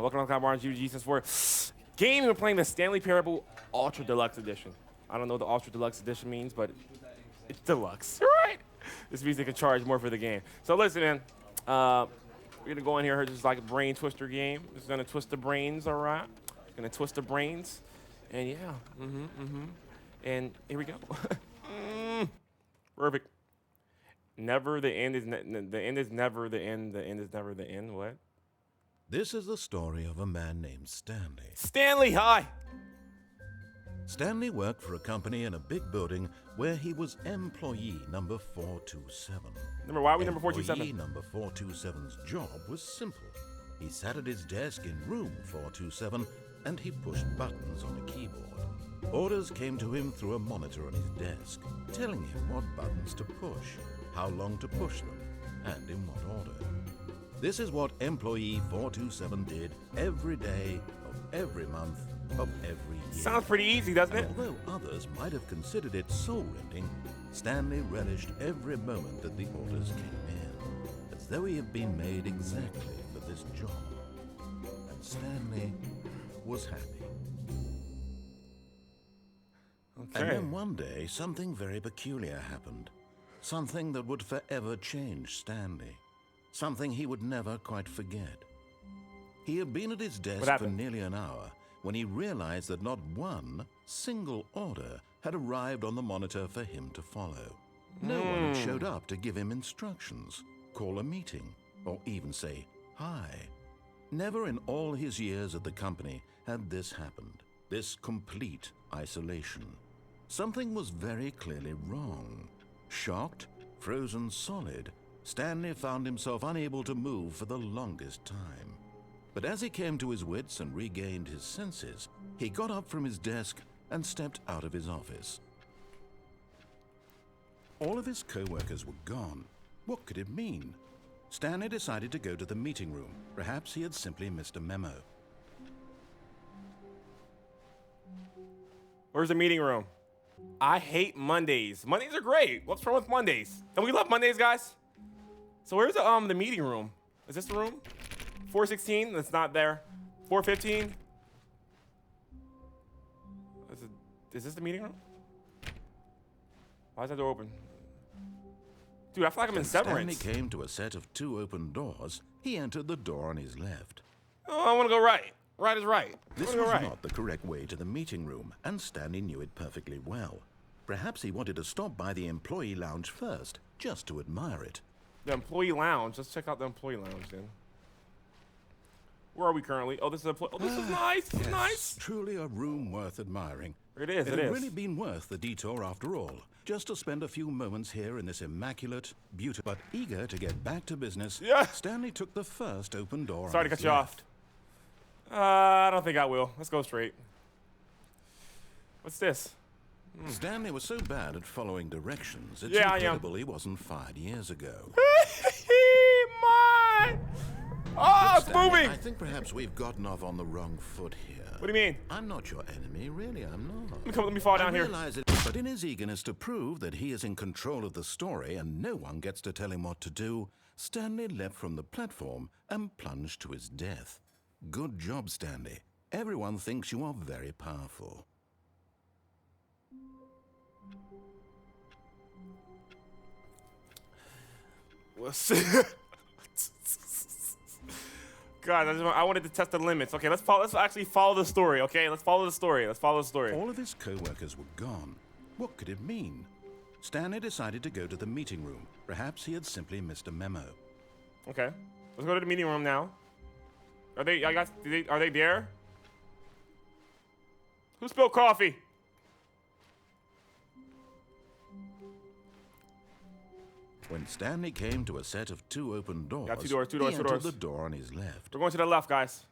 Welcome to the Bar GG since we're gaming. We're playing the Stanley Parable Ultra Deluxe Edition. I don't know what the Ultra Deluxe Edition means, but it's deluxe, right? This means they can charge more for the game. So listen, man. We're gonna go in here, just like a brain twister game. Just gonna twist the brains, all right? Gonna twist the brains, and yeah, and here we go. Perfect. Never the end is the end is never the end. The end is never the end. What? This is the story of a man named Stanley. Stanley, hi. Stanley worked for a company in a big building where he was employee number 427. Why are we number 427? Employee number 427's job was simple. He sat at his desk in room 427 and he pushed buttons on a keyboard. Orders came to him through a monitor on his desk, telling him what buttons to push, how long to push them, and in what order. This is what employee 427 did every day of every month of every year. Sounds pretty easy, doesn't it? Although others might have considered it soul-rending, Stanley relished every moment that the orders came in, as though he had been made exactly for this job. And Stanley was happy. Okay. And then one day, something very peculiar happened. Something that would forever change Stanley. Something he would never quite forget. He had been at his desk for nearly an hour when he realized that not one single order had arrived on the monitor for him to follow. No one had showed up to give him instructions, call a meeting, or even say hi. Never in all his years at the company had this happened, this complete isolation. Something was very clearly wrong. Shocked, frozen solid, Stanley found himself unable to move for the longest time. But as he came to his wits and regained his senses, he got up from his desk and stepped out of his office. All of his co-workers were gone. What could it mean? Stanley decided to go to the meeting room. Perhaps he had simply missed a memo. Where's the meeting room? I hate Mondays. Mondays are great. What's wrong with Mondays? And we love Mondays, guys. So where's the meeting room? Is this the room? 416, that's not there. 415. Is this the meeting room? Why is that door open? Dude, I feel like I'm in Severance. Stanley came to a set of 2 open doors. He entered the door on his left. Oh, I want to go right. Right is right. This was not the correct way to the meeting room, and Stanley knew it perfectly well. Perhaps he wanted to stop by the employee lounge first, just to admire it. The employee lounge. Let's check out the employee lounge then. Where are we currently? Oh, this is oh, this is nice. This is nice. Truly a room worth admiring. It is. It had really been worth the detour after all, just to spend a few moments here in this immaculate, beautiful. But eager to get back to business, Stanley took the first open door. Sorry to cut you off. I don't think I will. Let's go straight. What's this? Stanley was so bad at following directions, it's incredible he wasn't fired years ago. Mine! Oh, it's moving! I think perhaps we've gotten off on the wrong foot here. What do you mean? I'm not your enemy, really, I'm not. Let me fall down here. But in his eagerness to prove that he is in control of the story and no one gets to tell him what to do, Stanley leapt from the platform and plunged to his death. Good job, Stanley. Everyone thinks you are very powerful. God, I wanted to test the limits. Okay, let's actually follow the story. Okay, let's follow the story. All of his co-workers were gone. What could it mean? Stanley decided to go to the meeting room. Perhaps he had simply missed a memo. Okay, let's go to the meeting room now. Are they there? Who spilled coffee? When Stanley came to a set of 2 open doors, two doors. He entered the door on his left. We're going to the left, guys.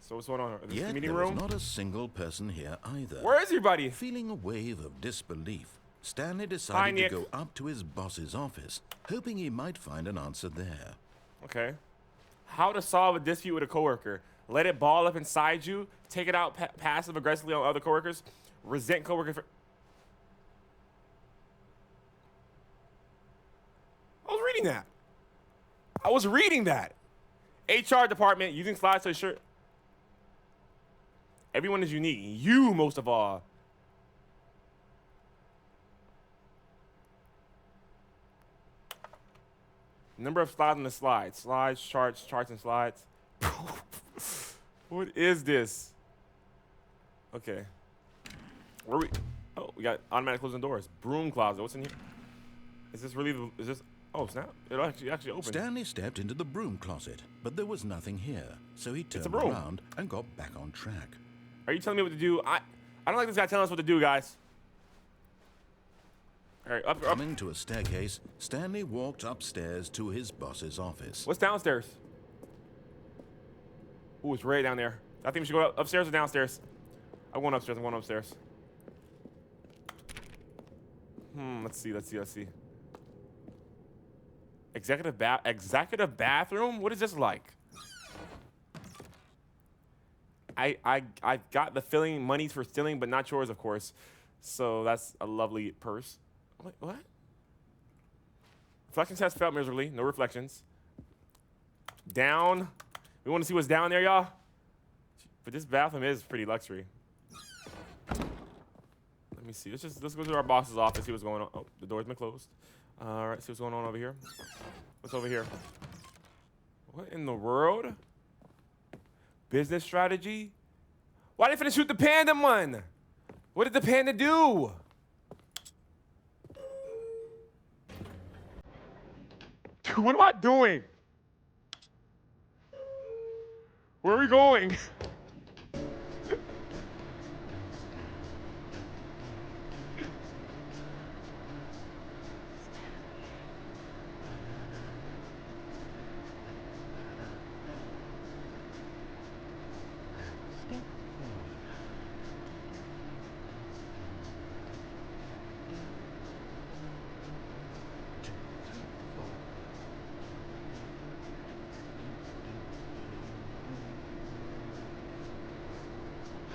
So what's going on? Is this the meeting room? There was not a single person here either. Where is everybody? Feeling a wave of disbelief, Stanley decided to go up to his boss's office, hoping he might find an answer there. Okay. How to solve a dispute with a coworker. Let it ball up inside you. Take it out passive aggressively on other coworkers. Resent coworkers. reading that. I was reading that. HR department using slides to ensure everyone is unique. You most of all. Number of slides on the slide. Slides, charts, and slides. What is this? Okay. Where we? Oh, we got automatic closing doors. Broom closet. What's in here? Is this really? Is this? Oh snap! It actually opened. Stanley stepped into the broom closet, but there was nothing here, so he turned around and got back on track. Are you telling me what to do? I don't like this guy telling us what to do, guys. All right, up. Coming to a staircase, Stanley walked upstairs to his boss's office. What's downstairs? Ooh, it's right down there. I think we should go upstairs or downstairs. I'm going upstairs. Let's see. Executive bathroom? What is this like? I got the feeling money's for stealing, but not yours, of course. So that's a lovely purse. Wait, what? Reflection test failed miserably. No reflections. Down. We want to see what's down there, y'all. But this bathroom is pretty luxury. Let me see. Let's go to our boss's office. See what's going on. Oh, the door's been closed. All right. See what's going on over here. What's over here? What in the world? Business strategy? Why did they finna shoot the panda one? What did the panda do? Dude, what am I doing? Where are we going?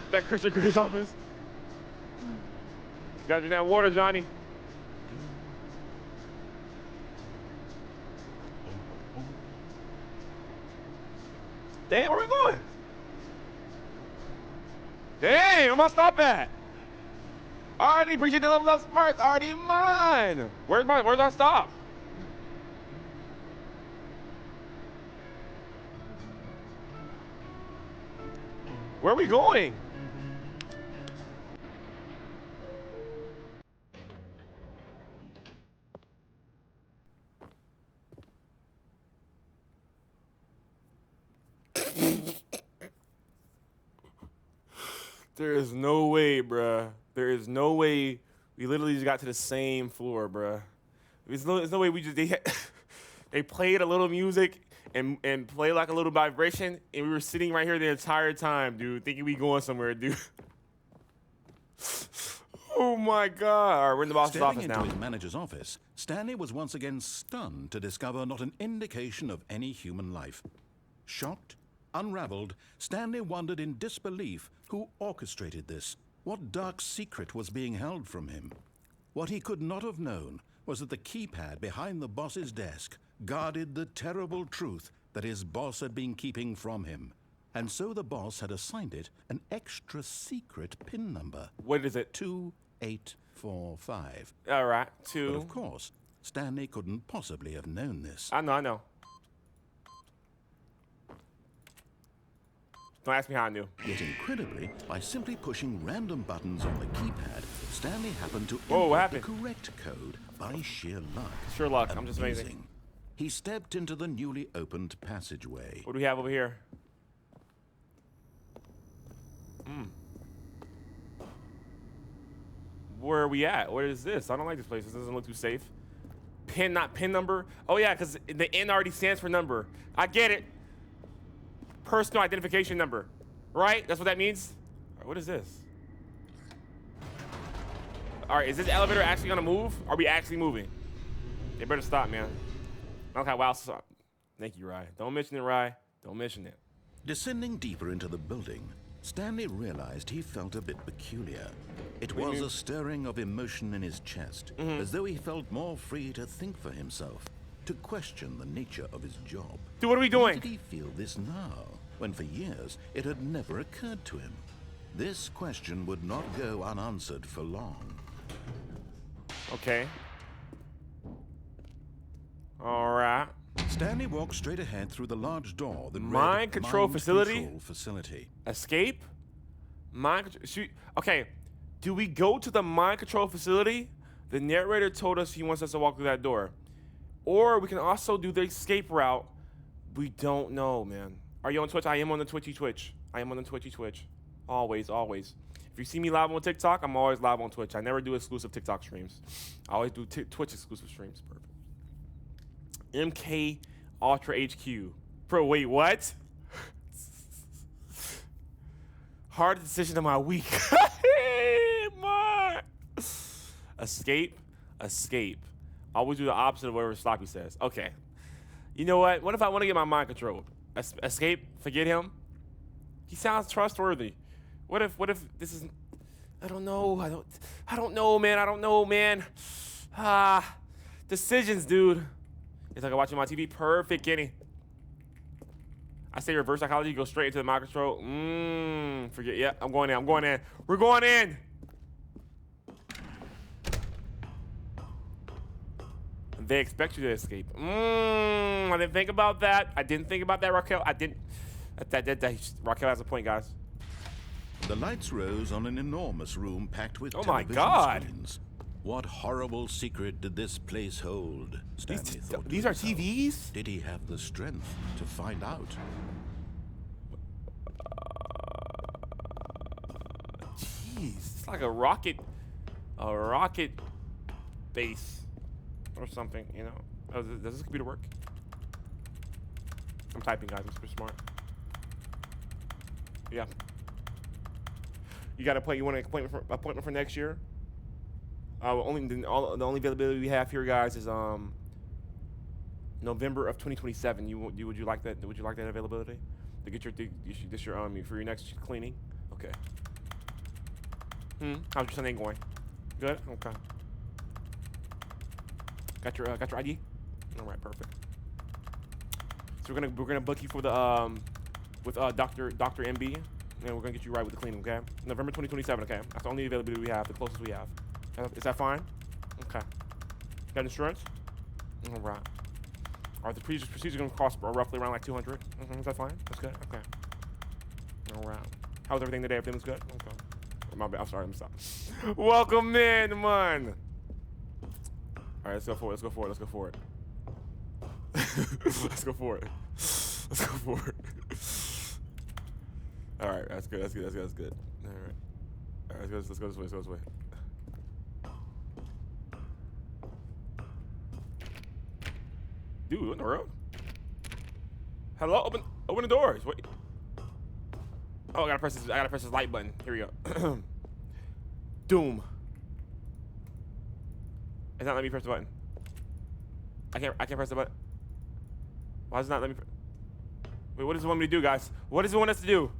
That Christian Gray's office. You gotta do that water, Johnny. Damn, where we going? Damn, where am I stop at? Already appreciate the level of smarts. Already mine. Where's our stop? Where are we going? There is no way, bruh. There is no way we literally just got to the same floor, bruh. There's no way we just they played a little music and played like a little vibration, and we were sitting right here the entire time, dude, thinking we going somewhere, dude. Oh my God! All right, we're in the boss's office now. Stepping into his manager's office, Stanley was once again stunned to discover not an indication of any human life. Shocked, unraveled, Stanley wondered in disbelief who orchestrated this. What dark secret was being held from him? What he could not have known was that the keypad behind the boss's desk guarded the terrible truth that his boss had been keeping from him. And so the boss had assigned it an extra secret PIN number. What is it? 2845. All right, But of course, Stanley couldn't possibly have known this. I know. Don't ask me how I knew. Yet incredibly, by simply pushing random buttons on the keypad, Stanley happened to Whoa, what input the happened? correct code by sheer luck. Sure luck. I'm just amazing. He stepped into the newly opened passageway. What do we have over here? Where are we at? What is this? I don't like this place. This doesn't look too safe. PIN, not PIN number. Oh yeah, because the N already stands for number. I get it. Personal identification number. Right? That's what that means? All right, what is this? All right, is this elevator actually gonna move? Are we actually moving? They better stop, man. Okay, wow, stop. Thank you, Rye. Don't mention it, Rye. Don't mention it. Descending deeper into the building, Stanley realized he felt a bit peculiar. It was a stirring of emotion in his chest, as though he felt more free to think for himself. to question the nature of his job. Dude, what are we Why doing? did he feel this now, when for years it had never occurred to him? This question would not go unanswered for long. Okay. All right. Stanley walked straight ahead through the large door that Mind read control facility? Control facility. Escape? Okay. Do we go to the mind control facility? The narrator told us he wants us to walk through that door. Or we can also do the escape route. We don't know, man. Are you on Twitch? I am on the Twitch. I am on the Twitch. Always, always. If you see me live on TikTok, I'm always live on Twitch. I never do exclusive TikTok streams. I always do Twitch exclusive streams. Perfect. MK Ultra HQ. Bro, wait, what? Hard decision of my week. Escape. Always do the opposite of whatever Sloppy says. Okay. You know what? What if I want to get my mind controlled? Escape? Forget him? He sounds trustworthy. What if this is... I don't know, man. Decisions, dude. It's like watching my TV. Perfect, Kenny. I say reverse psychology, go straight into the mind control. Forget, yeah, I'm going in. We're going in. They expect you to escape. I didn't think about that. Raquel. Raquel has a point, guys. The lights rose on an enormous room packed with television screens. What horrible secret did this place hold? Stanley thought to These are himself. TVs? Did he have the strength to find out? Jeez, it's like a rocket base or something, you know? Oh, does this computer work? I'm typing, guys. I'm super smart. Yeah. You got you want an appointment for next year? The only availability we have here, guys, is November of 2027. Would you like that? Would you like that availability to get for your next cleaning? Okay. How's your Sunday going? Good. Okay. Got your ID? All right, perfect. So we're gonna book you for the with Dr. MB, and we're gonna get you right with the cleaning. Okay. November 2027. Okay. That's the only availability we have. The closest we have. Is that fine? Okay. Got insurance? All right. Are the procedures going to cost roughly around like 200? Is that fine? That's good? Okay. All right. How's everything today? Everything's good? Okay. My bad. I'm sorry. I'm sorry. Welcome in, man. All right, let's go for it. Let's go for it. All right, that's good. All right. Let's go this way. Dude, what in the world? Hello, open the doors. Wait. Oh, I gotta press this light button. Here we go. Doom. It's not letting me press the button. I can't press the button. Why does it not let me? Wait, what does it want me to do, guys? What does it want us to do?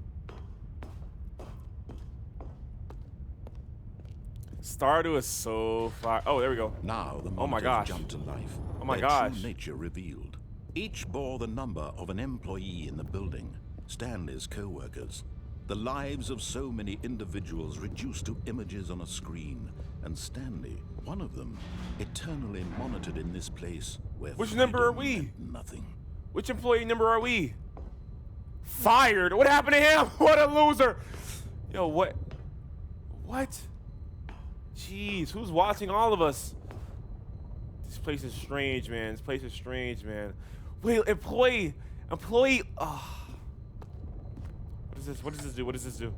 Stardew is so far. Oh, there we go. Now the oh my monitors gosh. jumped to life. Oh my Their gosh. true nature revealed. Each bore the number of an employee in the building, Stanley's co-workers. The lives of so many individuals reduced to images on a screen, and Stanley, one of them, eternally monitored in this place where Which number are we? meant nothing. Which employee number are we? Fired. What happened to him? What a loser. Yo, what? What? Jeez, who's watching all of us? This place is strange, man. Wait, employee. Oh. What does this do?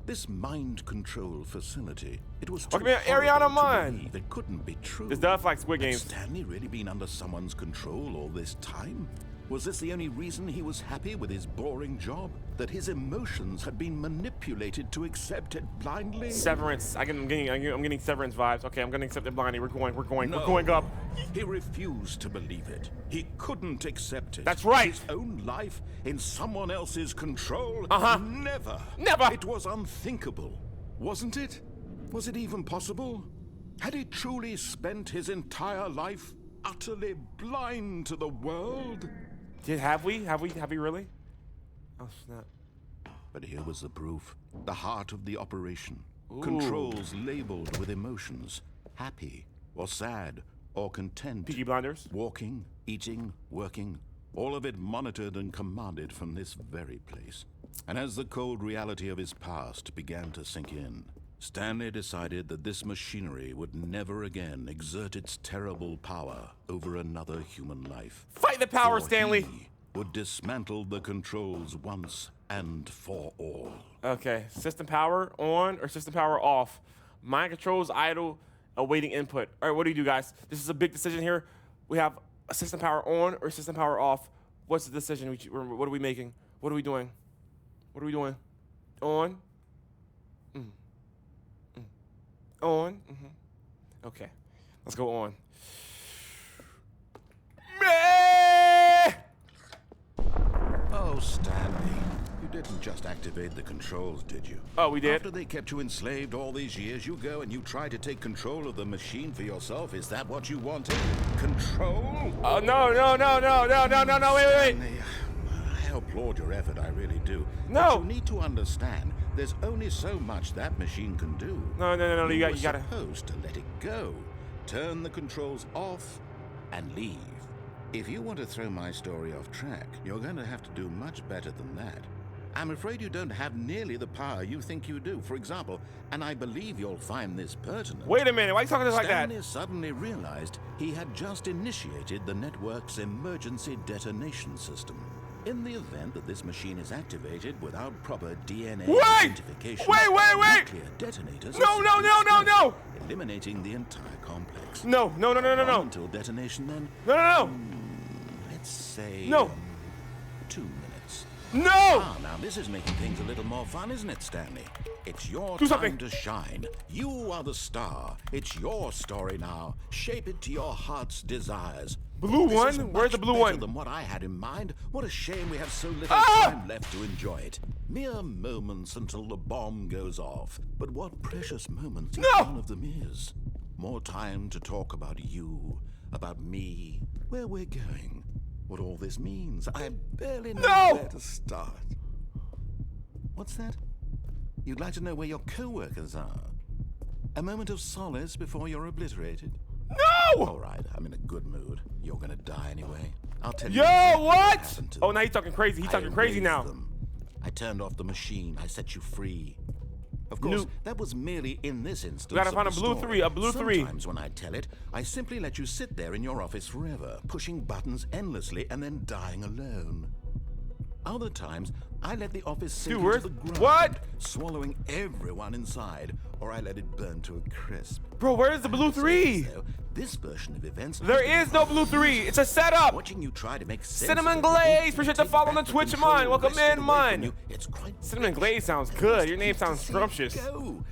This mind control facility, it was too Welcome here, horrible Ariana to Munn. believe it couldn't be true. This does like Squid Had Games. Stanley really been under someone's control all this time? Was this the only reason he was happy with his boring job? That his emotions had been manipulated to accept it blindly? Severance. I'm getting Severance vibes. Okay, I'm gonna accept it blindly. We're going No. up. He refused to believe it. He couldn't accept it. That's right. His own life in someone else's control? Never. Never. It was unthinkable, wasn't it? Was it even possible? Had he truly spent his entire life utterly blind to the world? Have we really? Oh, snap. But here was the proof. The heart of the operation. Ooh. Controls labeled with emotions. Happy, or sad, or content. Peaky Blinders. Walking, eating, working. All of it monitored and commanded from this very place. And as the cold reality of his past began to sink in, Stanley decided that this machinery would never again exert its terrible power over another human life. Fight the power, For Stanley! He would dismantle the controls once and for all. Okay, system power on or system power off? Mind controls idle, awaiting input. All right, what do you do, guys? This is a big decision here. We have a system power on or system power off. What's the decision? What are we making? What are we doing? What are we doing? On? On? Okay, let's go on. Oh, Stanley, you didn't just activate the controls, did you? Oh, we did? After they kept you enslaved all these years, you go and you try to take control of the machine for yourself. Is that what you wanted? Control? Oh, no, wait. Stanley, I applaud your effort, I really do. No. But you need to understand, there's only so much that machine can do. No, you You're gotta. supposed to let it go. Turn the controls off and leave. If you want to throw my story off track, you're going to have to do much better than that. I'm afraid you don't have nearly the power you think you do. For example, and I believe you'll find this pertinent. Wait a minute, why are you talking to us like that? Stanley suddenly realized he had just initiated the network's emergency detonation system. In the event that this machine is activated without proper DNA identification, Wait! nuclear detonators No! eliminating the entire complex. No. Until detonation, then. No. Let's say. No. 2 minutes. No! Ah, now this is making things a little more fun, isn't it, Stanley? It's your Do time something. to shine. You are the star. It's your story now. Shape it to your heart's desires. Blue This one? is Where's the much blue better one? than what I had in mind. What a shame we have so little Ah! time left to enjoy it. Mere moments until the bomb goes off. But what precious moments each No! one of them is. More time to talk about you, about me, where we're going, what all this means. I barely know No! where to start. What's that? You'd like to know where your co-workers are? A moment of solace before you're obliterated? No! All right, I'm in a good mood. You're gonna die anyway. I'll tell you. Yo, exactly what? happened to Oh, them. now he's talking crazy. He's talking crazy erased now. them. I turned off the machine. I set you free. Of course, that was merely in this instance. We gotta of find the a blue story. three, a blue three. Sometimes when I tell it, I simply let you sit there in your office forever, pushing buttons endlessly and then dying alone. Other times, I let the office sink Dude, into the ground, what? swallowing everyone inside, or I let it burn to a crisp. Bro, where's the I blue have to say three? this, though, this version of events. There is no blue three. It's a setup. Watching you try to make sense Cinnamon of everything, Glaze, appreciate the take follow on back the Twitch of control mine. Welcome wrested in, away mine. from you. It's quite Cinnamon rich. Glaze sounds I good. was Your name pleased to sounds see it scrumptious. go.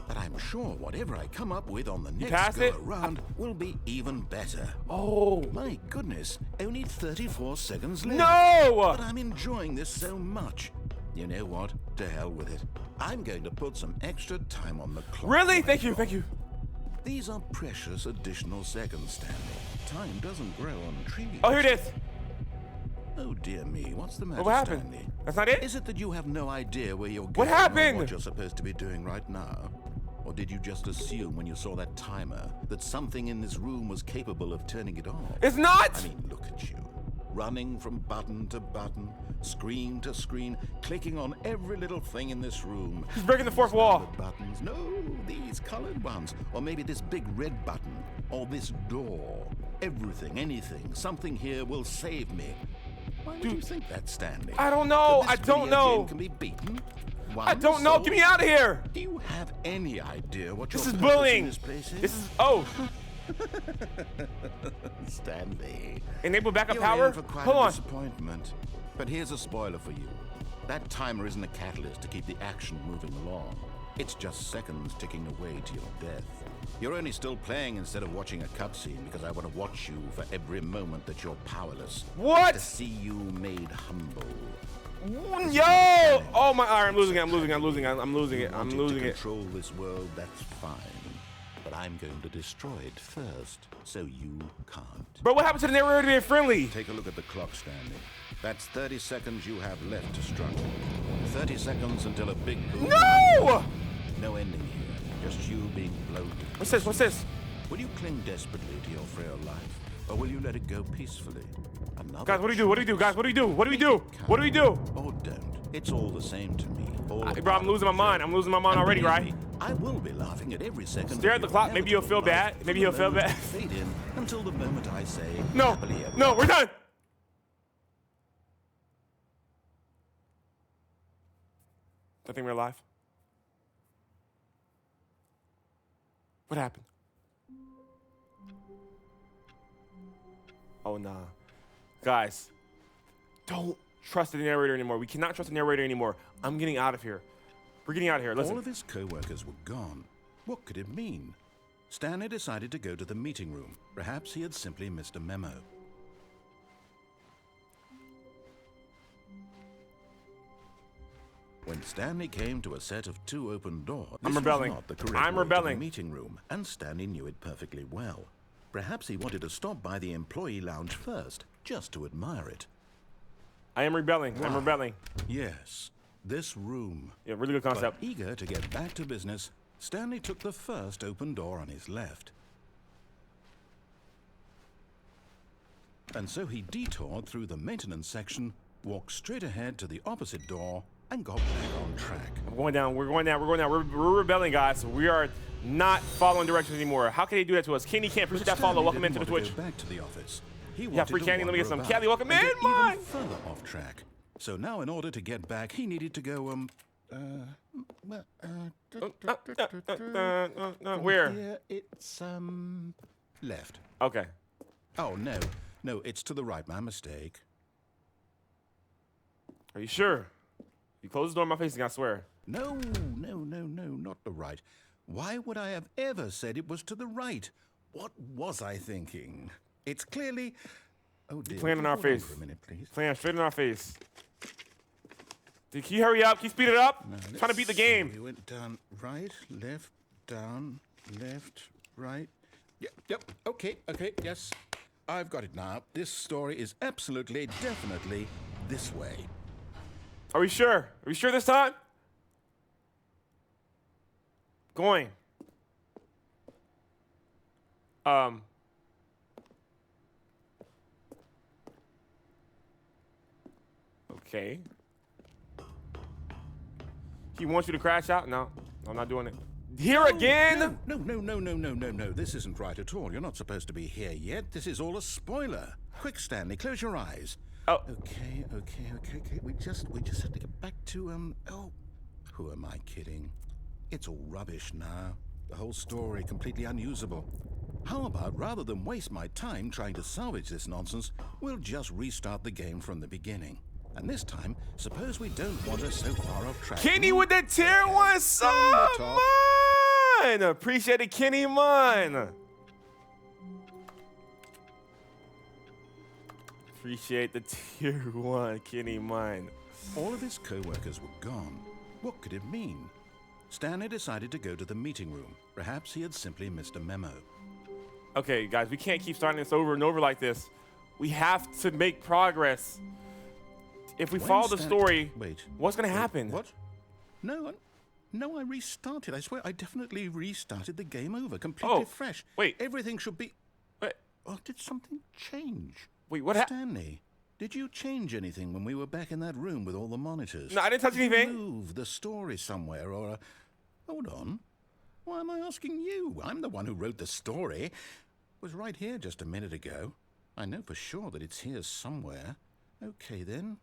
But I'm sure whatever I come up with on the next passed go it? around will be even better. Oh. My goodness, only 34 seconds left. No! But I'm enjoying this so much. You know what? To hell with it. I'm going to put some extra time on the clock. Really? my Thank you. God. These are precious additional seconds, Stanley. Time doesn't grow on trees. Oh, here it is. Oh dear me, what's the matter, What happened? Stanley? That's not it? Is it that you have no idea where you're going? What happened? Or what you're supposed to be doing right now? Or did you just assume when you saw that timer that something in this room was capable of turning it off? It's not. I mean, look at you. Running from button to button, screen to screen, clicking on every little thing in this room. He's breaking the fourth These wall. numbered buttons. No, these colored ones. Or maybe this big red button. Or this door. Everything, anything, something here will save me. Why would you think that, Stanley? I don't know. That I this don't video know. game can be beaten? I don't know. Get me out of here. Do you have any idea what This your is purpose in bullying. this place is? This is Stanley. enable backup You're power. in for quite Hold a on. disappointment. But here's a spoiler for you. That timer isn't a catalyst to keep the action moving along. It's just seconds ticking away to your death. You're only still playing instead of watching a cutscene because I want to watch you for every moment that you're powerless. What? To see you made humble. Yo! Oh my! All right, I'm losing it. I'm losing it. Wanting to I'm losing it. control this world, that's fine. but I'm going to destroy it first, so you can't. Bro, what happened to the narrator being friendly? Take a look at the clock, Stanley. That's 30 seconds you have left to struggle. 30 seconds until a big boom. No! No ending here, just you being blown. What's this? What's this? Will you cling desperately to your frail life, or will you let it go peacefully? Another Guys, what do we do? What do we do? Guys, what do we do? What do we do? What do we do? Or don't. It's all the same to me. Bro, I'm losing my mind. I'm losing my mind already, right? I will be laughing at every second. Stare at the clock. Maybe you'll feel bad. Maybe he'll feel bad. Fade in until the moment I say. No, no, we're done. I think we're alive. What happened? Oh, nah. Guys, don't trust the narrator anymore. We cannot trust the narrator anymore. I'm getting out of here. We're getting out of here. Listen. All of his co-workers were gone. What could it mean? Stanley decided to go to the meeting room. Perhaps he had simply missed a memo. When Stanley came to a set of 2 open doors, I'm this rebelling. was not the correct I'm way to rebelling. the meeting room, and Stanley knew it perfectly well. Perhaps he wanted to stop by the employee lounge first, just to admire it. I am rebelling. I'm rebelling. Yes, this room. Yeah, really good concept. But eager to get back to business, Stanley took the first open door on his left. And so he detoured through the maintenance section, walked straight ahead to the opposite door, and got back on track. I'm going down. We're going down. We're going down. We're rebelling, guys. We are not following directions anymore. How can they do that to us? Kenny can't appreciate that follow. Welcome into the Twitch. Back to the office. He Yeah, free candy. Let me get some. Kelly, welcome in, even man. further off track. So now, in order to get back, he needed to go Where? Here it's left. Okay. Oh no, it's to the right. My mistake. Are you sure? You close the door in my face again, I swear. No, not the right. Why would I have ever said it was to the right? What was I thinking? It's clearly. Oh dear. Playing in our Hold on face. for a minute, please. Playing straight in our face. Dude, can you hurry up? Can you speed it up? Now, I'm trying to beat the game. We went down, right, left, down, left, right. Yep. Okay. Yes, I've got it now. This story is absolutely, definitely this way. Are we sure? Are we sure this time? Going. Okay. He wants you to crash out? No, I'm not doing it. Here again? No. This isn't right at all. You're not supposed to be here yet. This is all a spoiler. Quick, Stanley, close your eyes. Oh. Okay. We just have to get back to, oh, who am I kidding? It's all rubbish now. The whole story completely unusable. How about, rather than waste my time trying to salvage this nonsense, we'll just restart the game from the beginning. And this time, suppose we don't wander so far off track. Kenny with the tier 1 sub! Mine! Appreciate it, Kenny, mine! Appreciate the tier 1, Kenny, mine. All of his co-workers were gone. What could it mean? Stanley decided to go to the meeting room. Perhaps he had simply missed a memo. Okay, guys, we can't keep starting this over and over like this. We have to make progress. If we follow the story, what's going to happen? What? No, I restarted. I swear, I definitely restarted the game over, completely fresh. Wait. Everything should be... Wait. Oh, did something change? Wait, what happened? Stanley, did you change anything when we were back in that room with all the monitors? No, I didn't touch anything. Did you move the story somewhere or... Hold on. Why am I asking you? I'm the one who wrote the story. It was right here just a minute ago. I know for sure that it's here somewhere. Okay, then.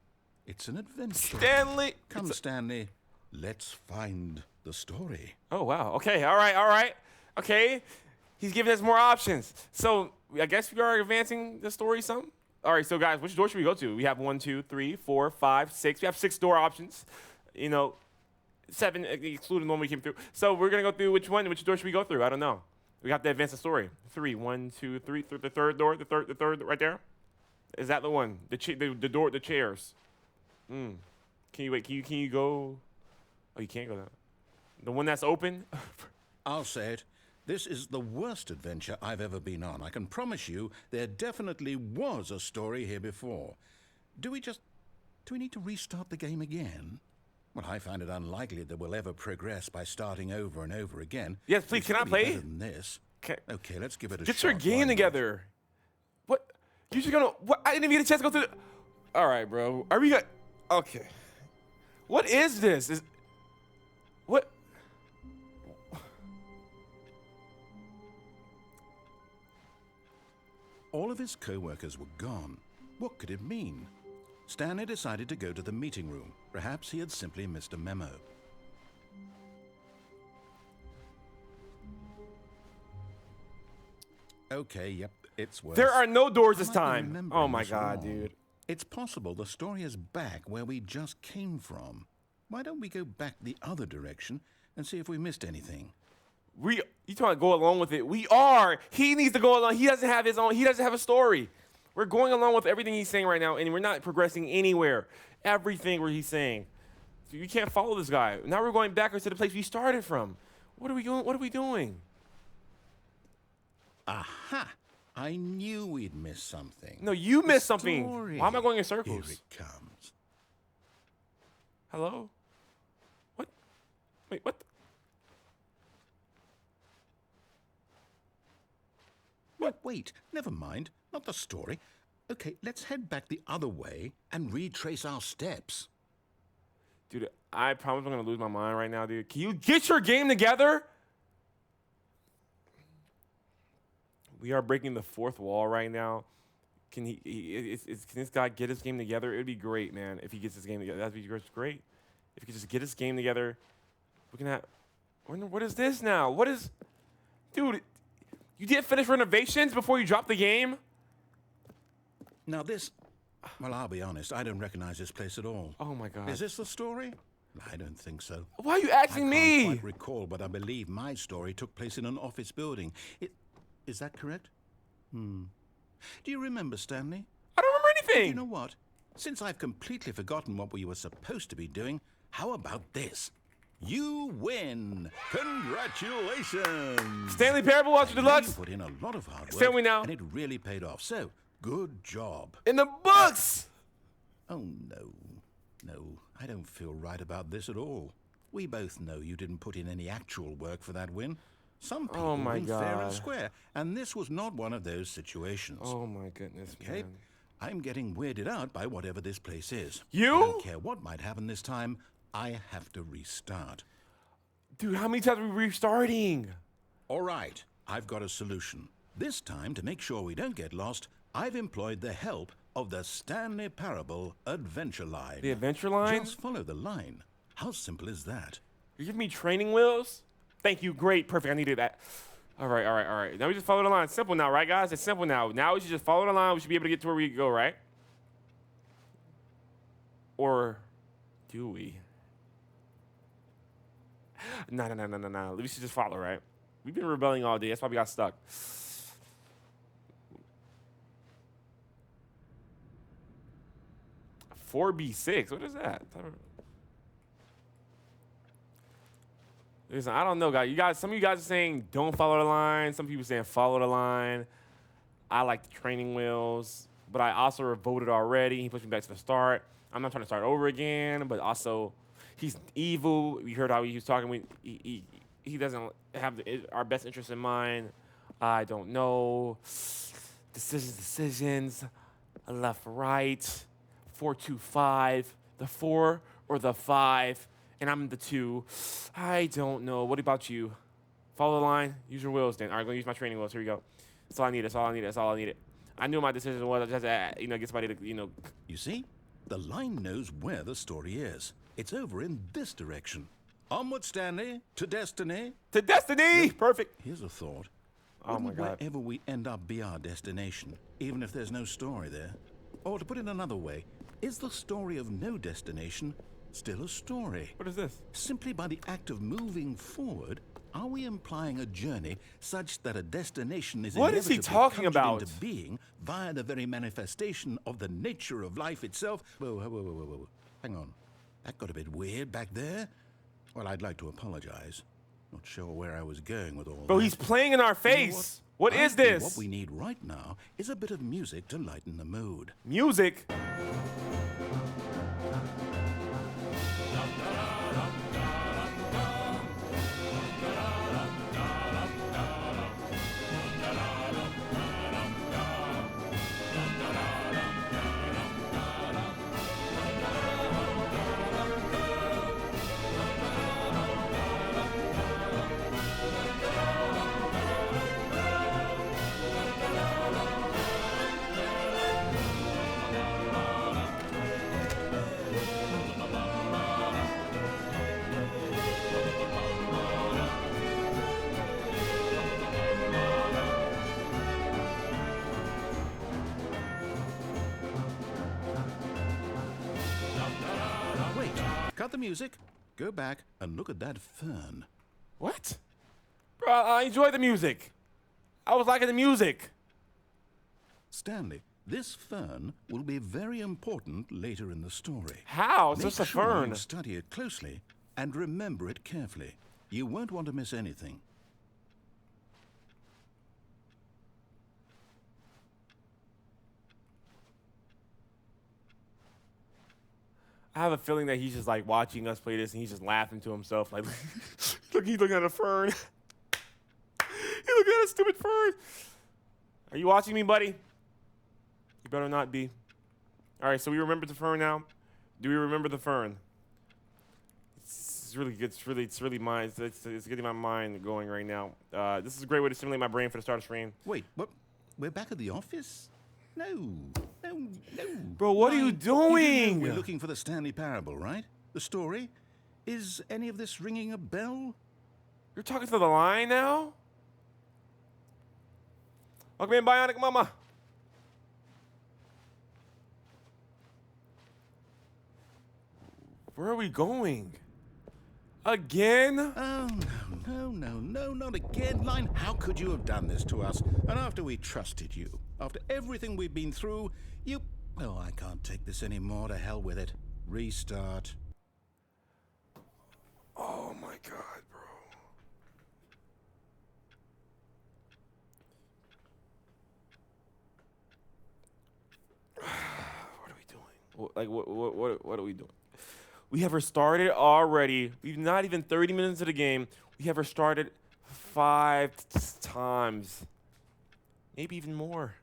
It's an adventure. Stanley! Come, Stanley. Let's find the story. Oh, wow. Okay, all right. Okay. He's giving us more options. So I guess we are advancing the story some. All right, so guys, which door should we go to? We have 1, 2, 3, 4, 5, 6. We have 6 door options. 7, excluding the one we came through. So we're going to go through which one? Which door should we go through? I don't know. We have to advance the story. 3, 1, 2, 3, the third door, the third right there. Is that the one? The door, the chairs. Can you wait? Can you go? Oh, you can't go down. The one that's open? I'll say it. This is the worst adventure I've ever been on. I can promise you there definitely was a story here before. Do we need to restart the game again? Well, I find it unlikely that we'll ever progress by starting over and over again. Yes, please, can I play? Better than this. Okay, let's give it a shot. Get your game together. What? You're just gonna... What? I didn't even get a chance to go through the... All right, bro. Are we gonna... Okay. What is this? What? All of his co-workers were gone. What could it mean? Stanley decided to go to the meeting room. Perhaps he had simply missed a memo. Okay, yep, it's worse. There are no doors this time. Oh my God, dude. It's possible the story is back where we just came from. Why don't we go back the other direction and see if we missed anything? You trying to go along with it? We are. He needs to go along. He doesn't have his own. He doesn't have a story. We're going along with everything he's saying right now, and we're not progressing anywhere. Everything where he's saying. So you can't follow this guy. Now we're going backwards to the place we started from. What are we doing? What are we doing? Aha! I knew we'd miss something. No, you missed something. Story. Why am I going in circles? Here it comes. Hello? What? Wait, what? Wait, never mind. Not the story. Okay, let's head back the other way and retrace our steps. Dude, I promise I'm going to lose my mind right now, dude. Can you get your game together? We are breaking the fourth wall right now. Can can this guy get his game together? It would be great, man, if he gets his game together. That would be great. If he could just get his game together. We can have... What is this now? What is... Dude, you didn't finish renovations before you dropped the game? Now this... Well, I'll be honest. I don't recognize this place at all. Oh, my God. Is this the story? I don't think so. Why are you asking me? I can't quite recall, but I believe my story took place in an office building. Is that correct? Do you remember, Stanley? I don't remember anything. You know what? Since I've completely forgotten what we were supposed to be doing, how about this? You win! Congratulations! Stanley Parable Ultra Deluxe. You put in a lot of hard work, Stanley now. and it really paid off. So, good job. In the books! Oh, no. No, I don't feel right about this at all. We both know you didn't put in any actual work for that win. Some people win fair and square, and this was not one of those situations. Oh, my goodness, okay? man. I'm getting weirded out by whatever this place is. You? I don't care what might happen this time. I have to restart. Dude, how many times are we restarting? All right, I've got a solution. This time, to make sure we don't get lost, I've employed the help of the Stanley Parable Adventure Line. The Adventure Line? Just follow the line. How simple is that? You give me training wheels? Thank you. Great. Perfect. I needed that. All right, all right, all right. Now we just follow the line. It's simple now, right, guys? It's simple now. Now we should just follow the line. We should be able to get to where we go, right? Or do we? No. We should just follow, right? We've been rebelling all day. That's why we got stuck. 4B6. What is that? Listen, I don't know, guys. Some of you guys are saying don't follow the line. Some people saying follow the line. I like the training wheels, but I also voted already. He pushed me back to the start. I'm not trying to start over again, but also he's evil. We heard how he was talking. He doesn't have our best interest in mind. I don't know. Decisions. Left, right. 4, 2, 5. The 4 or the 5. And I'm the 2. I don't know. What about you? Follow the line. Use your wheels, then. All right, I'm going to use my training wheels. Here we go. That's all I need. That's all I need. That's all I needed. I knew my decision was just to, get somebody to, You see? The line knows where the story is. It's over in this direction. Onward, Stanley. To destiny. To destiny! Look, perfect. Here's a thought. Oh, my God. Wherever we end up be our destination, even if there's no story there? Or to put it another way, is the story of no destination still a story? What is this? Simply by the act of moving forward, are we implying a journey such that a destination is What is he talking about? into being via the very manifestation of the nature of life itself? Whoa. Hang on. That got a bit weird back there. Well, I'd like to apologize. Not sure where I was going with all Bro, that. he's playing in our You know face. What I is think this? What we need right now is a bit of music to lighten the mood. Music. Wait, cut the music, go back and look at that fern. What? Bro, I enjoy the music. I was liking the music. Stanley, this fern will be very important later in the story. How? It's Make just a sure fern. you study it closely and remember it carefully. You won't want to miss anything. I have a feeling that he's just like watching us play this and he's just laughing to himself. Like, look, he's looking at a fern. He's looking at a stupid fern. Are you watching me, buddy? You better not be. All right, so we remember the fern now. Do we remember the fern? It's really good. It's really mine. It's getting my mind going right now. This is a great way to stimulate my brain for the start of stream. Wait, what? We're back at the office? No. Bro, what are you You doing? do know we're looking for the Stanley Parable, right? The story? Is any of this ringing a bell? You're talking to the line now? Okay, Bionic Mama. Where are we going? Again? Oh, no, not again, Line. How could you have done this to us? And after we trusted you, after everything we've been through, you... Oh, I can't take this anymore. To hell with it. Restart. Oh my God, bro. What are we doing? Like, what are we doing? We have restarted already. We've not even 30 minutes of the game. We have restarted 5 times. Maybe even more.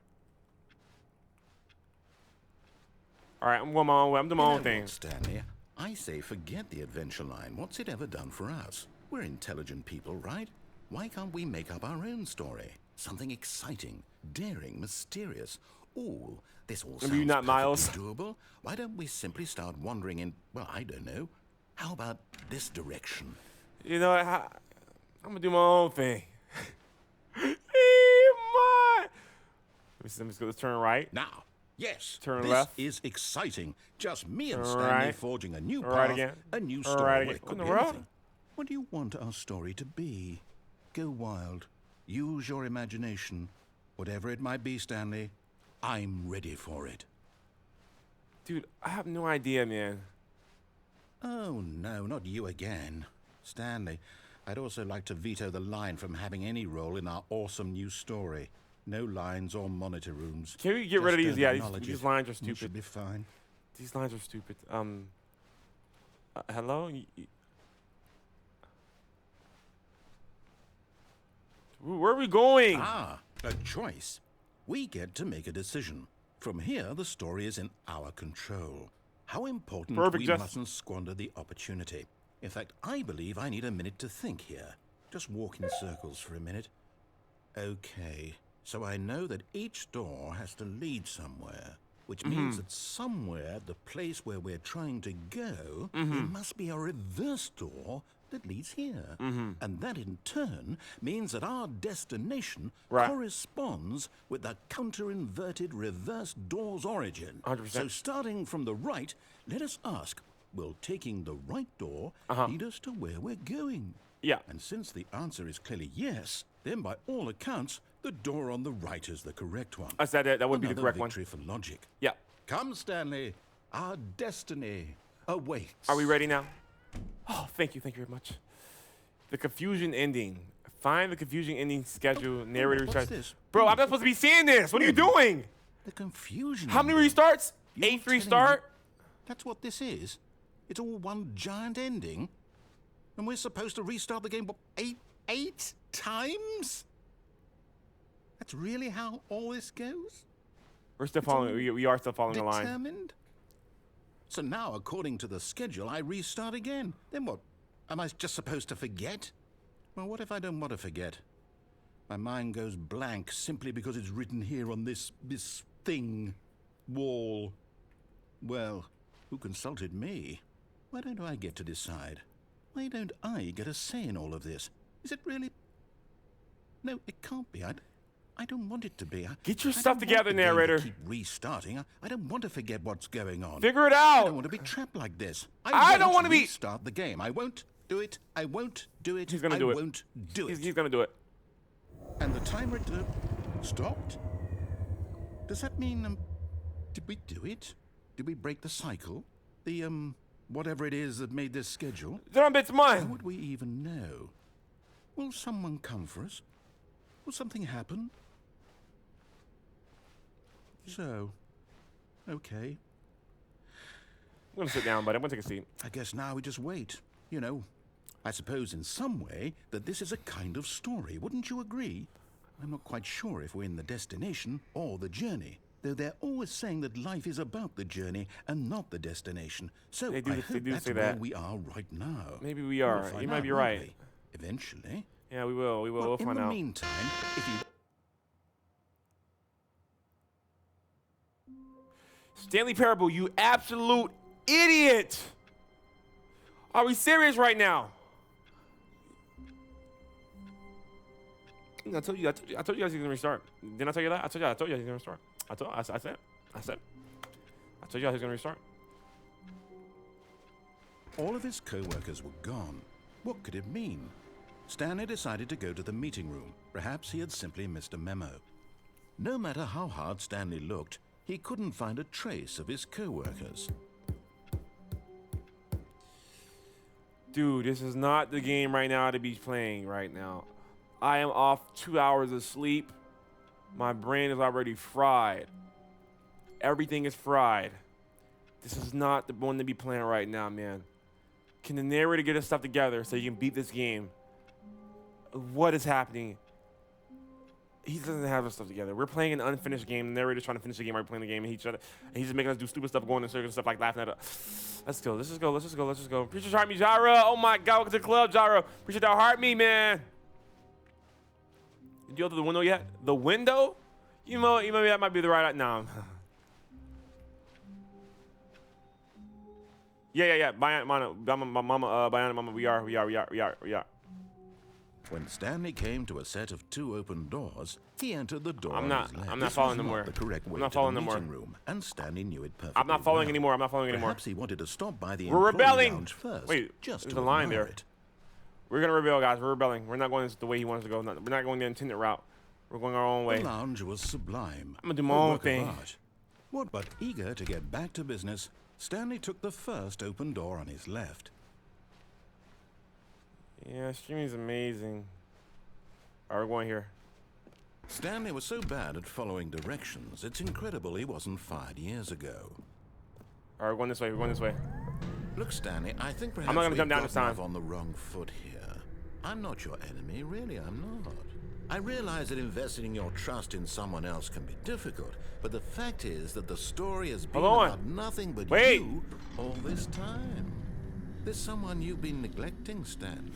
All right, I'm going my own way. I'm doing my own thing. Stanley, I say forget the adventure line. What's it ever done for us? We're intelligent people, right? Why can't we make up our own story? Something exciting, daring, mysterious. Ooh, this all sounds Maybe not perfectly Miles. doable. Why don't we simply start wandering in, well, I don't know. How about this direction? You know what? I'm gonna do my own thing. Let's turn right. Now, yes, Turn this left. is exciting. Just me and Turn Stanley right. forging a new Turn path, right again. a new Turn story. right Well, again. it could On be the road. anything. What do you want our story to be? Go wild. Use your imagination. Whatever it might be, Stanley, I'm ready for it. Dude, I have no idea, man. Oh, no, not you again. Stanley, I'd also like to veto the line from having any role in our awesome new story. No lines or monitor rooms. Can we get rid of Just these? Yeah, acknowledge these it. lines are You stupid. should be fine. These lines are stupid. Hello? Where are we going? Ah, a choice. We get to make a decision. From here, the story is in our control. How important Perfect, we Jess. mustn't squander the opportunity. In fact, I believe I need a minute to think here. Just walk in circles for a minute. Okay, so I know that each door has to lead somewhere, which means that somewhere, the place where we're trying to go, there must be a reverse door that leads here. And that in turn means that our destination Right. corresponds with the counter-inverted reverse door's origin. 100%. So starting from the right, let us ask, will taking the right door lead us to where we're going? Yeah. And since the answer is clearly yes, then by all accounts, the door on the right is the correct one. I said that would be the Another correct one. victory for logic. Yeah. Come, Stanley. Our destiny awaits. Are we ready now? Oh, thank you very much. The confusion ending. Find the confusion ending schedule. Narrator what's restarts. this? Bro, I'm not supposed to be seeing this. What are you doing? The confusion. How many ending. restarts? You're 8 telling restart? me that's what this is? It's all one giant ending? And we're supposed to restart the game, what, eight times? That's really how all this goes? We're still following. We are still following the line. Determined? So now, according to the schedule, I restart again. Then what? Am I just supposed to forget? Well, what if I don't want to forget? My mind goes blank simply because it's written here on this thing, wall. Well, who consulted me? Why don't I get to decide? Why don't I get a say in all of this? Is it really? No, it can't be. I don't want it to be. Get your I stuff don't want together, the game to narrator. keep restarting. I don't want to forget what's going on. Figure it I out. don't want to be trapped like this. I don't want to be. Restart the game. I won't do it. I won't do it. He's gonna do it. I won't do it. He's gonna do it. And the timer stopped? Does that mean, did we do it? Did we break the cycle? The, whatever it is that made this schedule? It's How mine. would we even know? Will someone come for us? Will something happen? So, okay. I'm gonna sit down, buddy. I'm gonna take a seat. I guess now we just wait. You know, I suppose in some way that this is a kind of story. Wouldn't you agree? I'm not quite sure if we're in the destination or the journey. Though they're always saying that life is about the journey and not the destination. So They do- I they hope do that's say where that. we are right now. Maybe we We'll are. find You might out, be won't right. we? Eventually. Yeah, we will. We will. Well, We'll in find the out. meantime, if you... Stanley Parable, you absolute idiot! Are we serious right now? I told you guys he's gonna restart. Didn't I tell you that? I told you guys he's gonna restart. I told you guys he's gonna restart. All of his co-workers were gone. What could it mean? Stanley decided to go to the meeting room. Perhaps he had simply missed a memo. No matter how hard Stanley looked, he couldn't find a trace of his co-workers. Dude, this is not the game right now to be playing right now. I am off 2 hours of sleep. My brain is already fried. Everything is fried. This is not the one to be playing right now, man. Can the narrator get his stuff together so you can beat this game? What is happening? He doesn't have his stuff together. We're playing an unfinished game. The narrator's trying to finish the game. We're playing the game, and he's just making us do stupid stuff, going in circles and stuff, like laughing at us. Let's go. Let's just go. Let's just go. Let's just go. Appreciate you heart me, Jara. Oh my God, welcome to the club, Jara. Appreciate that heart me, man. Did you go to the window yet? The window? You know that might be the right. No. Yeah. Bayana, mama. We are. When Stanley came to a set of 2 open doors, he entered the door I'm on not- his left. I'm not This following was no more. the correct way I'm not to following the no more. meeting room, and Stanley knew it perfectly. I'm not following well. anymore. I'm not following anymore. Perhaps he wanted to stop by the We're employee rebelling. lounge first. Wait, just there's to a line admire there. it. We're gonna rebel, guys. We're rebelling. We're not going the way he wants to go. We're not going the intended route. We're going our own way. The lounge was sublime. I'm gonna do my a own work of thing. art. What but eager to get back to business, Stanley took the first open door on his left. Yeah, streaming is amazing. All right, we're going here. Stanley was so bad at following directions, it's incredible he wasn't fired years ago. All right, we're going this way. We're going this way. Look, Stanley, I think perhaps not gonna we've jump down this gotten time. off on the wrong foot here. I'm not your enemy, really, I'm not. I realize that investing your trust in someone else can be difficult, but the fact is that the story has been Hold on. about nothing but Wait. you all this time. There's someone you've been neglecting, Stanley.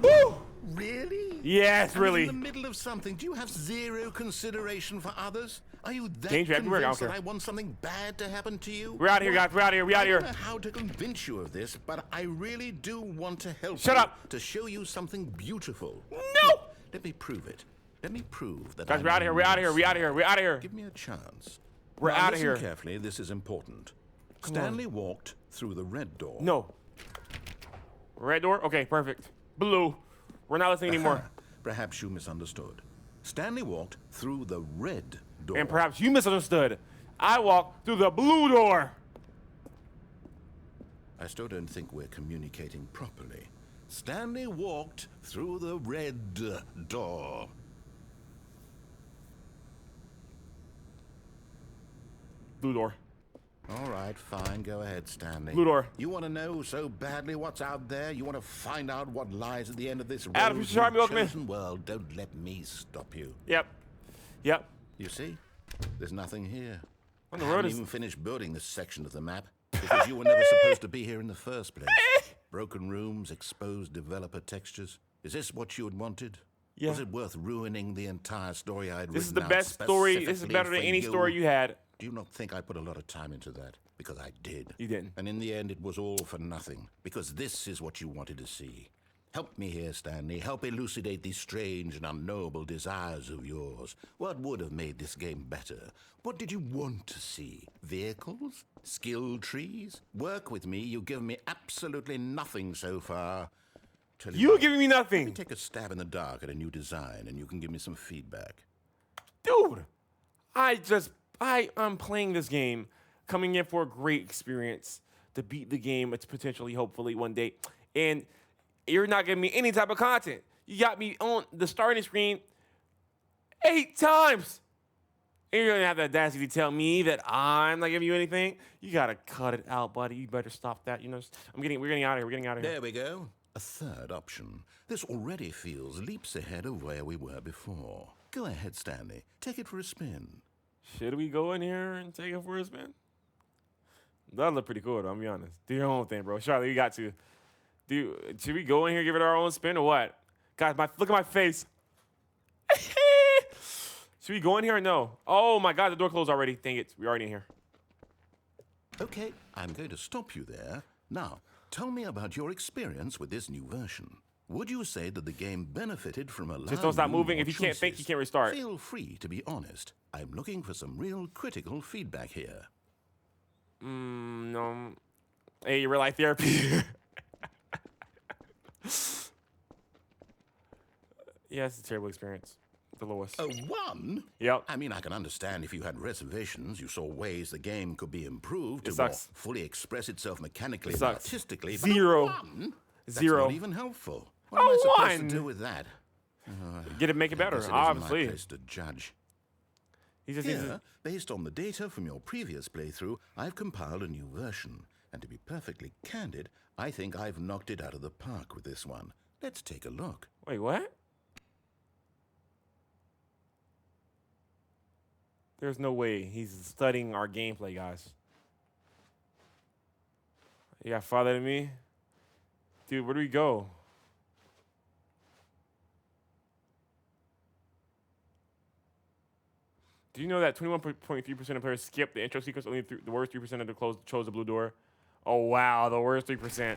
Woo! Really? Yes, And really. in the middle of something, do you have zero consideration for others? Are you that Danger everywhere, I don't convinced that care. I want something bad to happen to you? We're out of here, guys. We're out of here. We're out of I don't here. know how to convince you of this, but I really do want to help Shut you. up. To show you something beautiful. No! Let me prove it. Let me prove that Guys, I'm we're out of here. We're out of here. We're out of here. We're out of here. Give me a chance. We're Now, outta listen here. carefully, this is important. Stanley walked through the red door. No. Red door? Okay, perfect. Blue. We're not listening anymore. Perhaps you misunderstood. Stanley walked through the red door. And perhaps you misunderstood. I walked through the blue door. I still don't think we're communicating properly. Stanley walked through the red door. Blue door. All right, fine. Go ahead, Stanley. Blue door. You want to know so badly what's out there? You want to find out what lies at the end of this Adam, rose chosen world? Don't let me stop you. Yep. Yep. You see? There's nothing here. On the I road haven't is... even finished building this section of the map because you were never supposed to be here in the first place. Broken rooms, exposed developer textures. Is this what you had wanted? Yeah. Was it worth ruining the entire story I had written? This is the best story. This is better than any story you had. Do you not think I put a lot of time into that? Because I did. You didn't. And in the end, it was all for nothing. Because this is what you wanted to see. Help me here, Stanley. Help elucidate these strange and unknowable desires of yours. What would have made this game better? What did you want to see? Vehicles? Skill trees? Work with me. You've given me absolutely nothing so far. You're giving me nothing. Let me take a stab in the dark at a new design, and you can give me some feedback. Dude, I'm playing this game, coming in for a great experience to beat the game. It's potentially, hopefully, one day. And you're not giving me any type of content. You got me on the starting screen 8 times. And you're gonna have the audacity to tell me that I'm not giving you anything. You gotta cut it out, buddy. You better stop that. You know, we're getting out of here. We're getting out of here. There we go. A third option. This already feels leaps ahead of where we were before. Go ahead, Stanley. Take it for a spin. Should we go in here and take it for a spin? That'd look pretty cool, though, I'm be honest. Do your own thing, bro. Charlotte, you got to. Should we go in here, give it our own spin, or what? Guys, look at my face. Should we go in here or no? Oh, my God, the door closed already. Dang it, we're already in here. Okay, I'm going to stop you there. Now, tell me about your experience with this new version. Would you say that the game benefited from allowing Just don't stop you moving. more If you can't choices? think, you can't restart. Feel free to be honest. I'm looking for some real critical feedback here. No. Hey, real life therapy. Yeah, it's a terrible experience. The lowest. A 1? Yep. I mean, I can understand if you had reservations, you saw ways the game could be improved It to more sucks. fully express itself mechanically It and sucks. artistically. 0. But a 1? That's 0. not even helpful. What am I supposed 1? to do with that? Get it, make it I better, guess it isn't obviously. my place to judge. He's just, Here, based on the data from your previous playthrough, I've compiled a new version. And to be perfectly candid, I think I've knocked it out of the park with this one. Let's take a look. Wait, what? There's no way he's studying our gameplay, guys. You got farther than me? Dude, where do we go? Do you know that 21.3% of players skip the intro sequence? Only the worst 3% of the chose the blue door. Oh, wow, the worst 3%.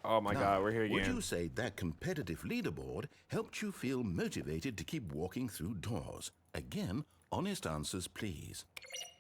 Oh, my Now, God, we're here again. Would you say that competitive leaderboard helped you feel motivated to keep walking through doors? Again, honest answers, please.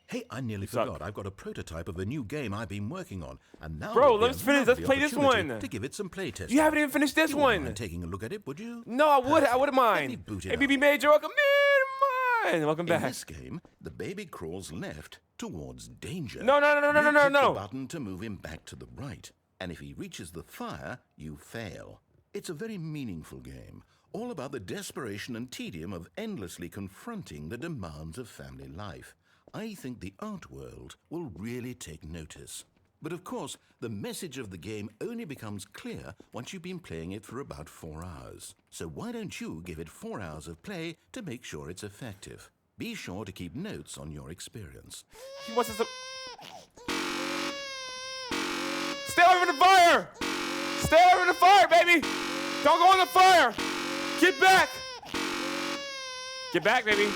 Hey, I nearly forgot. I've got a prototype of a new game I've been working on, and now Bro, would be let's a finish. Let's lovely play this opportunity one. to give it some playtesting. You haven't even finished this You wouldn't one. mind taking a look at it, would you? No, I would. I wouldn't Let me mind. boot it Hey, up. BB Major, welcome in. Welcome In back. this game, the baby crawls left towards danger. No. You click the button to move him back to the right, and if he reaches the fire, you fail. It's a very meaningful game, all about the desperation and tedium of endlessly confronting the demands of family life. I think the art world will really take notice. But of course, the message of the game only becomes clear once you've been playing it for about 4 hours. So why don't you give it 4 hours of play to make sure it's effective? Be sure to keep notes on your experience. He wants us to... Stay away from the fire! Stay away from the fire, baby! Don't go in the fire! Get back! Get back, baby.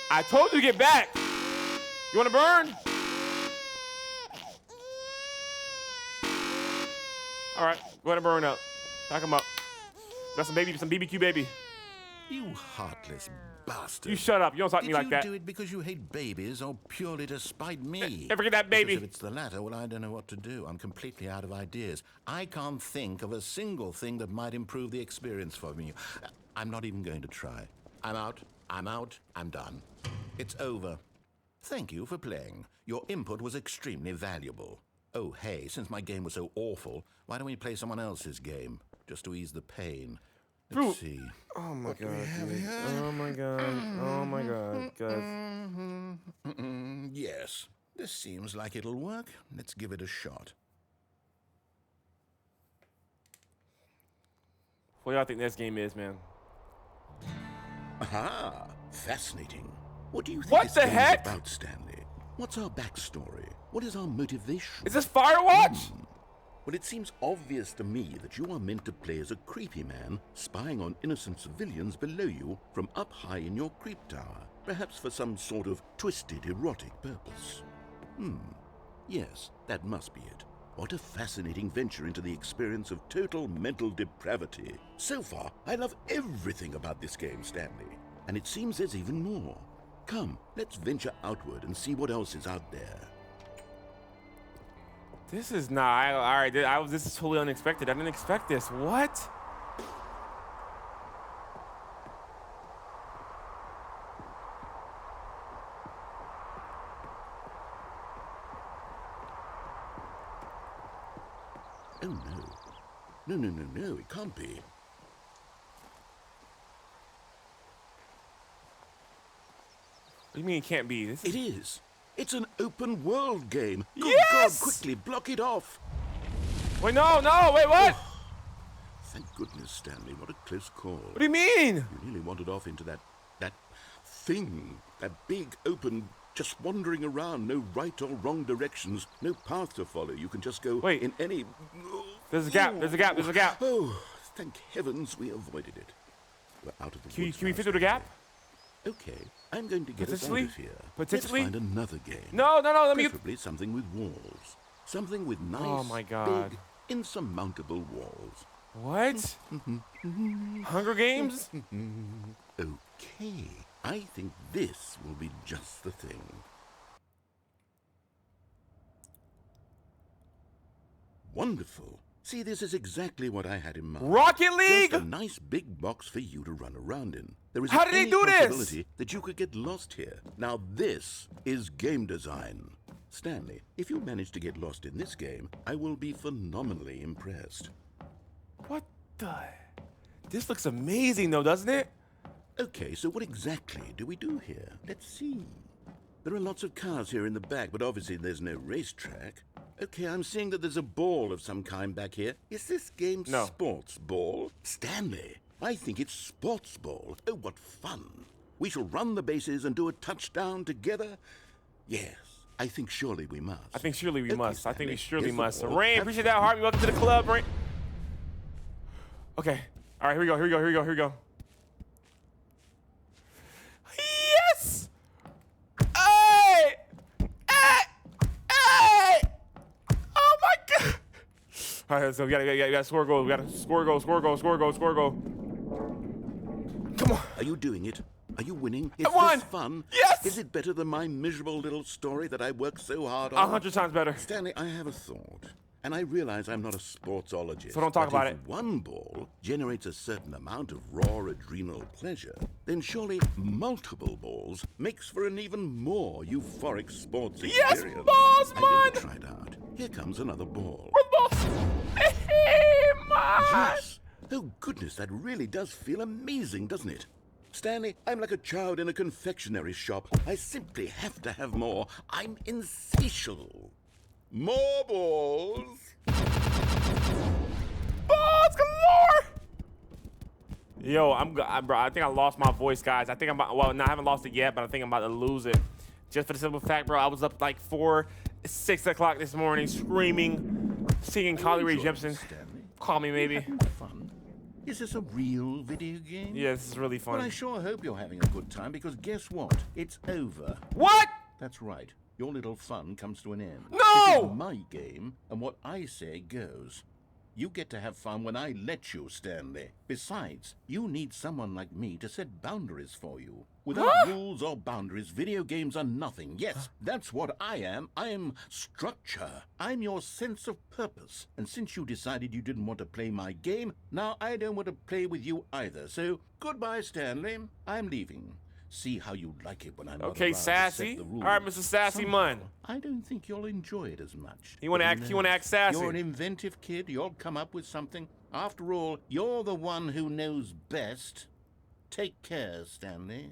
I told you to get back. You want to burn? All right, go ahead and burn up. Pack him up. Got some BBQ baby. You heartless bastard. You shut up. You don't talk to me like that. Did you do it because you hate babies or purely to spite me? Never get that baby. Because if it's the latter, well, I don't know what to do. I'm completely out of ideas. I can't think of a single thing that might improve the experience for me. I'm not even going to try. I'm out. I'm done. It's over. Thank you for playing. Your input was extremely valuable. Oh, hey, since my game was so awful, why don't we play someone else's game, just to ease the pain? Let's see. Oh my god. Oh my god. Oh my god, guys. Yes, this seems like it'll work. Let's give it a shot. What do y'all think this game is, man? Aha! Fascinating. What do you think What this the game heck? is about, Stanley? What's our backstory? What is our motivation? Is this Firewatch? Well, it seems obvious to me that you are meant to play as a creepy man spying on innocent civilians below you from up high in your creep tower, perhaps for some sort of twisted erotic purpose. Yes, that must be it. What a fascinating venture into the experience of total mental depravity. So far, I love everything about this game, Stanley. And it seems there's even more. Come, let's venture outward and see what else is out there. This is not. All right, this is totally unexpected. I didn't expect this. What? Oh, no. No, it can't be. What do you mean it can't be? It is. It's an open world game. Good Yes! God, quickly block it off. Wait, no, wait, what? Thank goodness, Stanley. What a close call. What do you mean? You nearly wandered off into that thing. That big, open, just wandering around. No right or wrong directions. No path to follow. You can just go Wait. in any... There's a gap. There's a gap. There's a gap. Oh, thank heavens we avoided it. We're out of the Can woods we now, fit through the gap? Okay, I'm going to get us out Potentially? of here. Potentially? Let's find another game. No, let me. Preferably something with walls. Something with nice, Oh my God. big, insurmountable walls. What? Hunger Games? Okay, I think this will be just the thing. Wonderful. See, this is exactly what I had in mind. Rocket League? Just a nice big box for you to run around in. There is How did they any do this? possibility that you could get lost here. Now this is game design. Stanley, if you manage to get lost in this game, I will be phenomenally impressed. What the? This looks amazing, though, doesn't it? Okay, so what exactly do we do here? Let's see. There are lots of cars here in the back, but obviously there's no racetrack. Okay, I'm seeing that there's a ball of some kind back here. Is this game No. sports ball? Stanley, I think it's sports ball. Oh, what fun. We shall run the bases and do a touchdown together? Yes, I think surely we must. I think surely we Okay, must. I think we Stanley, surely here's the must. ball. Rain, Have appreciate fun. that, Harvey. Welcome to the club, Rain. Okay. All right, here we go. Yes! Hey! Oh my God! All right, so we gotta score goals. We gotta score goal. Come on. Are you doing it? Are you winning? Is I won! this fun? Yes! Is it better than my miserable little story that I worked so hard on? 100 times better. Stanley, I have a thought. And I realize I'm not a sportsologist. So don't talk but about if it. one ball generates a certain amount of raw adrenal pleasure, then surely multiple balls makes for an even more euphoric sports Yes, experience. balls, I man! didn't try it out. Here comes another ball. Hey, man! Yes. Oh, goodness, that really does feel amazing, doesn't it? Stanley, I'm like a child in a confectionery shop. I simply have to have more. I'm insatiable. More balls. Balls galore! Yo, bro, I think I lost my voice, guys. I think I'm about, well, no, I haven't lost it yet, but I think I'm about to lose it. Just for the simple fact, bro, I was up like 6 o'clock this morning screaming, singing Carly Rae Jepsen. Stanley, Call me, maybe. having fun? Is this a real video game? Yeah, this is really Well, I fun. sure hope you're having a good time, because guess what? It's over. What? That's right. Your little fun comes to an end. No! This is my game, and what I say goes. You get to have fun when I let you, Stanley. Besides, you need someone like me to set boundaries for you. Without rules or boundaries, video games are nothing. Yes, that's what I am. I'm structure. I'm your sense of purpose. And since you decided you didn't want to play my game, now I don't want to play with you either. So, goodbye, Stanley. I'm leaving. See how you like it when I'm Okay, sassy. All right, Mr. Sassy Man. I don't think you'll enjoy it as much. You want to act? You want to act sassy? You're an inventive kid. You'll come up with something. After all, you're the one who knows best. Take care, Stanley.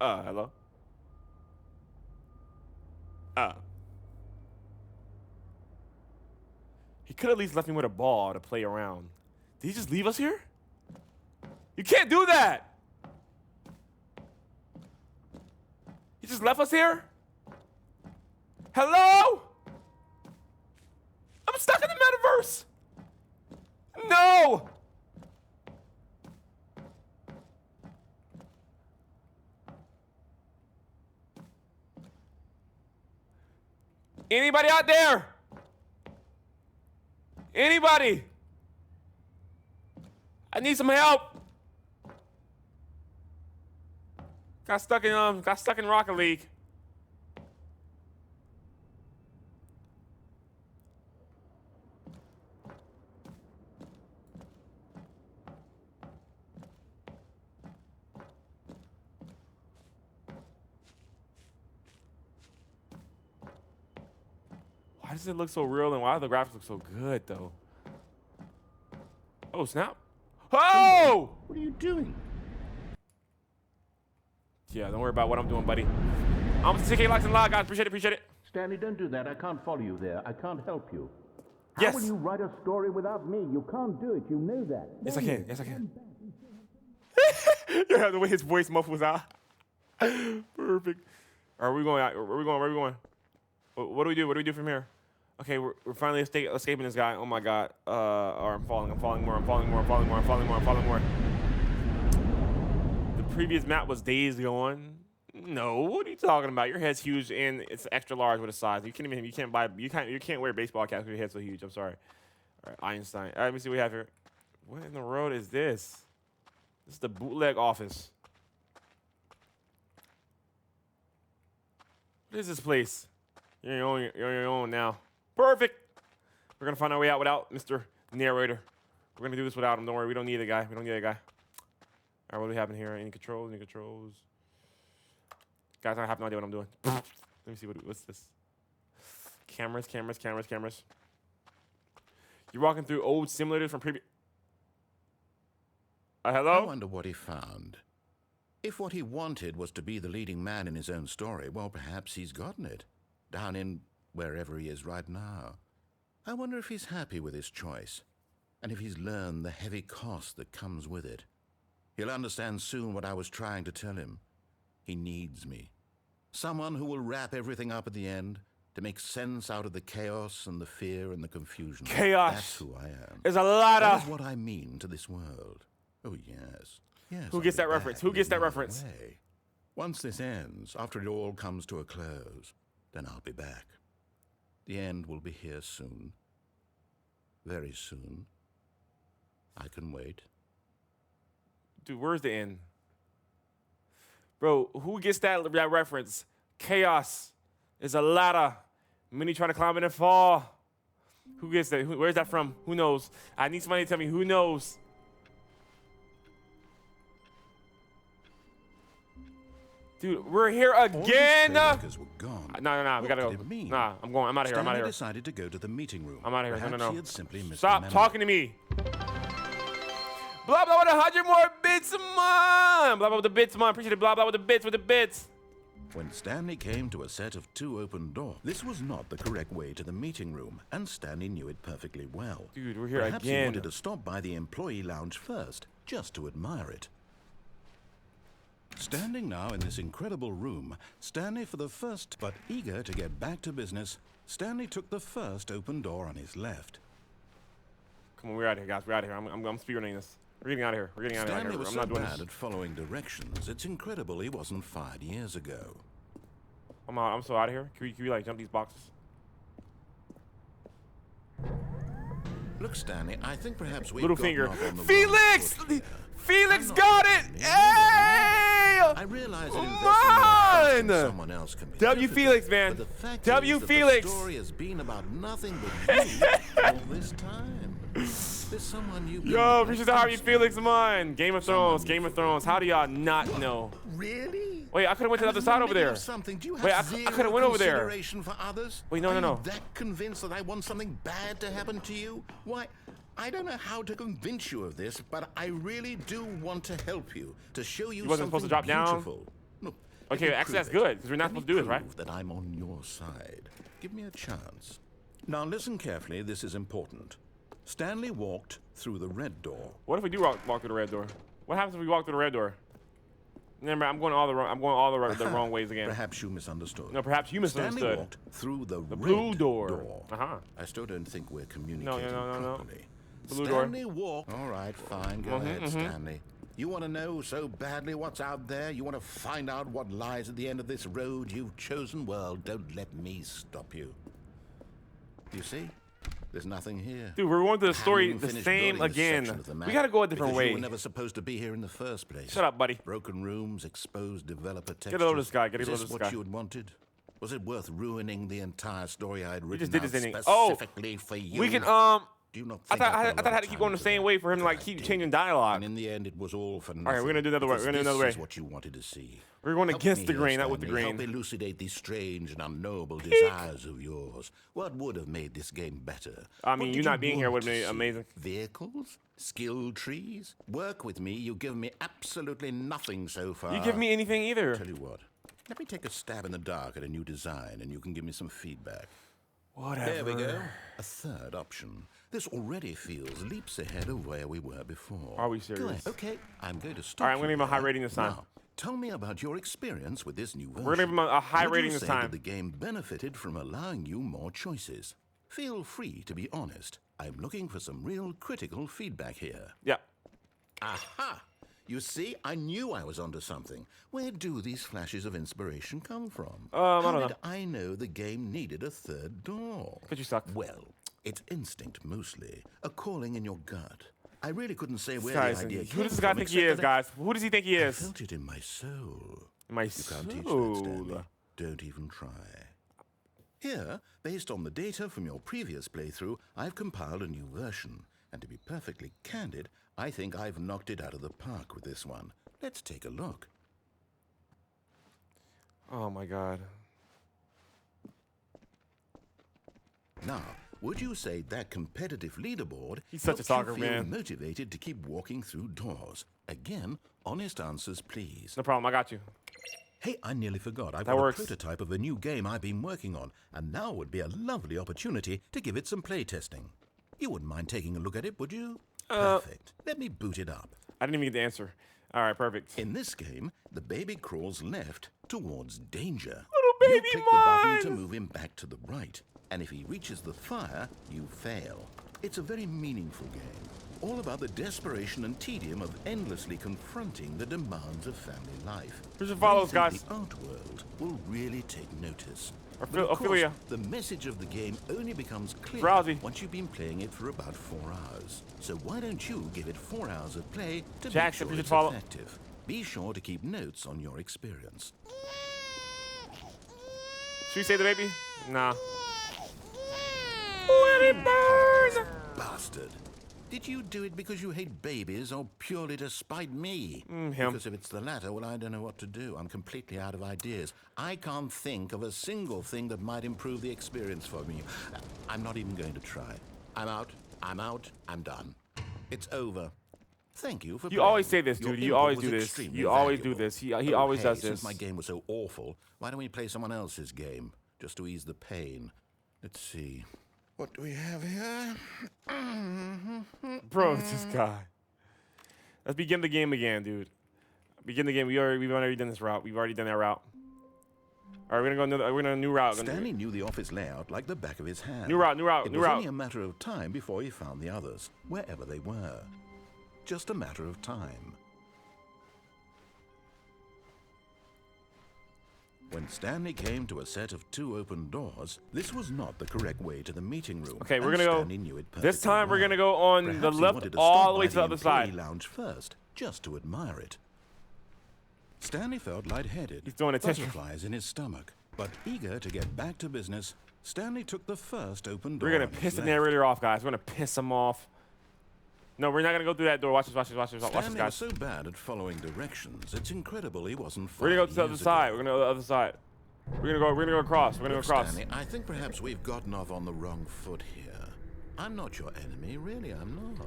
Hello? He could at least left me with a ball to play around. Did he just leave us here? You can't do that! He just left us here? Hello? I'm stuck in the metaverse! No! Anybody out there? Anybody? I need some help. Got stuck in Rocket League. Why does it look so real and why do the graphics look so good though? Oh, snap. Oh! What are you doing? Yeah, don't worry about what I'm doing, buddy. I'm CK Locks and Log, guys. Appreciate it. Stanley, don't do that. I can't follow you there. I can't help you. Yes. How will you write a story without me? You can't do it. You know that. Yes, I can. Yes, I can. Yeah, the way his voice muffles out. Perfect. Are we going out? Where are we going? Where are we going? What do we do? What do we do from here? Okay, we're finally escaping this guy. Oh my God. Or I'm falling more. The previous map was days gone. No, what are you talking about? Your head's huge and it's extra large with a size. You can't wear baseball caps with your head so huge. I'm sorry. All right, Einstein. All right, let me see what we have here. What in the world is this? This is the bootleg office. What is this place? You're on your own now. Perfect. We're gonna find our way out without Mr. Narrator. We're gonna do this without him. Don't worry. We don't need a guy. All right, what do we have in here? Any controls? Guys, I have no idea what I'm doing. Let me see what's this. Cameras. You're walking through old simulators from previous. Hello? I wonder what he found. If what he wanted was to be the leading man in his own story, well, perhaps he's gotten it. Down in wherever he is right now. I wonder if he's happy with his choice, and if he's learned the heavy cost that comes with it. He'll understand soon what I was trying to tell him. He needs me. Someone who will wrap everything up at the end to make sense out of the chaos and the fear and the confusion. Chaos. That's who I am. There's a lot of... That is what I mean to this world. Oh, yes. Yes. Who gets that reference? Who gets that reference? Once this ends, after it all comes to a close, then I'll be back. The end will be here soon. Very soon. I can wait. Dude, where's the end? Bro, who gets that reference? Chaos is a ladder. Many try to climb it and fall. Who gets that? Where's that from? Who knows? I need somebody to tell me who knows. Dude, we're here again. Were gone. No, we gotta go. Nah, I'm going. I'm out of here. I'm out of here. Decided to go to the meeting room. I'm out of here. No. He had simply missed Stop talking to me. Blah blah with 100 more bits a month. Blah blah with the bits a month. Appreciate it. Blah blah with the bits. When Stanley came to a set of 2 open doors, this was not the correct way to the meeting room, and Stanley knew it perfectly well. Dude, we're here Perhaps again. He wanted to stop by the employee lounge first, just to admire it. Standing now in this incredible room, Stanley for the first, but eager to get back to business, Stanley took the first open door on his left. Come on, we're out of here, guys. We're out of here. I'm speedrunning this. We're getting out of here. Stanley was I'm so not doing bad this. at following directions, it's incredible he wasn't fired years ago. I'm out. I'm so out of here. Can we like jump these boxes? Look, Stanley, I think perhaps we've Little gotten finger. off on the Felix! wrong foot here. Felix got it! Hey! I realize that Come investing in a house on! in someone else can be W. Felix, man. But the fact W. is that Felix. The story has been about nothing but you all this time. There's someone you've been Yo, this is neglecting, Harvey Stanley. Felix mine. Game of Thrones, Game of Thrones. How do y'all not know? Really? Wait, I could have went to the other side over there. Something. Do you have Wait, I zero could have went over there. consideration for others? Wait, no, Are no, no. you that convinced that I want something bad to happen to you? Why, I don't know how to convince you of this, but I really do want to help you, to show you wasn't something supposed to drop down? beautiful. Look, let Okay, me actually, prove that's it. good, because we're not Let me supposed to do this, right? prove that I'm on your side. Give me a chance. Now listen carefully, this is important. Stanley walked through the red door. What if we do walk through the red door? What happens if we walk through the red door? Remember, I'm going all the wrong ways again. Perhaps you misunderstood. No, perhaps you Stanley misunderstood. walked through the blue red door. Uh-huh. I still don't think we're communicating No. properly. Blue door. Stanley walked. All right, fine. Go ahead, Stanley. You want to know so badly what's out there? You want to find out what lies at the end of this road you've chosen? Well, don't let me stop you. You see? There's nothing here. Dude, we're going through the story Haven't the finished same building this again. section of the map We gotta go a different because way. You were never supposed to be here in the first place. Shut up, buddy. Broken rooms, exposed developer textures. Get a load of this guy. Get a Is load of this this what guy. you had wanted? Was it worth ruining the entire story I had written just did out this ending. Oh, specifically for you? We can Do you not I think thought I put a thought I lot had of to keep going the time same into way that? for him to like But I keep did. changing dialogue. And in the end, it was all for nothing. right, we're gonna do another way. because We're gonna do this another is way. what you wanted to see. We're going Help against me the here, grain, not with the Stanley. grain. Help elucidate these strange and unknowable desires of yours. What would have made this game better? I What mean, did you not being here want would have to been see? amazing. Vehicles? Skill trees? Work with me. You've given me absolutely nothing so far. You give me anything either. Tell you what. Let me take a stab in the dark at a new design, and you can give me some feedback. Whatever. There we go. A third option. This already feels leaps ahead of where we were before. Are we Go serious? ahead. Okay, I'm going to stop. All right, I'm you gonna give him a high there. rating this time. Now, tell me about your experience with this new version. We're gonna give him a high Would you rating this say time. that the game benefited from allowing you more choices? Feel free to be honest. I'm looking for some real critical feedback here. Yeah. Aha! You see, I knew I was onto something. Where do these flashes of inspiration come from? I How don't did I know the game needed a third door? 'Cause you suck. Well, it's instinct mostly, a calling in your gut. I really couldn't say where Guys, the idea who came does this guy from, think he except is, that guys? Who does he think he I is? felt it in my soul. My You can't teach that, soul. Stanley. Don't even try. Here, based on the data from your previous playthrough, I've compiled a new version. And to be perfectly candid, I think I've knocked it out of the park with this one. Let's take a look. Oh my God. Now, would you say that competitive leaderboard He's such a helps stalker, you feel man. motivated to keep walking through doors? Again, honest answers, please. No problem. I got you. Hey, I nearly forgot. I've That got works. a prototype of a new game I've been working on, and now would be a lovely opportunity to give it some playtesting. You wouldn't mind taking a look at it, would you? Perfect. Let me boot it up. I didn't even get the answer. All right, perfect. In this game, the baby crawls left towards danger. Little baby You pick the button mine. to move him back to the right, and if he reaches the fire, you fail. It's a very meaningful game, all about the desperation and tedium of endlessly confronting the demands of family life. Here's your follows, I guys. think the art world will really take notice. Or But of course, Ophelia. the message of the game only becomes clear Drowsy. once you've been playing it for about 4 hours. So why don't you give it 4 hours of play to Jackson, be you sure should it's follow. effective? Be sure to keep notes on your experience. Should we say the baby? Nah. Let it burn. Bastard. Did you do it because you hate babies or purely to spite me? Him. Because if it's the latter, well, I don't know what to do. I'm completely out of ideas. I can't think of a single thing that might improve the experience for me. I'm not even going to try. I'm out. I'm done. It's over. Thank you for You playing. always say this, Your dude. You input always was do this. extremely You always do valuable. this. He Oh, always hey, does since this. my game was so awful, why don't we play someone else's game just to ease the pain? Let's see. What do we have here? Bro, it's this guy. Let's begin the game again, dude. Begin the game. We've already done this route. We've already done that route. All right, we're gonna go a new route. Stanley knew the office layout like the back of his hand. New route. It was only a matter of time before he found the others, wherever they were. Just a matter of time. When Stanley came to a set of 2 open doors, this was not the correct way to the meeting room. Okay, we're and gonna go. Stanley knew it This perfectly time we're well. gonna go on Perhaps the he left wanted to all stop the way by to the other employee side. lounge first, just to admire it. Stanley felt lightheaded. He's throwing attention. Butterflies in his stomach. But eager to get back to business, Stanley took the first open door. We're gonna piss the narrator off, guys. We're gonna piss him off. No, we're not gonna go through that door. Watch this, watch this, watch this, watch this, Stanley was guys. so bad at following directions, it's incredible he wasn't. We're gonna go to the other side. We're gonna go to the other side. We're gonna go across. We're gonna go across. Stanley, I think perhaps we've gotten off on the wrong foot here. I'm not your enemy, really, I'm not.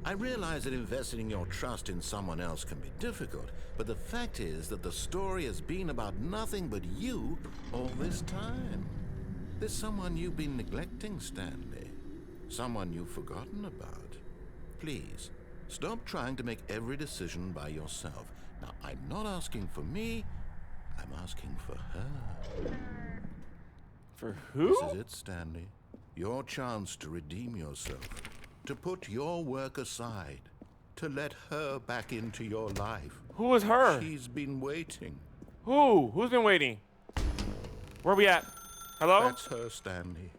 I realize that investing your trust in someone else can be difficult, but the fact is that the story has been about nothing but you all this time. There's someone you've been neglecting, Stanley. Someone you've forgotten about. Please, stop trying to make every decision by yourself. Now, I'm not asking for me, I'm asking for her. For who? This is it, Stanley. Your chance to redeem yourself. To put your work aside. To let her back into your life. Who is her? She's been waiting. Who? Who's been waiting? Where are we at? Hello? That's her, Stanley.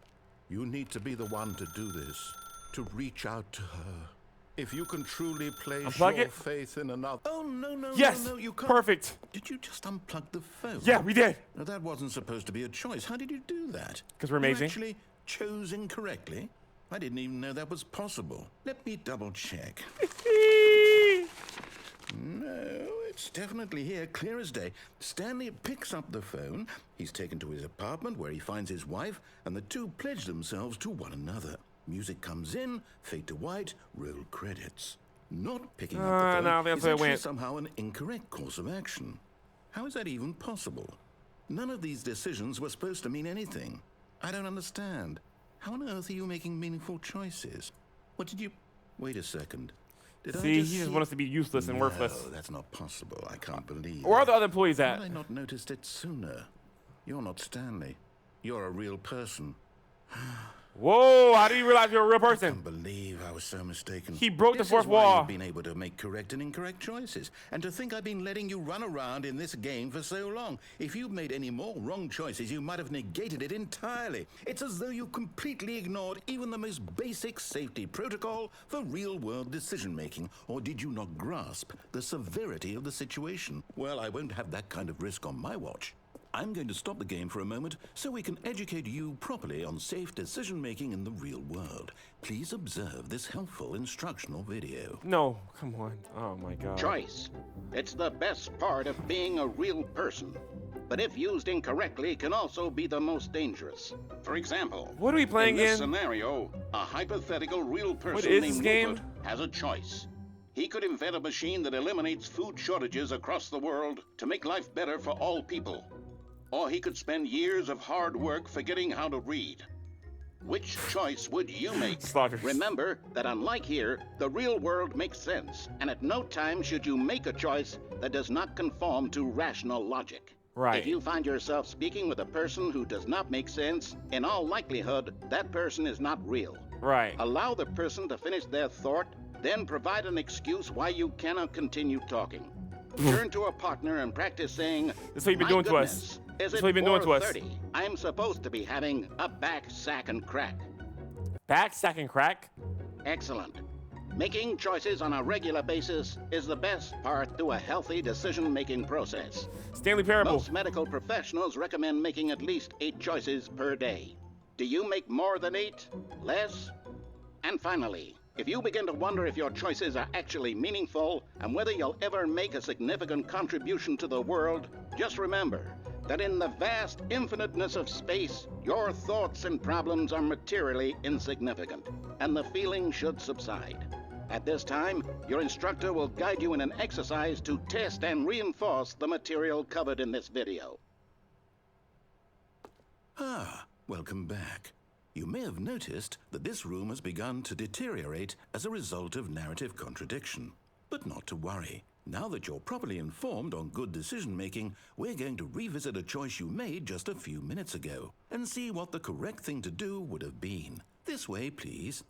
You need to be the one to do this. To reach out to her. If you can truly place Unplug your it? faith in another... Oh, no, Yes! no, you can't. Perfect. Did you just unplug the phone? Yeah, we did. Now, that wasn't supposed to be a choice. How did you do that? 'Cause we're amazing. You actually chose incorrectly? I didn't even know that was possible. Let me double check. No, it's definitely here, clear as day. Stanley picks up the phone. He's taken to his apartment where he finds his wife, and the two pledge themselves to one another. Music comes in, fade to white, roll credits. Not picking up the phone no, that's is where it actually went. somehow an incorrect course of action. How is that even possible? None of these decisions were supposed to mean anything. I don't understand. How on earth are you making meaningful choices? What did you... Wait a second. Did See, I he just just see... wants us to be useless and worthless. No, that's not possible. I can't believe Where are it. the other employees How at? had I not noticed it sooner? You're not Stanley. You're a real person. Whoa, how did you realize you're a real I person? can't believe I was so mistaken. He broke the This fourth is why wall. You've been able to make correct and incorrect choices. And to think I've been letting you run around in this game for so long. If you'd made any more wrong choices, you might have negated it entirely. It's as though you completely ignored even the most basic safety protocol for real-world decision-making. Or did you not grasp the severity of the situation? Well, I won't have that kind of risk on my watch. I'm going to stop the game for a moment so we can educate you properly on safe decision-making in the real world. Please observe this helpful instructional video. No, come on. Oh my God. Choice. It's the best part of being a real person. But if used incorrectly, can also be the most dangerous. For example, What are we playing in this in? scenario, a hypothetical real person is named this game? Rupert has a choice. He could invent a machine that eliminates food shortages across the world to make life better for all people. Or he could spend years of hard work forgetting how to read. Which choice would you make? Slaughters. Remember that unlike here, the real world makes sense, and at no time should you make a choice that does not conform to rational logic. Right. If you find yourself speaking with a person who does not make sense, in all likelihood, that person is not real. Right. Allow the person to finish their thought, then provide an excuse why you cannot continue talking. Turn to a partner and practice saying, That's what you've been "My doing to us. goodness, is That's it what you've been doing to us. 4:30? I'm supposed to be having a back sack and crack." Back, sack, and crack? Excellent. Making choices on a regular basis is the best part to a healthy decision-making process. Stanley Parable. Most medical professionals recommend making at least 8 choices per day. Do you make more than 8? Less? And finally, if you begin to wonder if your choices are actually meaningful and whether you'll ever make a significant contribution to the world, just remember that in the vast infiniteness of space, your thoughts and problems are materially insignificant, and the feeling should subside. At this time, your instructor will guide you in an exercise to test and reinforce the material covered in this video. Ah, welcome back. You may have noticed that this room has begun to deteriorate as a result of narrative contradiction. But not to worry. Now that you're properly informed on good decision-making, we're going to revisit a choice you made just a few minutes ago and see what the correct thing to do would have been. This way, please.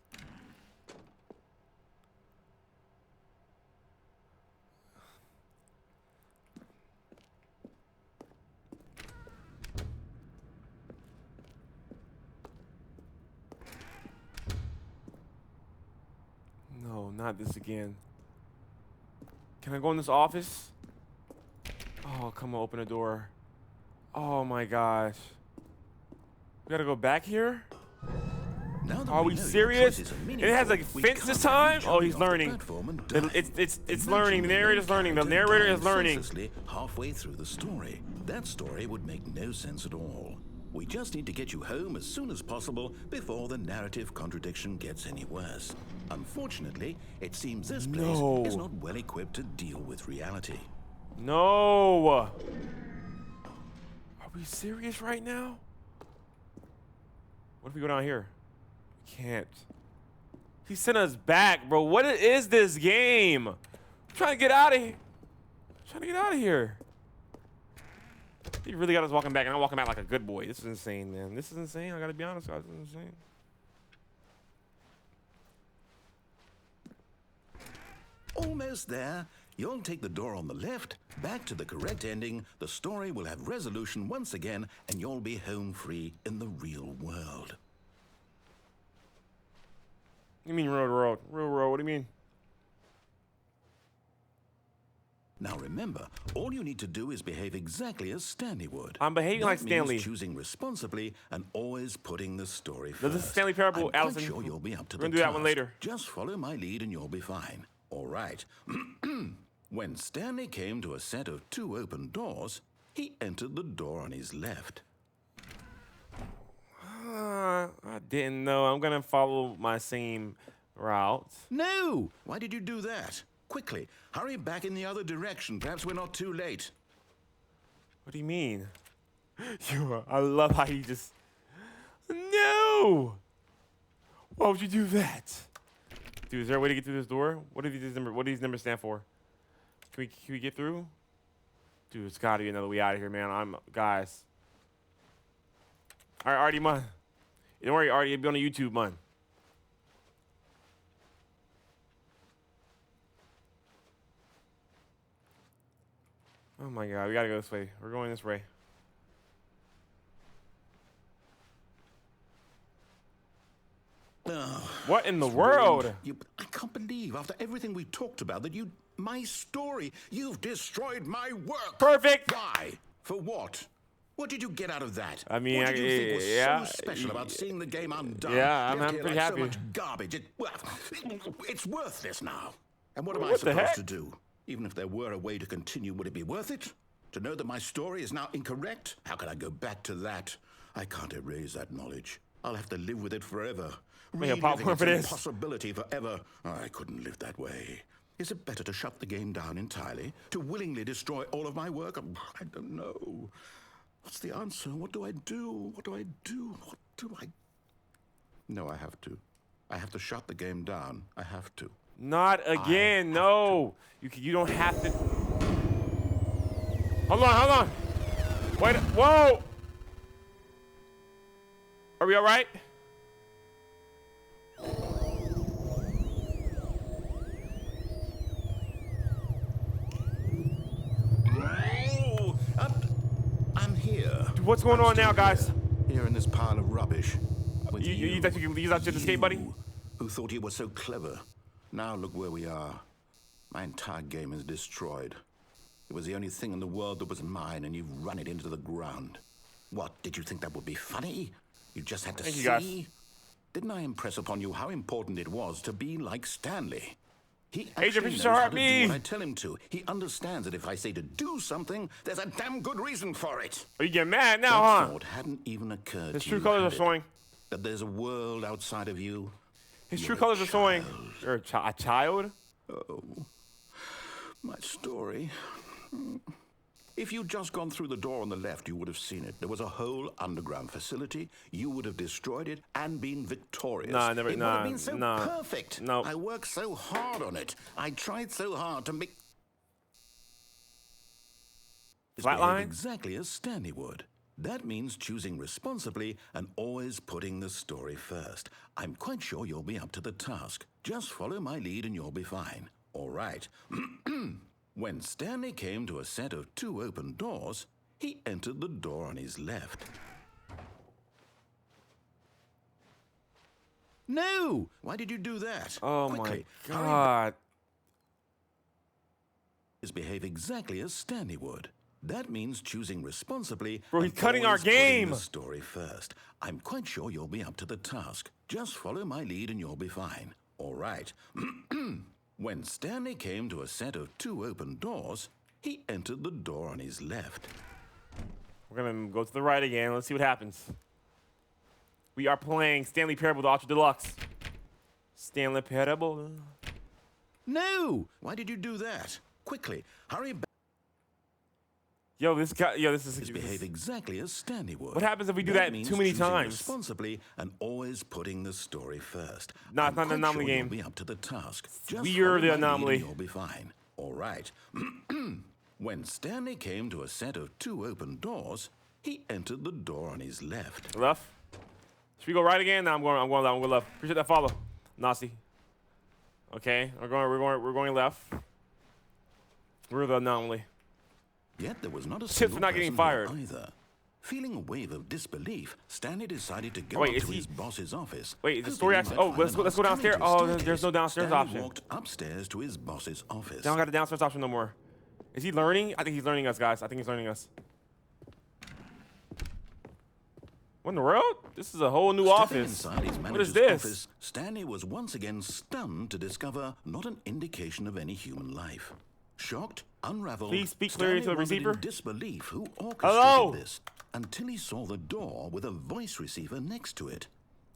No, not this again. Can I go in this office? Oh, come on, open the door. Oh my gosh. We gotta go back here? Are we serious? And it has like fence this time? Oh, he's learning. It's learning. The narrator is learning. The narrator is learning. Halfway through the story. That story would make no sense at all. We just need to get you home as soon as possible before the narrative contradiction gets any worse. Unfortunately, it seems this place is not well equipped to deal with reality. No. Are we serious right now? What if we go down here? Can't. He sent us back, bro. What is this game? I'm trying to get out of here. He really got us walking back, and I'm walking back like a good boy. This is insane, man. This is insane. I gotta be honest, guys. This is insane. Almost there. You'll take the door on the left, back to the correct ending. The story will have resolution once again, and you'll be home free in the real world. You mean real world? Real world, what do you mean? Now remember, all you need to do is behave exactly as Stanley would. I'm behaving like Stanley. Choosing responsibly and always putting the story first. This is Stanley Parable, Allison. I'm sure you'll be up to We're gonna do that one later. Just follow my lead and you'll be fine. All right. When Stanley came to a set of 2 open doors, he entered the door on his left. I didn't know. I'm gonna follow my same route. No! Why did you do that? Quickly, hurry back in the other direction. Perhaps we're not too late. What do you mean? I love how you just... No! Why would you do that? Dude, is there a way to get through this door? What do these numbers stand for? Can we get through? Dude, it's gotta be another way out of here, man. Guys. All right, Artie, man. Don't worry, Artie, you'll be on the YouTube, man. Oh my God, we gotta go this way. We're going this way. What in the world? I can't believe, after everything we talked about, that my story, you've destroyed my work. Perfect. Why? For what? What did you get out of that? I mean, what did you think was so special about seeing the game undone? Yeah, I'm pretty happy. So much garbage. It's worthless now. And what am I supposed to do? Even if there were a way to continue, would it be worth it? To know that my story is now incorrect? How can I go back to that? I can't erase that knowledge. I'll have to live with it forever. Reliving its impossibility forever. I couldn't live that way. Is it better to shut the game down entirely? To willingly destroy all of my work? I don't know. What's the answer? What do I do? What do I do? What do I... No, I have to. I have to shut the game down. I have to. Not again. No. You don't have to. Hold on. Wait. Whoa. Are we all right? I'm here. Dude, what's going on now, guys? Here in this pile of rubbish. You think you can use out your escape, buddy? Who thought you were so clever? Now look where we are. My entire game is destroyed. It was the only thing in the world that was mine, and you've run it into the ground. What, did you think that would be funny? You just had to see? Guys. Didn't I impress upon you how important it was to be like Stanley? He Agent actually knows how to do what I tell him to. He understands that if I say to do something, there's a damn good reason for it. Are you getting mad now, that huh? thought hadn't even occurred to His you, true colors are showing. That there's a world outside of you. His true colors are showing. You're a child? Oh, my story. If you'd just gone through the door on the left, you would have seen it. There was a whole underground facility. You would have destroyed it and been victorious. Nah, never. It would have been so perfect. No. I worked so hard on it. I tried so hard to make... Flatline? Exactly as Stanley would. That means choosing responsibly and always putting the story first. I'm quite sure you'll be up to the task. Just follow my lead and you'll be fine. All right. When Stanley came to a set of 2 open doors, he entered the door on his left. No! Why did you do that? Oh, Quickly, my God. behave exactly as Stanley would. That means choosing responsibly. Bro, he's and cutting our always putting game. the story first. I'm quite sure you'll be up to the task. Just follow my lead and you'll be fine. All right. When Stanley came to a set of 2 open doors, he entered the door on his left. We're gonna go to the right again. Let's see what happens. We are playing Stanley Parable the Ultra Deluxe. Stanley Parable. No! Why did you do that? Quickly, hurry back. Yo, this guy. Yo, this is. Behave exactly as Stanley would. What happens if we do that means too many choosing times? Responsibly and always putting the story first. Nah, it's not an quite anomaly sure game. You'll be up to the task. Just We're follow the my lead and anomaly. You'll be fine. All right. When Stanley came to a set of 2 open doors, he entered the door on his left. Left. Should we go right again? No, I'm going left. I'm going left. Appreciate that follow, Nasi. Okay, we're going left. We're the anomaly. Yet there was not a Tips single for not getting person fired. here either. Feeling a wave of disbelief, Stanley decided to go Wait, up is to he- his boss's office. Wait, is the hoping story he actually- might oh, find let's an go upcoming downstairs. Oh, there's staircase. no downstairs Stanley option. walked upstairs to his boss's office. They don't got a downstairs option no more. Is he learning? I think he's learning us, guys. I think he's learning us. What in the world? This is a whole new Stepping office. inside his What manager's is this? office, Stanley was once again stunned to discover not an indication of any human life. Shocked, unraveled, Please speak clearly to the Stanley wondered receiver. in disbelief who orchestrated Hello? this until he saw the door with a voice receiver next to it.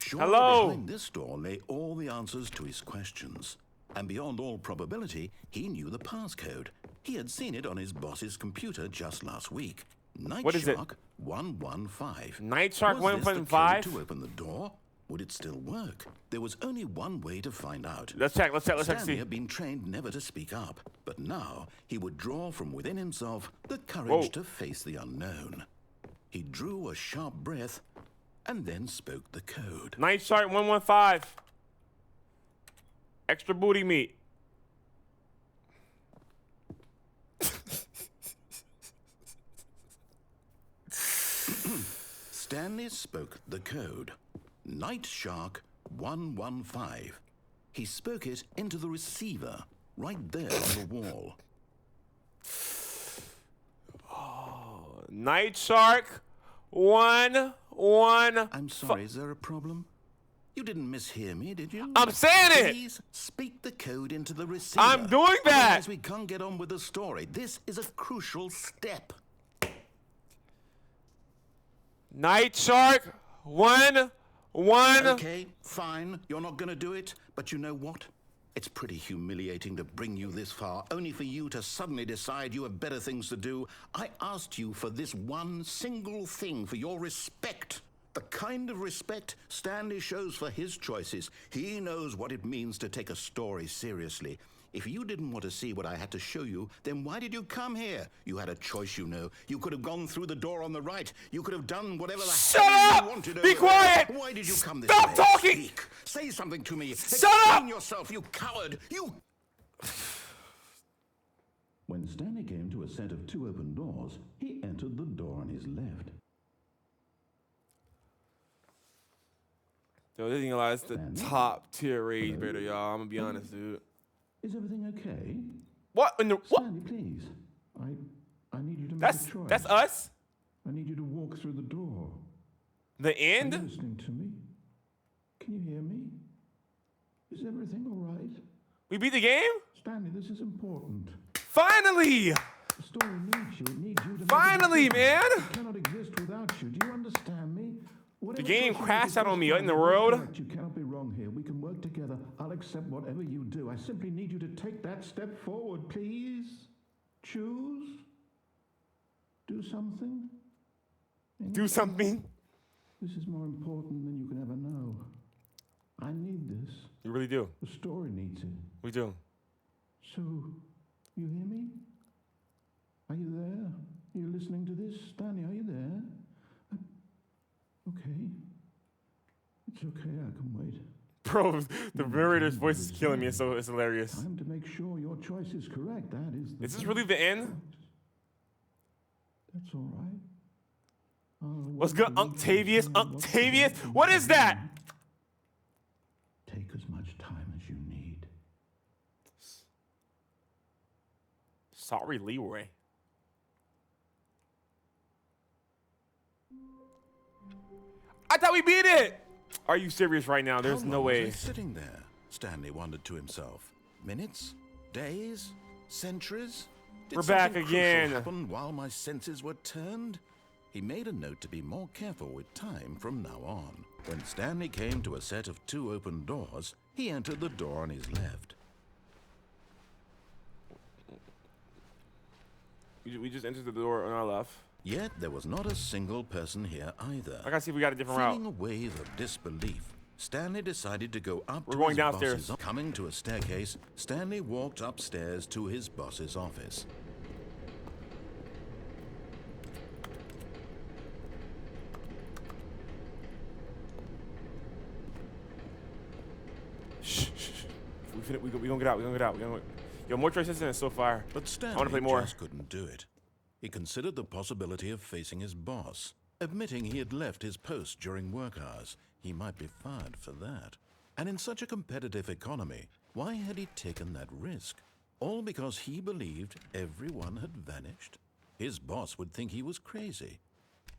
Surely Hello? behind this door lay all the answers to his questions. And beyond all probability, he knew the passcode. He had seen it on his boss's computer just last week. Night What is it? Shark 115. Night Shark Was this the 115? code to open the door? Would it still work? There was only one way to find out. Let's check. Stanley See. had been trained never to speak up, but now he would draw from within himself the courage Whoa. to face the unknown. He drew a sharp breath and then spoke the code. Night Shark 115. Extra booty meat. Stanley spoke the code. Night Shark 115. He spoke it into the receiver, right there on the wall. Night Shark 115. I'm sorry, is there a problem? You didn't mishear me, did you? I'm saying it. Please speak the code into the receiver. I'm doing that. Otherwise we can't get on with the story. This is a crucial step. Night Shark 115. Okay, fine. You're not going to do it, but you know what? It's pretty humiliating to bring you this far, only for you to suddenly decide you have better things to do. I asked you for this one single thing, for your respect. The kind of respect Stanley shows for his choices. He knows what it means to take a story seriously. If you didn't want to see what I had to show you, then why did you come here? You had a choice, you know. You could have gone through the door on the right. You could have done whatever the Shut hell up! you wanted. Be over quiet! there. Why did you come this Stop way? talking! Speak. Say something to me. Shut Explain up! yourself, you coward. You... When Stanley came to a set of 2 open doors, he entered the door on his left. Yo, this thing is the top tier rage beta, y'all. I'm gonna be honest, dude. Is everything okay? What in the what? Stanley, please. I need you to make That's a choice. that's us. I need you to walk through the door. The Are you end. listening to me? Can you hear me? Is everything all right? We beat the game. Stanley, this is important. Finally, The story needs you. It needs you to make a finally, decision. man. It cannot exist without you. Do you understand me? The game crashed out on me in the road. You cannot be wrong here. We can work together. I'll accept whatever you do. I simply need you to take that step forward, please. Choose. Do something. Do something. This is more important than you can ever know. I need this. You really do. The story needs it. We do. So, you hear me? Are you there? Are you listening to this? Stanley, are you there? Okay. It's okay, I can wait. Bro, the narrator's voice is killing me. It's hilarious. Time to make sure your choice is correct. That is the Is this really the end? That's all right. What's good, Octavius? Octavius? What is that? Take as much time as you need. Sorry, Leroy. I thought we beat it. Are you serious right now? There's How no long way. was I sitting there? Stanley wondered to himself. Minutes? Days? Centuries? Did We're back something again. crucial happen while my senses were turned? He made a note to be more careful with time from now on. When Stanley came to a set of 2 open doors, he entered the door on his left. We just entered the door on our left. Yet there was not a single person here either. I gotta see if we got a different Feeling route. a wave of disbelief, Stanley decided to go up We're to going his downstairs. boss's. Coming to a staircase, Stanley walked upstairs to his boss's office. Shh. We gonna get out. We gonna get out. Yo, more choices in it so far. But I Stanley wanna play more. just couldn't do it. He considered the possibility of facing his boss. Admitting he had left his post during work hours, he might be fired for that. And in such a competitive economy, why had he taken that risk? All because he believed everyone had vanished? His boss would think he was crazy.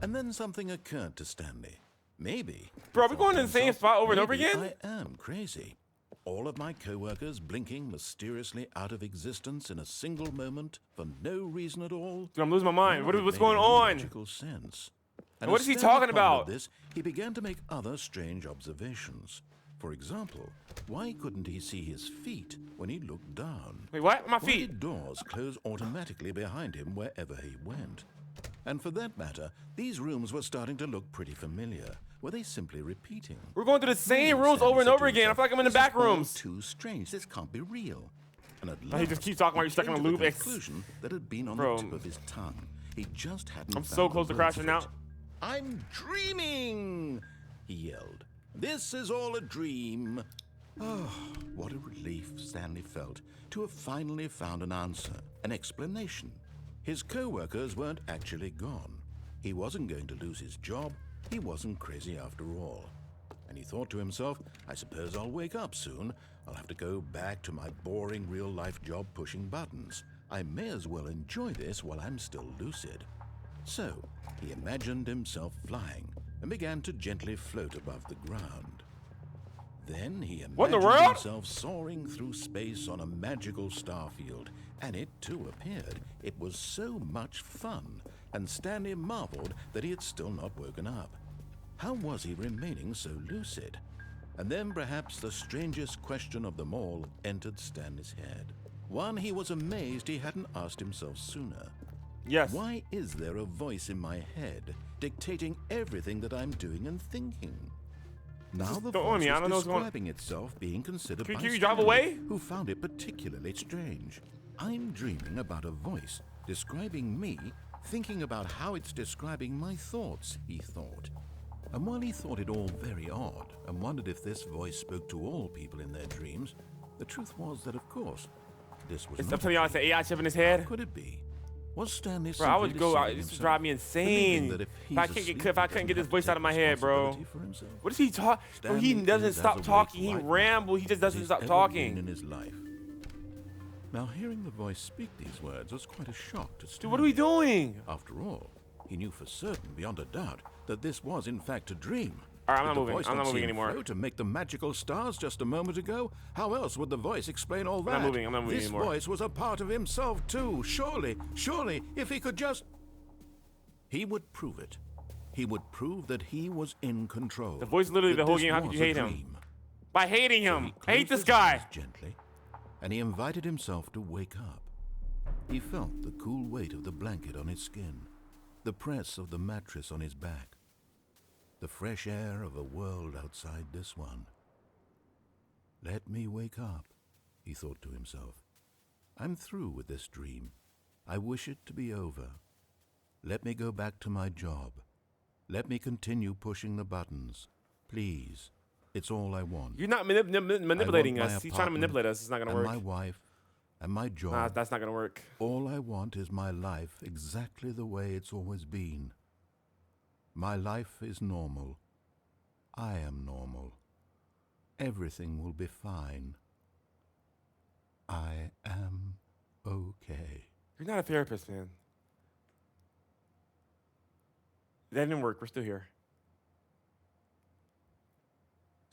And then something occurred to Stanley. Maybe. Bro, he are we thought going to to the same himself, spot over and over maybe again? I am crazy. All of my coworkers blinking mysteriously out of existence in a single moment for no reason at all. Dude, I'm losing my mind. None of it What's made going any on? logical sense. What as is he Stanley talking about? pondered this, he began to make other strange observations. For example, why couldn't he see his feet when he looked down? Wait, what? My Why feet. did doors close automatically behind him wherever he went? And for that matter, these rooms were starting to look pretty familiar. Were they simply repeating? We're going through the same Maybe rooms Stanley over and said over to again. I himself, feel like I'm in the "This back is all rooms. Too strange. This can't be real." And at He last, just keeps talking while you're stuck came in a to the loop. conclusion that had been on Bro. the tip of his tongue. He just hadn't. I'm found so the close to words crashing for now. it. "I'm dreaming!" he yelled. "This is all a dream." Oh, what a relief Stanley felt to have finally found an answer, an explanation. His co-workers weren't actually gone. He wasn't going to lose his job. He wasn't crazy after all. And he thought to himself, I suppose I'll wake up soon. I'll have to go back to my boring real-life job pushing buttons. I may as well enjoy this while I'm still lucid. So, he imagined himself flying and began to gently float above the ground. Then he What in the imagined world? himself soaring through space on a magical starfield, and it too appeared. It was so much fun, and Stanley marveled that he had still not woken up. How was he remaining so lucid? And then perhaps the strangest question of them all entered Stanley's head. One he was amazed he hadn't asked himself sooner. Yes. Why is there a voice in my head dictating everything that I'm doing and thinking? Now the don't worry, voice I was don't know what's going- describing itself being considered Can by you drive Stanley, away? who found it particularly strange. I'm dreaming about a voice describing me, thinking about how it's describing my thoughts, he thought. And while he thought it all very odd and wondered if this voice spoke to all people in their dreams, the truth was that, of course, this was It's not up to y'all. It's an AI chip in his head. Could it be? Was Stanley Bro, I simply would go out. deceiving This would himself, drive me believing insane. that If he's I can't asleep, get he this doesn't voice have out of my to head, take bro. responsibility for himself? What is he talking? Bro, he Stanley doesn't is stop as talking. He awake right rambles. He just now doesn't as stop he's ever been talking. in his life. Now, hearing the voice speak these words was quite a shock to Stanley. Dude, what are we doing? After all, he knew for certain, beyond a doubt, that this was in fact a dream. All right, I'm Did not the moving. voice I'm not see moving him anymore. float and make the magical stars just a moment ago? How else would the voice explain all that? I'm not moving this anymore. voice was a part of himself too. Surely, if he could just... He would prove it. He would prove that he was in control. The voice literally that the whole this game. How could was you a hate him? dream. By hating So him. he I hate closed this his guy. eyes gently, and he invited himself to wake up. He felt the cool weight of the blanket on his skin, the press of the mattress on his back, the fresh air of a world outside this one. Let me wake up, he thought to himself. I'm through with this dream. I wish it to be over. Let me go back to my job. Let me continue pushing the buttons. Please. It's all I want. You're not manipulating I want us. my He's trying to manipulate us. It's not gonna and work. my wife and my job. Nah, that's not gonna work. All I want is my life exactly the way it's always been. My life is normal. I am normal. Everything will be fine. I am okay. You're not a therapist, man. That didn't work. We're still here.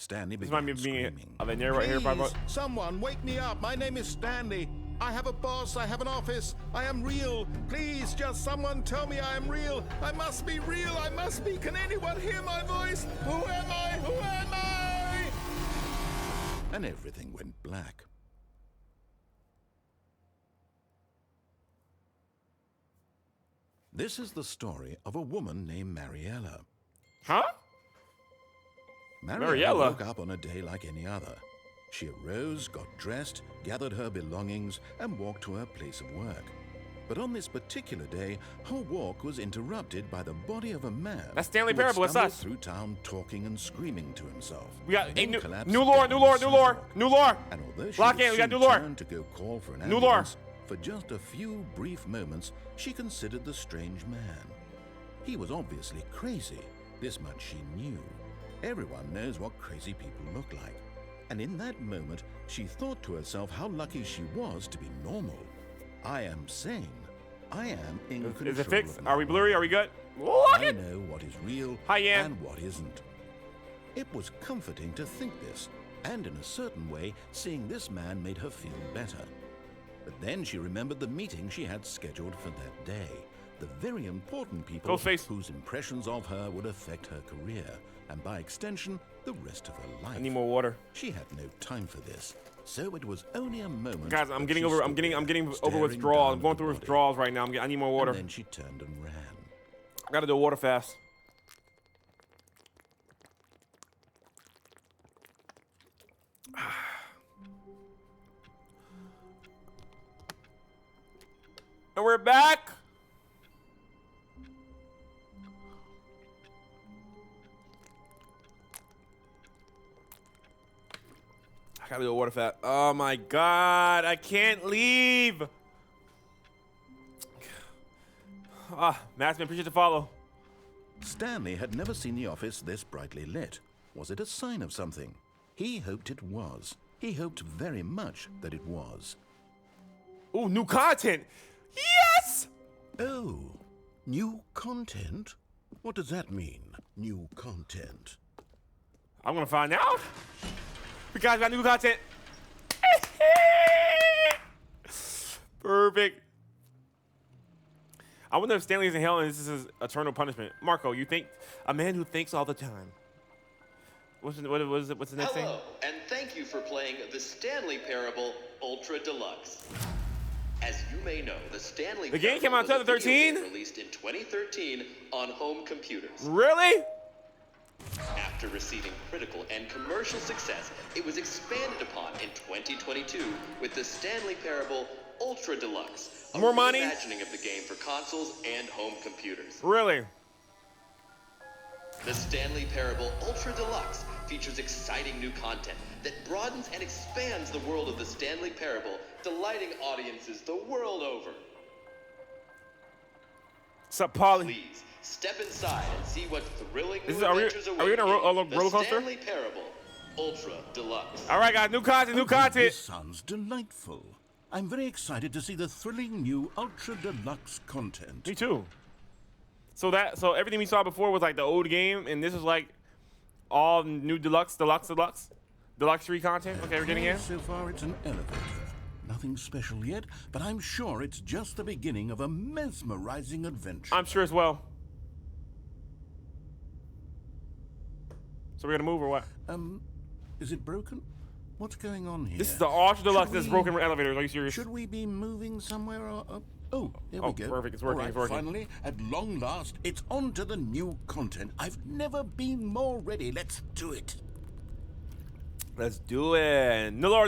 Stanley This began might be screaming. a veneer right here, probably. Please, someone wake me up. My name is Stanley. I have a boss. I have an office. I am real. Please, just someone tell me I am real. I must be real. I must be. Can anyone hear my voice? Who am I? Who am I? And everything went black. This is the story of a woman named Mariella. Huh? Mariella woke up on a day like any other. She arose, got dressed, gathered her belongings, and walked to her place of work. But on this particular day, her walk was interrupted by the body of a man. That's Stanley who had Parable, it's stumbled us. through town talking and screaming to himself. We got Then new collapsed lore, down new the lore, new lore, sidewalk. new lore. And although she Lock would in, we got soon new lore. turn to go call for an New lore. ambulance, for just a few brief moments, she considered the strange man. He was obviously crazy. This much she knew. Everyone knows what crazy people look like. And in that moment, she thought to herself how lucky she was to be normal. I am sane. I am in control. Is it fixed? of my Are we blurry? Are we good? I Look it. know what is real Hi, Yan. and what isn't. It was comforting to think this, and in a certain way, seeing this man made her feel better. But then she remembered the meeting she had scheduled for that day. The very important people Ghostface. whose impressions of her would affect her career, and by extension, the rest of her life. I need more water. She had no time for this, so it was only a moment. Guys, I'm that getting she over. I'm stood getting there, over staring withdrawal. down I'm going at the through body. withdrawals right now. I need more water. And then she turned and ran. I gotta do water fast. And we're back. I gotta do water fast. Oh my god, I can't leave. Matsman, appreciate the follow. Stanley had never seen the office this brightly lit. Was it a sign of something? He hoped it was. He hoped very much that it was. Ooh, new content. Yes! Oh, new content? What does that mean, new content? I'm gonna find out. We guys got new content. Perfect. I wonder if Stanley's in hell and this is his eternal punishment. Marco, you think a man who thinks all the time. What's the next thing? Hello, and thank you for playing the Stanley Parable Ultra Deluxe. As you may know, the Stanley The game Parable came out in was a video 2013? game released in 2013 on home computers. Really? After receiving critical and commercial success, it was expanded upon in 2022 with the Stanley Parable Ultra Deluxe, a More money? reimagining of the game for consoles and home computers. Really? The Stanley Parable Ultra Deluxe features exciting new content that broadens and expands the world of the Stanley Parable, delighting audiences the world over. What's up, Polly? Please, step inside and see what thrilling new Are we adventures await in a roller the coaster? Stanley Parable Ultra Deluxe. All right, guys, new content, new content. This sounds delightful. I'm very excited to see the thrilling new Ultra Deluxe content. Me too. So everything we saw before was like the old game, and this is like all new deluxe 3 content. Okay, we're getting in. So far, it's an elevator. Nothing special yet, but I'm sure it's just the beginning of a mesmerizing adventure. I'm sure as well. So we're gonna move or what? Is it broken? What's going on here? This is the Ultra Deluxe. Should This we- broken elevator. Are you serious? Should we be moving somewhere? Or, oh, there we Oh, go. perfect. It's working, All right, it's working. Finally, at long last, it's on to the new content. I've never been more ready. Let's do it. Let's do it. Nilor.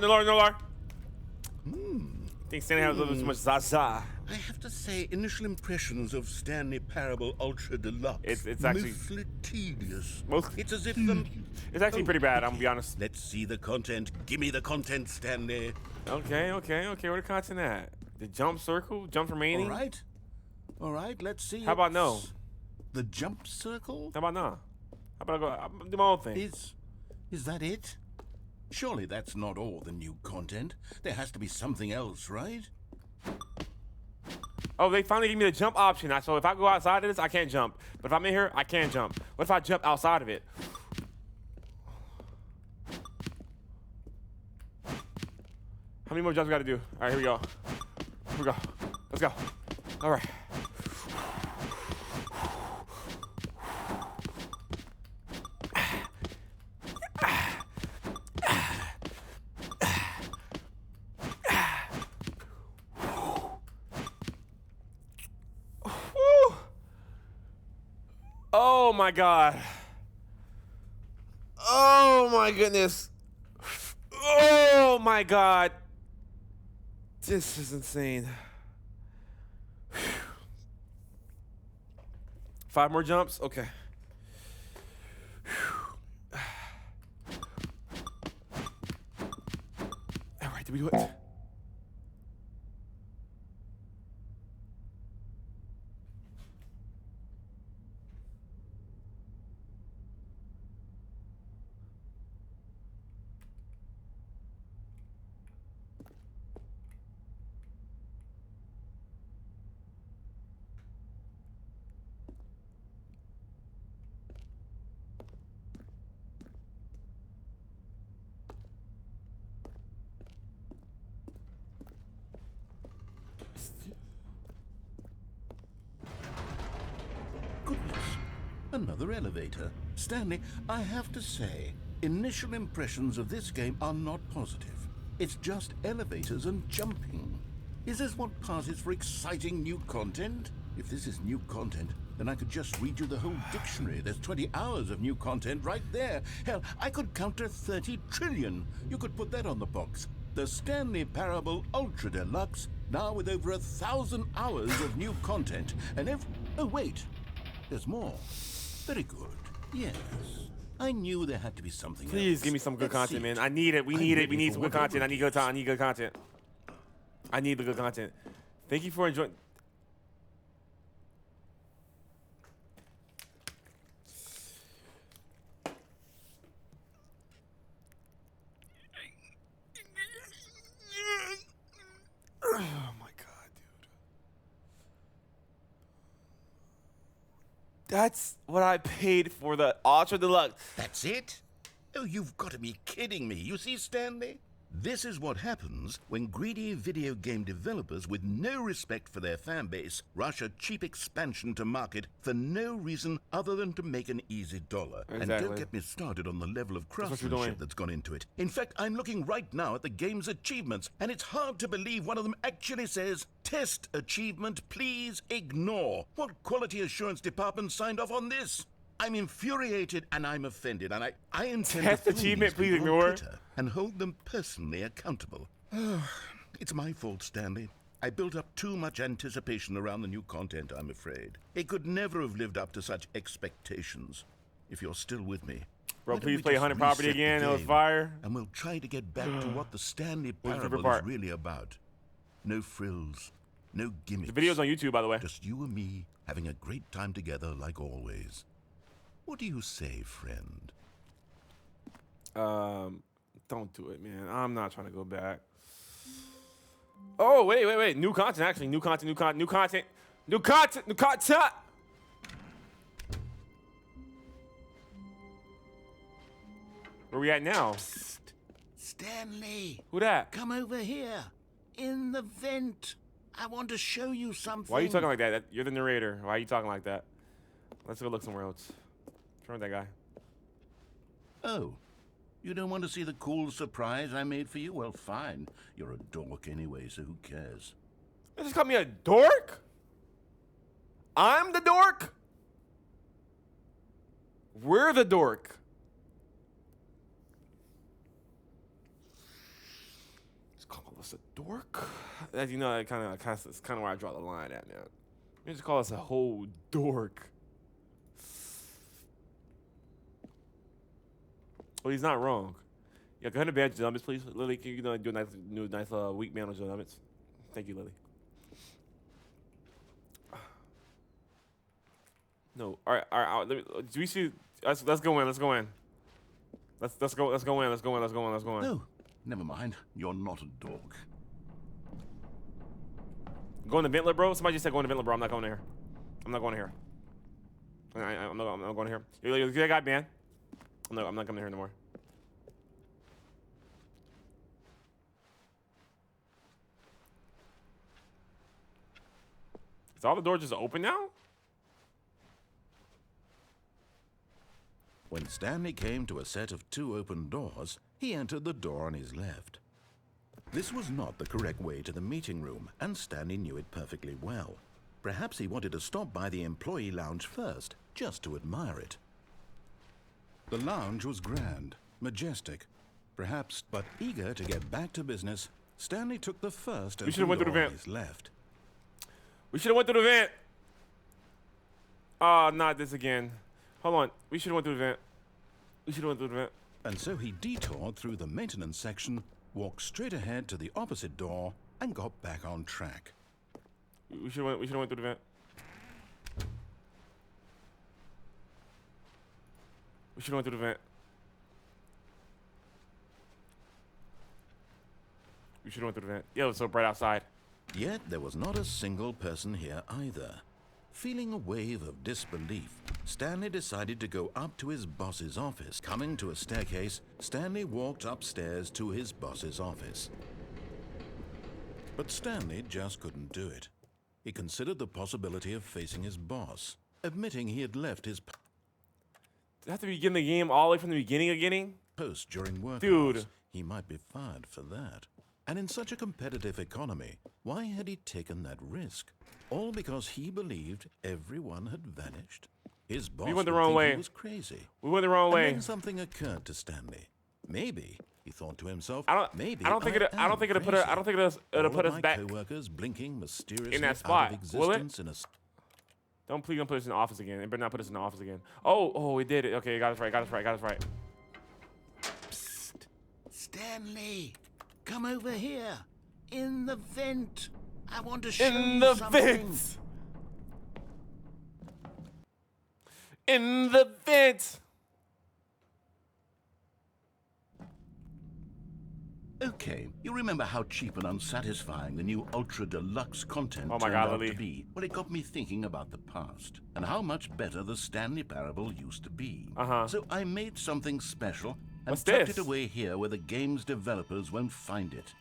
I think Stanley has a little too much Zaza. I have to say, initial impressions of Stanley Parable Ultra Deluxe. It's actually- mostly tedious. Mostly- It's as if the. It's actually pretty bad, I'm gonna be honest. Let's see the content. Give me the content, Stanley. Okay. Where the content at? The jump circle? Jump remaining? All right. Let's see. How about no? The jump circle How about nah? How about I go? I'm do my own thing. is that it? Surely that's not all the new content. There has to be something else, right? Oh, they finally gave me the jump option. So if I go outside of this, I can't jump. But if I'm in here, I can jump. What if I jump outside of it? How many more jumps we gotta do? All right, here we go. Here we go. Let's go. All right. Oh my God. Oh my goodness. Oh my God. This is insane. 5 more jumps? Okay. All right, did we do it? Goodness, another elevator. Stanley, I have to say, initial impressions of this game are not positive. It's just elevators and jumping. Is this what passes for exciting new content? If this is new content, then I could just read you the whole dictionary. There's 20 hours of new content right there. Hell, I could counter 30 trillion. You could put that on the box. The Stanley Parable Ultra Deluxe, now with over 1,000 hours of new content. And if... Oh, wait. There's more. Very good. Yes. I knew there had to be something Please else. give me some good Let's content, see man. I need it. We need it. We need some good content. I need good time. I need good content. I need the good content. Thank you for enjoying. Oh my God, dude. That's what I paid for the Ultra Deluxe. That's it? Oh, you've got to be kidding me. You see, Stanley? This is what happens when greedy video game developers with no respect for their fan base rush a cheap expansion to market for no reason other than to make an easy dollar. And Exactly. don't get me started on the level of what you're doing. craftsmanship that's gone into it. In fact, I'm looking right now at the game's achievements, and it's hard to believe one of them actually says, "Test achievement, please ignore." What quality assurance department signed off on this? I'm infuriated and I'm offended, and I intend Test to phone achievement, these people please on ignore. Twitter and hold them personally accountable. It's my fault, Stanley. I built up too much anticipation around the new content, I'm afraid. It could never have lived up to such expectations. If you're still with me, Bro, why don't please we play just 100 Property reset the again. It was game, fire. and we'll try to get back to what the Stanley What's your favorite Parable is part? really about. No frills, no gimmicks. The video's on YouTube, by the way. Just you and me having a great time together like always. What do you say, friend? Don't do it, man. I'm not trying to go back. Oh, wait. New content, actually. New content. Where we at now? Psst. Stanley, Who that? come over here. In the vent. I want to show you something. Why are you talking like that? You're the narrator. Why are you talking like that? Let's go look somewhere else. What's wrong with that guy? Oh, you don't want to see the cool surprise I made for you? Well, fine. You're a dork anyway, so who cares? You just call me a dork? I'm the dork? We're the dork. Just call us a dork? As you know, it's kind of where I draw the line at now. You just call us a whole dork. Well, he's not wrong. Yeah, go ahead and ban Joe please. Lily, can you do a nice weak man on Joe Thank you, Lily. No, all right. Do we see? Let's go in. Let's go in. Let's go in. Oh, never mind. You're not a dork. Go in the ventlet, bro. Somebody just said go in the ventlet, bro. I'm not going in here. I'm not going in here. I'm not going in here. You that guy banned. I'm not coming here anymore. Is all the doors just open now? When Stanley came to a set of 2 open doors, he entered the door on his left. This was not the correct way to the meeting room, and Stanley knew it perfectly well. Perhaps he wanted to stop by the employee lounge first, just to admire it. The lounge was grand, majestic, perhaps, but eager to get back to business, Stanley took the first open door on his left. We should have went through the vent. Oh, not this again. Hold on. We should have went through the vent. We should have went through the vent. And so he detoured through the maintenance section, walked straight ahead to the opposite door, and got back on track. We should have went through the vent. We should have went through the vent. We should have went through the vent. Yeah, it was so bright outside. Yet there was not a single person here either. Feeling a wave of disbelief, Stanley decided to go up to his boss's office. Coming to a staircase, Stanley walked upstairs to his boss's office. But Stanley just couldn't do it. He considered the possibility of facing his boss, admitting he had left his Does it have to begin the game all the way from the beginning? post during work Dude. hours. He might be fired for that. And in such a competitive economy, why had he taken that risk? All because he believed everyone had vanished. His boss went the would wrong think way. he was crazy. We went the wrong way. And then something occurred to Stanley. Maybe, he thought to himself, I don't think it'll put us back coworkers blinking mysteriously in that out spot. of Will it? existence in a Please don't put us in the office again. It better not put us in the office again. Oh, it did it. Okay, got us right. Psst. Stanley, come over here. In the vent. I want to show you something. In the vent. Okay, you remember how cheap and unsatisfying the new Ultra Deluxe content Oh my turned God, out Lily. to be? Well, it got me thinking about the past and how much better the Stanley Parable used to be. So I made something special and What's tucked this? it away here where the game's developers won't find it.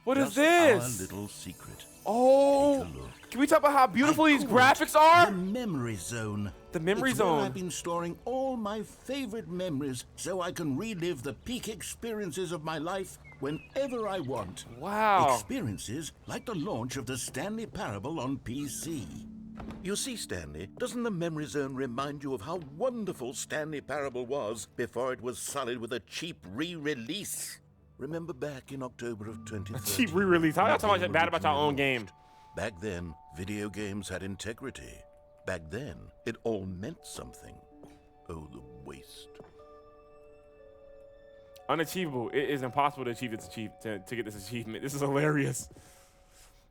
What is Just this? Our little secret. Oh, Take a look. can we talk about how beautiful I these call it graphics are? The memory zone. The memory It's where zone. I've been storing all my favorite memories so I can relive the peak experiences of my life whenever I want. Wow. Experiences like the launch of the Stanley Parable on PC. You see, Stanley, doesn't the memory zone remind you of how wonderful Stanley Parable was before it was sullied with a cheap re-release? Remember back in October of 2013? Cheap re-release. How y'all talking bad about your own originally game? launched? Back then, video games had integrity. Back then, it all meant something. Oh, the waste. Unachievable. It is impossible to achieve this to get this achievement. This is hilarious.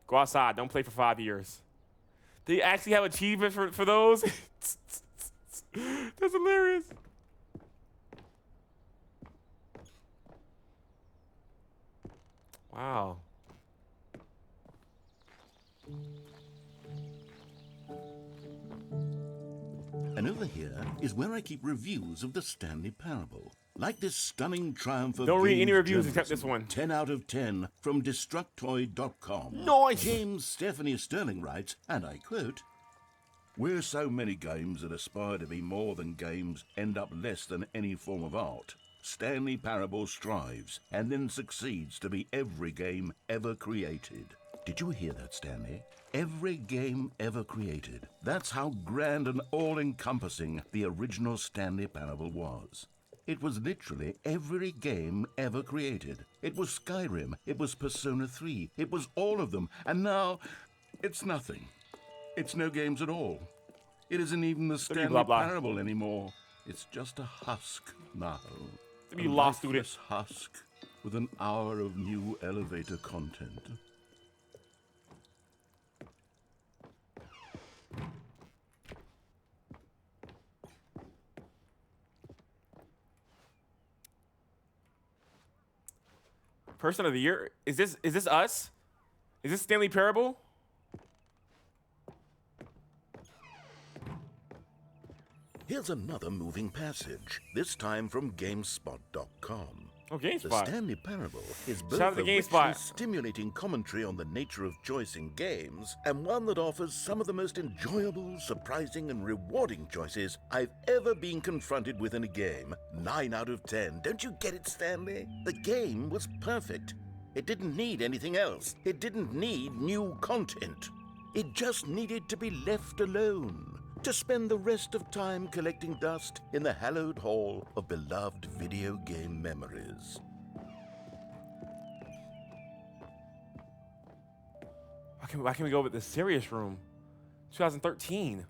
Go outside. Don't play for 5 years. They actually have achievements for those? That's hilarious. Wow. And over here is where I keep reviews of the Stanley Parable. Like this stunning triumph of Don't read any games reviews except journalism. this one. 10 out of 10 from Destructoid.com. Nice. James Stephanie Sterling writes, and I quote, "Where so many games that aspire to be more than games end up less than any form of art, Stanley Parable strives and then succeeds to be every game ever created." Did you hear that, Stanley? Every game ever created. That's how grand and all-encompassing the original Stanley Parable was. It was literally every game ever created. It was Skyrim. It was Persona 3. It was all of them. And now, it's nothing. It's no games at all. It isn't even the Stanley blah, blah. Parable anymore. It's just a husk now. To be A lost through this. lifeless husk with an hour of new elevator content. Person of the year? Is this us? Is this Stanley Parable? Here's another moving passage, this time from GameSpot.com. Oh, The GameSpot. Stanley Parable is Shout both out to a richly GameSpot. stimulating commentary on the nature of choice in games and one that offers some of the most enjoyable, surprising, and rewarding choices I've ever been confronted with in a game. 9 out of 10. Don't you get it, Stanley? The game was perfect. It didn't need anything else. It didn't need new content. It just needed to be left alone, to spend the rest of time collecting dust in the hallowed hall of beloved video game memories. Why can't we go with the serious room? 2013.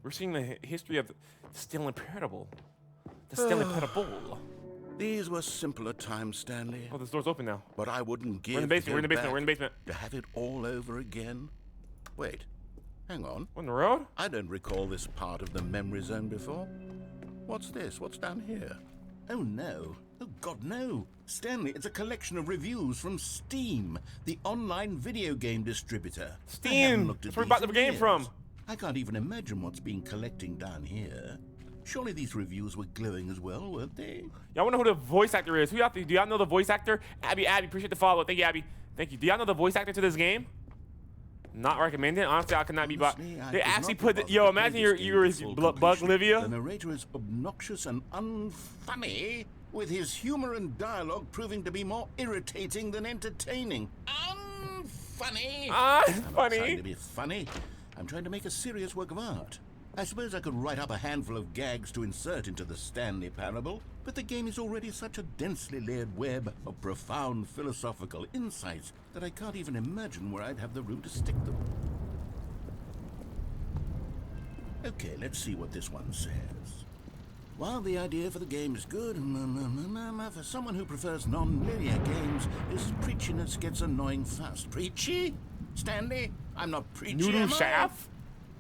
We're seeing the history of the Stanley Parable. The Stanley Parable. These were simpler times, Stanley. Oh, this door's open now. But I wouldn't give We're in the basement. We're in the basement. We're in the basement. to have it all over again. Wait, hang on. On the road? I don't recall this part of the memory zone before. What's this? What's down here? Oh no. Oh God, no. Stanley, it's a collection of reviews from Steam, the online video game distributor. I haven't Steam. looked at That's where we these bought the in game years. from. I can't even imagine what's been collecting down here. Surely these reviews were glowing as well, weren't they? Y'all wanna know who the voice actor is? Do y'all know the voice actor? Abby, appreciate the follow. Thank you, Abby. Thank you. Do y'all know the voice actor to this game? Not recommended. Honestly, I could not be bought. Honestly, I They could actually not put be the, yo. bothered to Imagine play you're this game you're to full Bug completion. The Livia. narrator is obnoxious and unfunny, with his humor and dialogue proving to be more irritating than entertaining. Unfunny. Ah, I'm not funny. trying to be funny. I'm trying to make a serious work of art. I suppose I could write up a handful of gags to insert into the Stanley Parable, but the game is already such a densely layered web of profound philosophical insights that I can't even imagine where I'd have the room to stick them. Okay, let's see what this one says. While the idea for the game is good, for someone who prefers non-linear games, this preachiness gets annoying fast. Preachy? Stanley? I'm not preachy, Noodle am I? Shaft?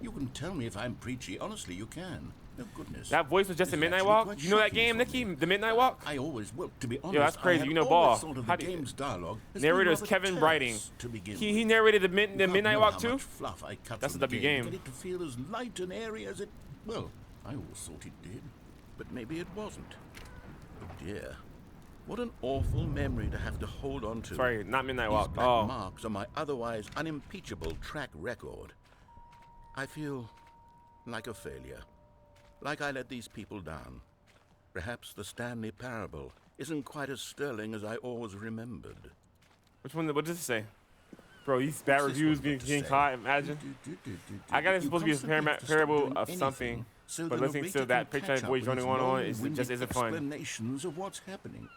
You can tell me if I'm preachy. Honestly, you can. Oh, goodness. That voice was just This a is Midnight actually Walk. quite You know that shocking game, for Nikki? me. The Midnight Walk? I always, well, to be honest, that's crazy. I had You know always Ball. thought of How the do you- game's dialogue as Narrator being is rather Kevin terse Brighting. to begin He with. narrated the You Midnight can't know Walk how too. much fluff I cut That's from the the W game. game. Get it to feel as light and airy as it. Well, I always thought it did, but maybe it wasn't. Oh dear, what an awful memory to have to hold on to. Sorry, not Midnight These Walk. black Oh, marks on my otherwise unimpeachable track record. I feel like a failure. Like I let these people down. Perhaps the Stanley Parable isn't quite as sterling as I always remembered. which one? What does it say? Bro, these bad What's this reviews one being got to getting say? caught. Imagine. I got it's You supposed to be a constantly have to stop parable doing of anything, something, so but the listening to narrator that can Patreon catch voice up running with on his is long-winded just isn't fun. explanations of what's happening.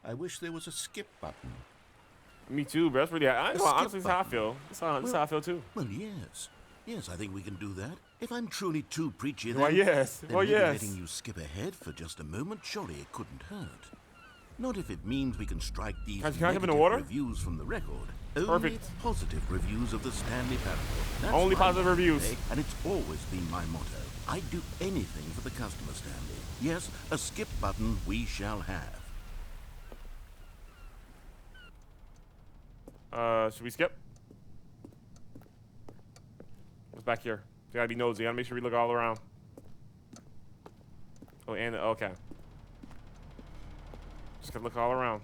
I wish there was a skip button. Me too, bro. That's really. skip Honestly, that's how I button. feel. That's how I feel too. Well, yes. Yes, I think we can do that. If I'm truly too preachy, then, Why, yes. then Why, maybe yes. letting you skip ahead for just a moment, surely it couldn't hurt. Not if it means we can strike these Can I jump in the negative water? reviews from the record. Only Perfect. positive reviews of the Stanley Parable. That's Only my positive motto, reviews. eh? And it's always been my motto. I'd do anything for the customer, Stanley. Yes, a skip button we shall have. Should we skip? What's back here? We gotta be nosy. Gotta make sure we look all around. Oh, and okay. Just gotta look all around.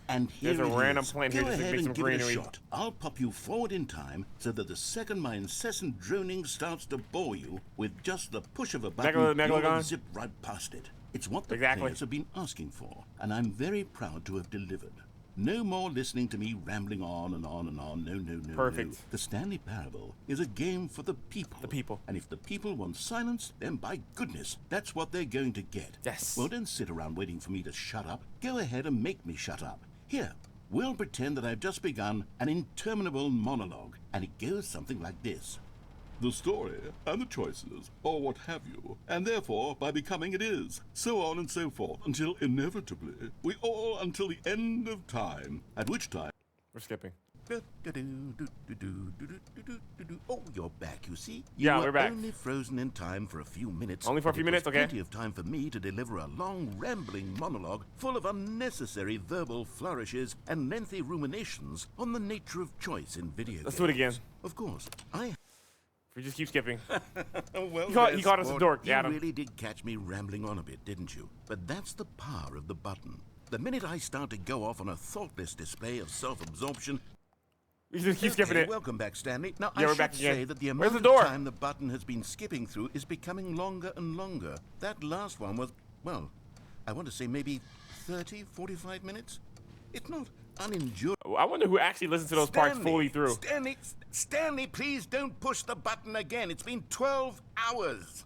And here There's a it random is. plant Go here just to ahead make and some give it a greenery. shot. I'll pop you forward in time so that the second my incessant droning starts to bore you, with just the push of a button, you'll Megalogon? zip right past it. It's what the Exactly. players have been asking for, and I'm very proud to have delivered. No more listening to me rambling on and on and on. No, no, no. Perfect. No. The Stanley Parable is a game for the people. The people. And if the people want silence, then by goodness, that's what they're going to get. Yes. Well, don't sit around waiting for me to shut up. Go ahead and make me shut up. Here, we'll pretend that I've just begun an interminable monologue, and it goes something like this. The story and the choices, or what have you, and therefore by becoming it is, so on and so forth, until inevitably we all until the end of time, at which time... We're skipping. Oh, you're back, you see? Yeah, You we're were back. only frozen in time for a few minutes. Only for a but few it was minutes, okay. Plenty of time for me to deliver a long, rambling monologue full of unnecessary verbal flourishes and lengthy ruminations on the nature of choice in video games. Let's do it again. Of course, I... We just keep skipping. Well, He called us a dork, You Adam. really did catch me rambling on a bit, didn't you? But that's the power of the button. The minute I start to go off on a thoughtless display of self-absorption... You just keep skipping it. Welcome back, Stanley. Now, Yeah, I we're should back again. say that the Where's amount the door? of time the button has been skipping through is becoming longer and longer. That last one was, well, I want to say maybe 30, 45 minutes? It's not unendurable. I wonder who actually listens to those parts fully through. Stanley, please don't push the button again. It's been 12 hours.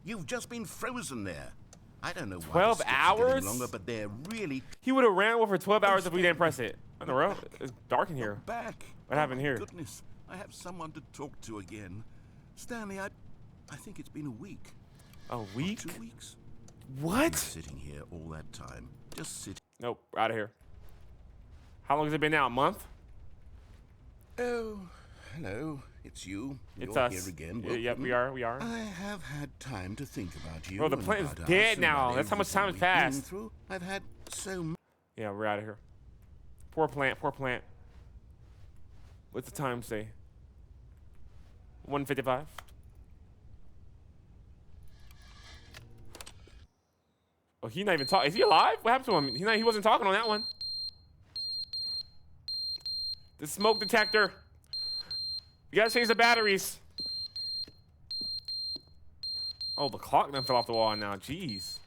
You've just been frozen there. I don't know why 12 the skips are getting hours? longer, but they're really He would have ran over for 12 hours if we didn't press it. On the road, it's dark in here. back. What happened here? Goodness, I have someone to talk to again. Stanley, I think it's been a week. A week? 2 weeks. What? Sitting here all that time. Just sitting. Nope, we're out of here. How long has it been now? A month? Oh, hello. It's you. It's You're us. here again. Yep, we Welcome. are. We are. I have had time to think about you. Bro, the and planet's about us dead and now. about That's how much time has everything we've been passed. through. I've had so much. Yeah, we're out of here. Poor plant. Poor plant. What's the time say? 1:55. Oh, he's not even talking. Is he alive? What happened to him? He wasn't talking on that one. The smoke detector. You gotta change the batteries. Oh, the clock then fell off the wall now. Jeez.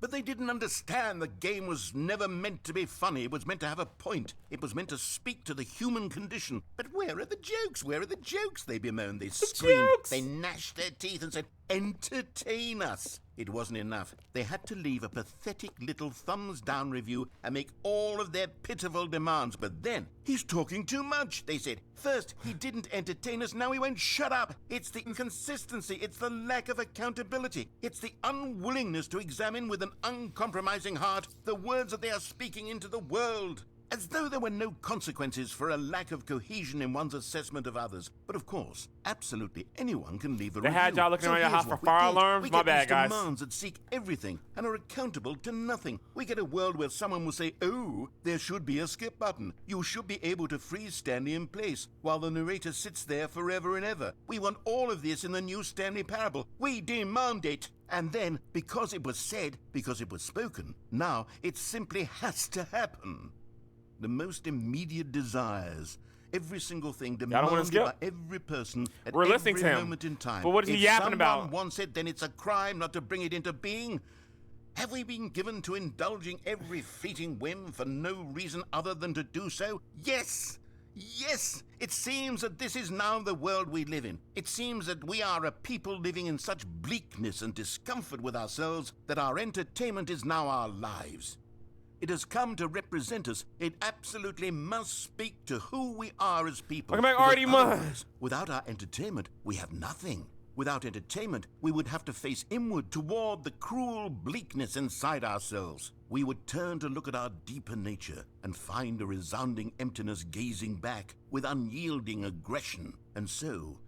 But they didn't understand the game was never meant to be funny. It was meant to have a point. It was meant to speak to the human condition. But where are the jokes? Where are the jokes? They bemoaned. They screamed. jokes! They gnashed their teeth and said, entertain us. It wasn't enough. They had to leave a pathetic little thumbs-down review and make all of their pitiful demands. But then, he's talking too much, they said. First, he didn't entertain us, now he won't shut up. It's the inconsistency, it's the lack of accountability. It's the unwillingness to examine with an uncompromising heart the words that they are speaking into the world. As though there were no consequences for a lack of cohesion in one's assessment of others. But of course, absolutely anyone can leave a They review. had y'all looking around your here's house for what we fire did. alarms? We My get bad, these guys. demands that seek everything and are accountable to nothing. We get a world where someone will say, oh, there should be a skip button. You should be able to freeze Stanley in place while the narrator sits there forever and ever. We want all of this in the new Stanley parable. We demand it. And then, because it was said, because it was spoken, now it simply has to happen. The most immediate desires, every single thing demanded by every person at We're listening every to him. moment in time. But what is he yapping about? If someone wants it, then it's a crime not to bring it into being. Have we been given to indulging every fleeting whim for no reason other than to do so? Yes! Yes! It seems that this is now the world we live in. It seems that we are a people living in such bleakness and discomfort with ourselves that our entertainment is now our lives. It has come to represent us. It absolutely must speak to who we are as people. Welcome back, Because Artie Munn. otherwise, without our entertainment, we have nothing. Without entertainment, we would have to face inward toward the cruel bleakness inside ourselves. We would turn to look at our deeper nature and find a resounding emptiness gazing back with unyielding aggression. And so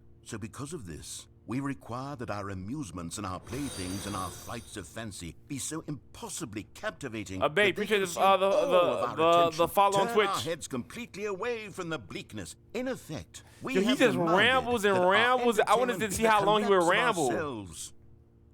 because of this, we require that our amusements and our playthings and our flights of fancy be so impossibly captivating. Babe, appreciate the follow on Turn Twitch. our heads completely away from the bleakness. In effect, we Yo, he have just demanded rambles and that our rambles. I wanted to entertainment see be how the long he would collapse of ramble. ourselves.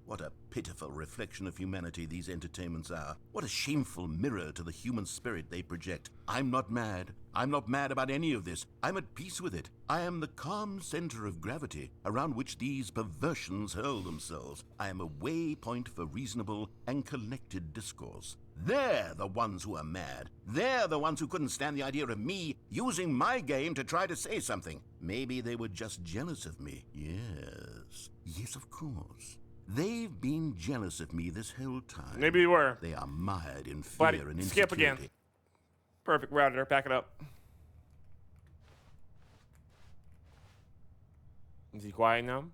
What a pitiful reflection of humanity these entertainments are. What a shameful mirror to the human spirit they project. I'm not mad. I'm not mad about any of this. I'm at peace with it. I am the calm center of gravity around which these perversions hurl themselves. I am a waypoint for reasonable and collected discourse. They're the ones who are mad. They're the ones who couldn't stand the idea of me using my game to try to say something. Maybe they were just jealous of me. Yes. Yes, of course. They've been jealous of me this whole time. Maybe they were. They are mired in fear Buddy, and skip insecurity. again. Perfect. We're out of there. Back it up. Is he quiet now?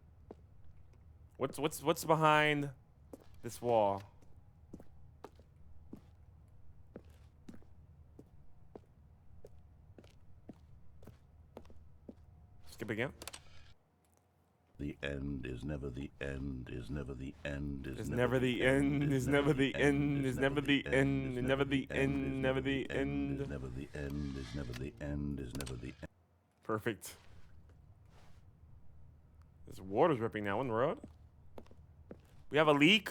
What's behind this wall? Skip again. The end is never the end, is never the end, Is never the end, is never the end, is never the end, is never the end, never the end. is never the end, is never the end, is never the end. Perfect. This water's ripping now on the road. We have a leak.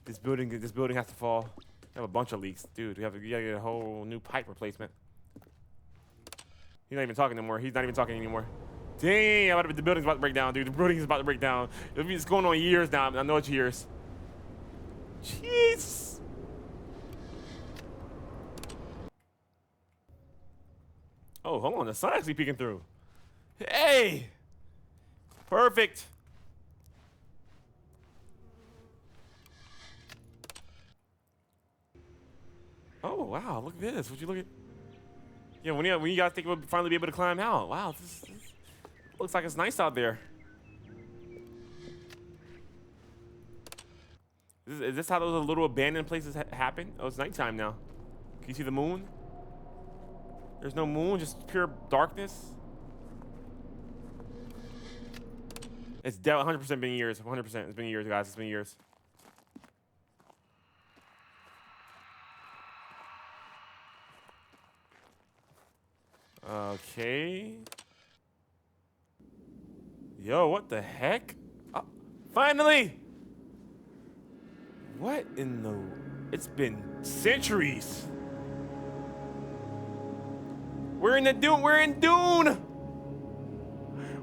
This building has to fall. We have a bunch of leaks, dude. We gotta get a whole new pipe replacement. He's not even talking anymore. He's not even talking anymore. Dang, the building's about to break down, dude. The building is about to break down. It's going on years now. I know it's years. Jeez. Oh, hold on. The sun actually peeking through. Hey. Perfect. Oh, wow. Look at this. Would you look at... Yeah, when you guys think we'll finally be able to climb out? Wow, this looks like it's nice out there. Is this how those little abandoned places happen? Oh, it's nighttime now. Can you see the moon? There's no moon, just pure darkness. It's 100% been years. 100%. It's been years, guys. It's been years. Okay. Yo, what the heck? Oh, finally! What in the... It's been centuries. We're in the Dune. We're in Dune.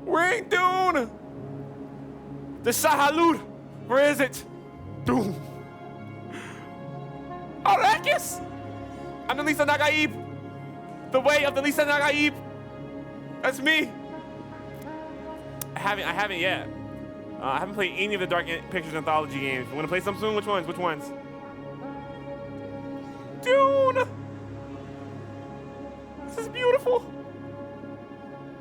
We're in Dune. The Sahalut. Where is it? Dune. Arrakis. I'm the Lisa Nagaib. The way of the Lisa Nagaib. That's me. I haven't yet. I haven't played any of the Dark Pictures Anthology games. You want to play some soon? Which ones? Which ones? Dune. This is beautiful.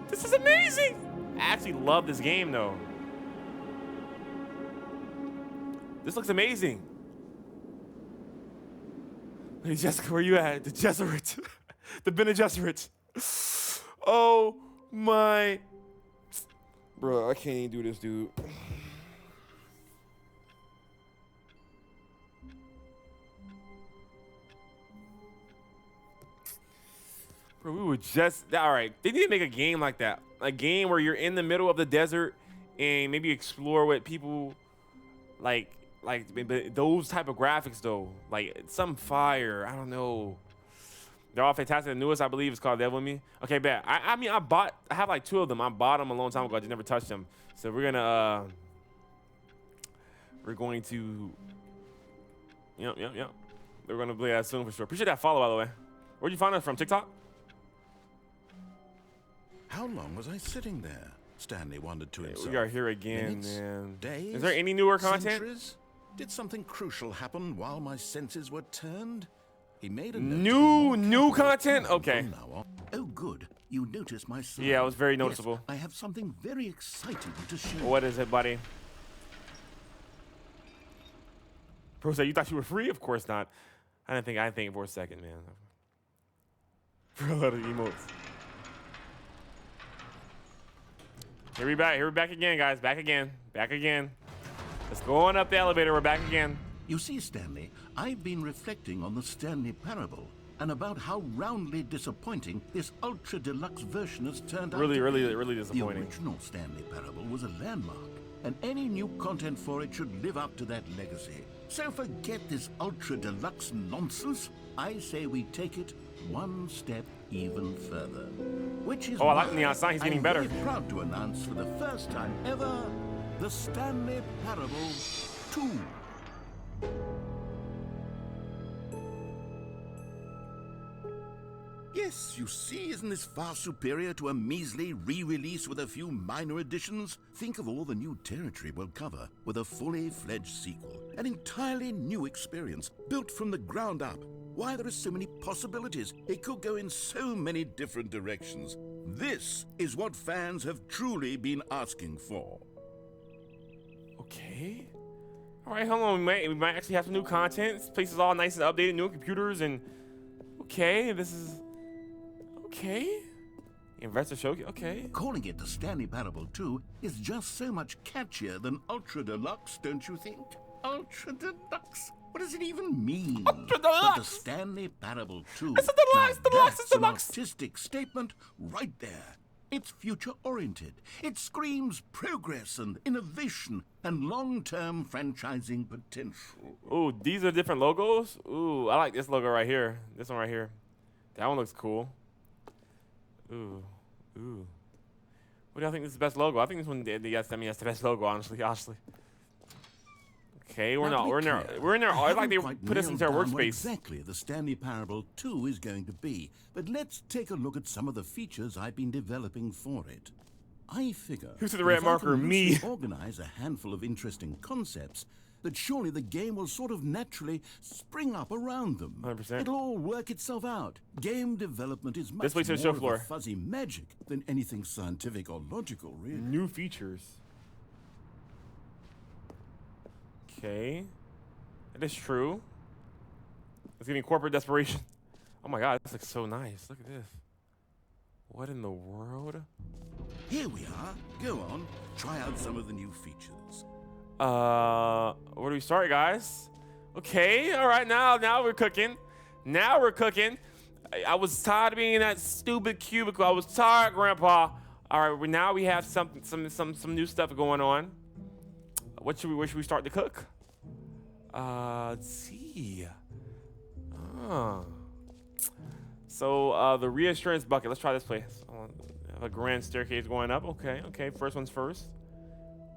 This is amazing. I actually love this game, though. This looks amazing. Hey, Jessica, where you at? The Jesuit. The Bene Gesserit. Oh, my. Bro, I can't even do this, dude. Bro, we were just... All right, they need to make a game like that. A game where you're in the middle of the desert and maybe explore what people... Like those type of graphics, though. Like, some fire. I don't know. They're all fantastic. The newest, I believe, is called Devil Me. Okay, bet. I mean, I have like 2 of them. I bought them a long time ago. I just never touched them. So we're going to... Yep. We're going to play that soon for sure. Appreciate that follow, by the way. Where'd you find us from? TikTok? How long was I sitting there? Stanley wondered to himself. We are here again, Minutes, man. Days, is there any newer content? Centuries? Did something crucial happen while my senses were turned? He made a new content? Okay. Oh, good. You noticed my sign. Yeah, it was very noticeable. Yes, I have something very exciting to show. What is it, buddy? Bro said, you thought you were free? Of course not. I didn't think for a second, man. For a lot of emotes. Here we back again, guys. Back again. Let's go on up the elevator. We're back again. You see, Stanley, I've been reflecting on the Stanley parable and about how roundly disappointing this ultra deluxe version has turned out. Really disappointing. The original Stanley parable was a landmark, and any new content for it should live up to that legacy. So forget this ultra deluxe nonsense. I say we take it one step even further. Which is I like the neon sign. He's getting better. I'm very proud to announce for the first time ever the Stanley Parable 2. Yes, you see, isn't this far superior to a measly re-release with a few minor additions? Think of all the new territory we'll cover with a fully fledged sequel. An entirely new experience, built from the ground up. Why, there are so many possibilities. It could go in so many different directions. This is what fans have truly been asking for. Okay. All right, hold on. We might actually have some new content. This place is all nice and updated, new computers, and okay, this is okay. Investor showcase. Okay. Calling it the Stanley Parable 2 is just so much catchier than Ultra Deluxe, don't you think? Ultra Deluxe. What does it even mean? Ultra Deluxe. But the Stanley Parable 2. It's a deluxe. Now Deluxe. It's that's an deluxe. artistic statement right there. It's future-oriented. It screams progress and innovation and long-term franchising potential. Ooh, these are different logos. Ooh, I like this logo right here. This one right here. That one looks cool. Ooh, ooh. What do y'all think is the best logo? I think this one, yes, I mean, that's the best logo, honestly. Okay, we're in there. It's like they put us into our what workspace. Exactly, the Stanley Parable 2 is going to be. But let's take a look at some of the features I've been developing for it. I figure Who's the red marker? Me. Organize a handful of interesting concepts, that surely the game will sort of naturally spring up around them. 100%. It'll all work itself out. Game development is much This way to the more show floor. of a fuzzy magic than anything scientific or logical, really. New features. Okay. That is true. It's giving corporate desperation. Oh my god, this looks so nice. Look at this. What in the world? Here we are. Go on. Try out some of the new features. Where do we start, guys? Okay, all right, now we're cooking. Now we're cooking. I was tired of being in that stupid cubicle. I was tired, Grandpa. All right, now we have some new stuff going on. Where should we start to cook? Let's see. So the reassurance bucket. Let's try this place. Have a grand staircase going up. Okay. First one's first.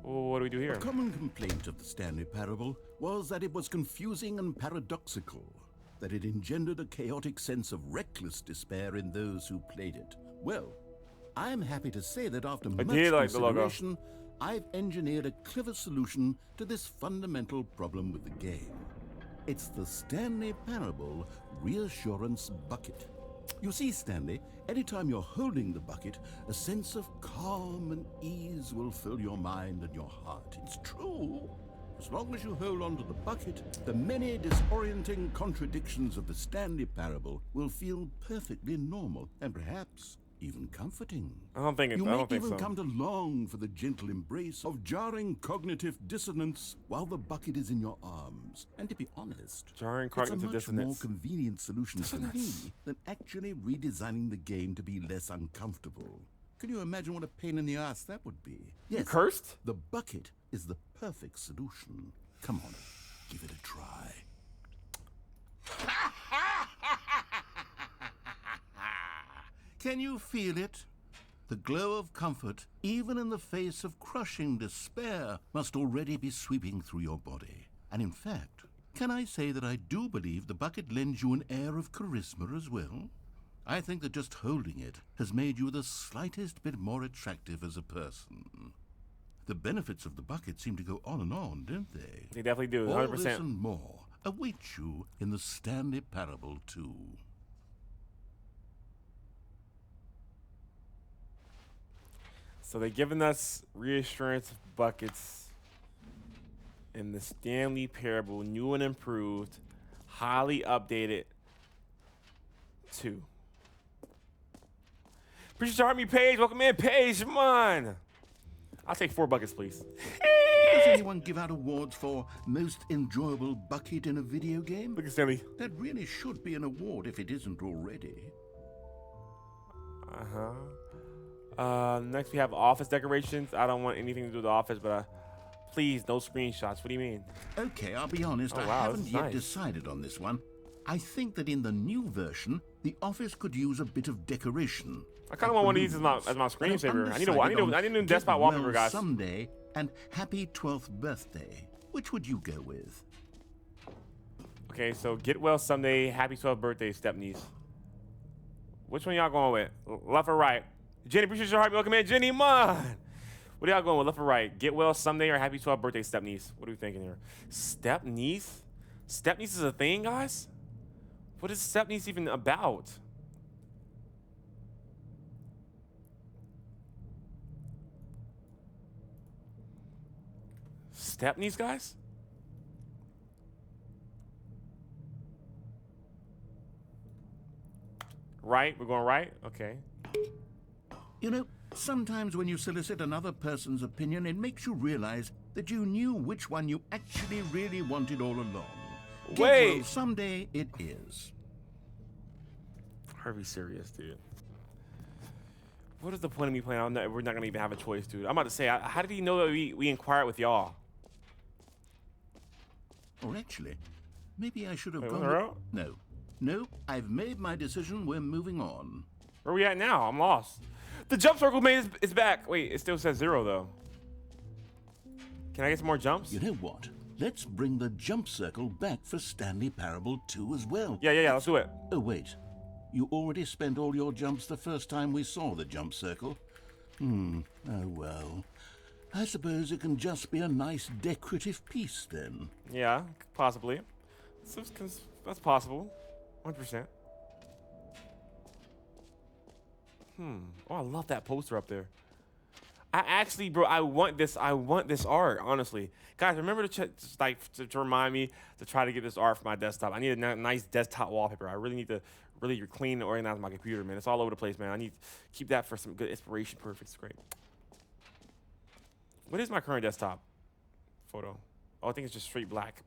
What do we do here? A common complaint of the Stanley Parable was that it was confusing and paradoxical, that it engendered a chaotic sense of reckless despair in those who played it. Well, I'm happy to say that after much consideration, I've engineered a clever solution to this fundamental problem with the game. It's the Stanley Parable Reassurance Bucket. You see, Stanley, anytime you're holding the bucket, a sense of calm and ease will fill your mind and your heart. It's true. As long as you hold on to the bucket, the many disorienting contradictions of the Stanley Parable will feel perfectly normal and perhaps even comforting. I don't think you may even come to long for the gentle embrace of jarring cognitive dissonance while the bucket is in your arms. And to be honest, jarring cognitive it's a much more dissonance. convenient solution for me than actually redesigning the game to be less uncomfortable. Can you imagine what a pain in the ass that would be? Yes, You cursed? the bucket is the perfect solution. Come on, give it a try. Can you feel it? The glow of comfort, even in the face of crushing despair, must already be sweeping through your body. And in fact, can I say that I do believe the bucket lends you an air of charisma as well? I think that just holding it has made you the slightest bit more attractive as a person. The benefits of the bucket seem to go on, don't they? They definitely do, 100%. All this and more await you in the Stanley Parable 2. So they're giving us reassurance buckets in the Stanley Parable, new and improved, highly updated 2. Appreciate your me, Paige. Welcome in, Paige. Come on. I'll take 4 buckets, please. Does anyone give out awards for most enjoyable bucket in a video game? Look at Stanley. That really should be an award if it isn't already. Next we have office decorations. I don't want anything to do with the office, but please, no screenshots. What do you mean? Okay, I'll be honest, Oh, I wow, haven't this is yet nice. decided on this one. I think that in the new version, the office could use a bit of decoration. I kind of want one of these as my screensaver. I need a new desktop wallpaper, guys. Someday and happy 12th birthday. Which would you go with? Okay, so get well someday. Happy 12th birthday, step-niece. Which one y'all going with? Left or right? Jenny, appreciate your heart. Welcome in, Jenny. Man. What are y'all going with? Left or right? Get well someday or happy 12th birthday, step-niece? What are we thinking here? Step-niece? Step-niece is a thing, guys? What is step-niece even about? Step-niece, guys? Right? We're going right? Okay. You know, sometimes when you solicit another person's opinion, it makes you realize that you knew which one you actually really wanted all along. Get Wait. well, someday it is. Are we serious, dude? What is the point of me playing? We're not gonna even have a choice, dude. I'm about to say, how did he know that we inquired with y'all? Or actually, maybe I should have Wait, gone. what? No, I've made my decision. We're moving on. Where are we at now? I'm lost. The jump circle maze is back. Wait, it still says 0 though. Can I get some more jumps? You know what? Let's bring the jump circle back for Stanley Parable 2 as well. Yeah. Let's do it. Oh, wait. You already spent all your jumps the first time we saw the jump circle. Oh, well. I suppose it can just be a nice decorative piece then. Yeah, possibly. That's possible. 100%. Oh, I love that poster up there. I actually, bro, I want this art, honestly. Guys, remember to remind me to try to get this art for my desktop. I need a nice desktop wallpaper. I really need to really clean and organize my computer, man. It's all over the place, man. I need to keep that for some good inspiration. Perfect, it's great. What is my current desktop photo? Oh, I think it's just straight black.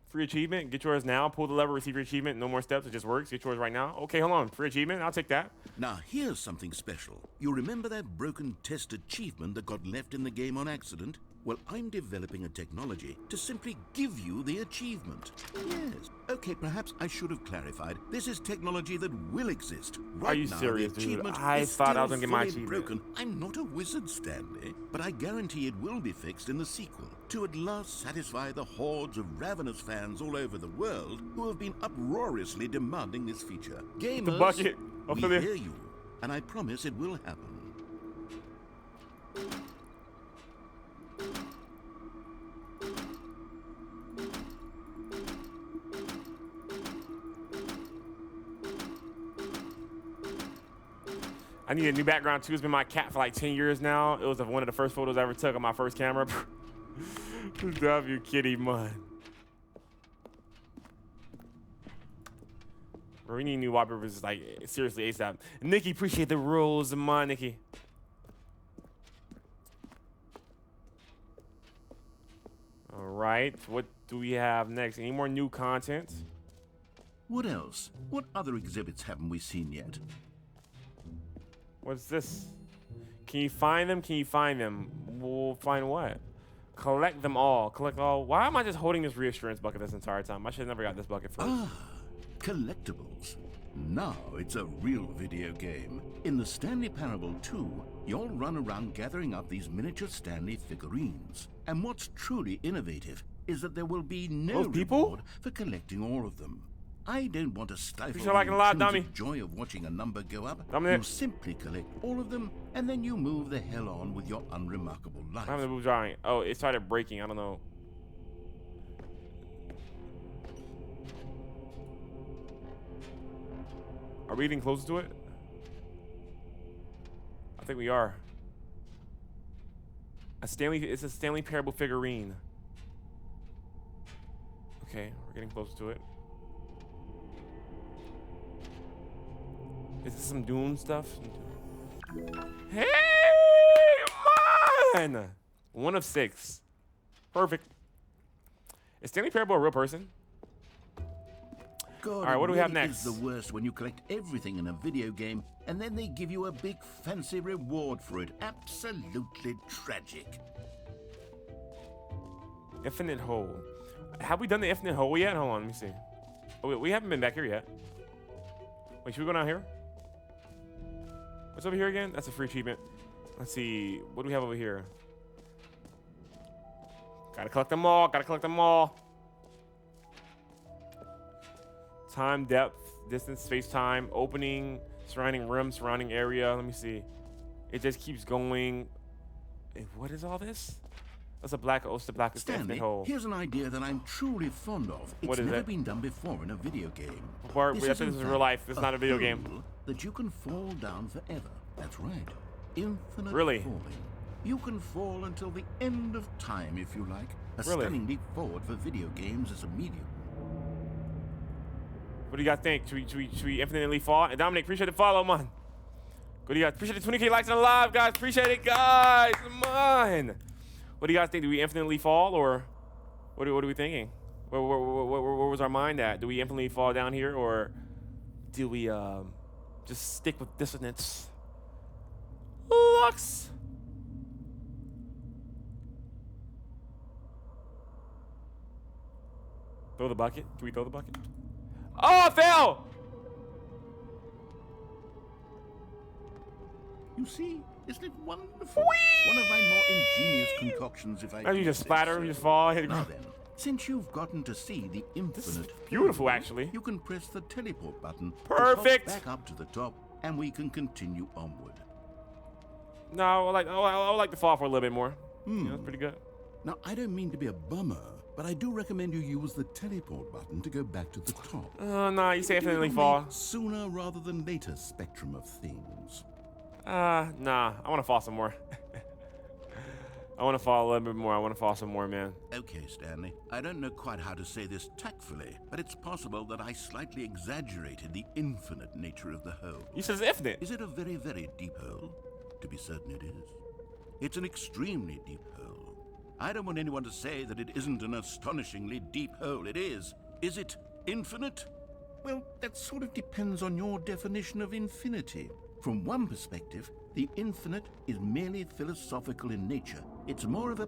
Free achievement, get yours now. Pull the lever, receive your achievement. No more steps, it just works. Get yours right now. Okay, hold on. Free achievement, I'll take that. Now, here's something special. You remember that broken test achievement that got left in the game on accident? Well, I'm developing a technology to simply give you the achievement. Yes. Okay, perhaps I should have clarified. This is technology that will exist. Right Are you now, serious, the dude? achievement I is thought I still was gonna get my fully achievement. broken. I'm not a wizard, Stanley, but I guarantee it will be fixed in the sequel to at last satisfy the hordes of ravenous fans all over the world who have been uproariously demanding this feature. Gamers, The bucket. we hear you, and I promise it will happen. I need a new background too. It's been my cat for like 10 years now. It was one of the first photos I ever took on my first camera. W kitty mud. Bro, we need new wallpapers like seriously ASAP. Nikki, appreciate the rules, man, Nikki. All right, what do we have next? Any more new content? What else? What other exhibits haven't we seen yet? What's this? Can you find them? Can you find them? We'll find what? Collect them all. Collect all. Why am I just holding this reassurance bucket this entire time? I should have never got this bucket first. Collectibles. Now it's a real video game. In the Stanley Parable 2, you'll run around gathering up these miniature Stanley figurines. And what's truly innovative is that there will be no Those people? reward for collecting all of them. I don't want to stifle You're liking a lot, dummy. joy of watching a number go up. Dominic. You simply collect all of them, and then you move the hell on with your unremarkable life. I'm the move drawing. Oh, it started breaking. I don't know. Are we getting closer to it? I think we are. It's a Stanley Parable figurine. Okay, we're getting closer to it. Is this some Doom stuff? Hey, come on! 1 of 6. Perfect. Is Stanley Parable a real person? God, all right, what do we have really next? is the worst when you collect everything in a video game and then they give you a big fancy reward for it. Absolutely tragic. Infinite hole. Have we done the infinite hole yet? Hold on, let me see. Oh, wait, we haven't been back here yet. Wait, should we go down here? What's over here again? That's a free achievement. Let's see. What do we have over here? Gotta collect them all. Gotta collect them all. Time, depth, distance, space, time, opening, surrounding rim, surrounding area. Let me see. It just keeps going. What is all this? That's a black Oster black Stanley, hole. here's an idea that I'm truly fond of. It's What is never it? been done before in a video game. Bart, I think this in is fact real life. This is not a video game. hole that you can fall down forever. That's right. Infinite Really? falling. You can fall until the end of time if you like. A Really? stunning leap forward for video games as a medium. What do you guys think? Should we infinitely fall? And Dominic, appreciate the follow, man. What do you guys? Appreciate the 20K likes on the live, guys. Appreciate it, guys. Come on. What do you guys think? Do we infinitely fall, or what are we thinking? Where was our mind at? Do we infinitely fall down here, or do we Just stick with dissonance. Lux. Throw the bucket. Can we throw the bucket? Oh, I fell! You see, isn't it wonderful? One of my more ingenious concoctions, if I As you do just say splatter, so. you just fall. Hit the Now ground. then, since you've gotten to see the infinite, beautiful, hole, actually. you can press the teleport button. to Perfect. hop back up to the top, and we can continue onward. No, I would like to fall for a little bit more. Yeah, that's pretty good. Now, I don't mean to be a bummer, but I do recommend you use the teleport button to go back to the top. No, you say Do it infinitely on fall. the sooner rather than later spectrum of things. Nah. I want to fall some more. I want to fall a little bit more. I want to fall some more, man. Okay, Stanley. I don't know quite how to say this tactfully, but it's possible that I slightly exaggerated the infinite nature of the hole. You said it's infinite. Is it a very, very deep hole? To be certain it is. It's an extremely deep hole. I don't want anyone to say that it isn't an astonishingly deep hole. It is. Is it infinite? Well, that sort of depends on your definition of infinity. From one perspective, the infinite is merely philosophical in nature. It's more of a...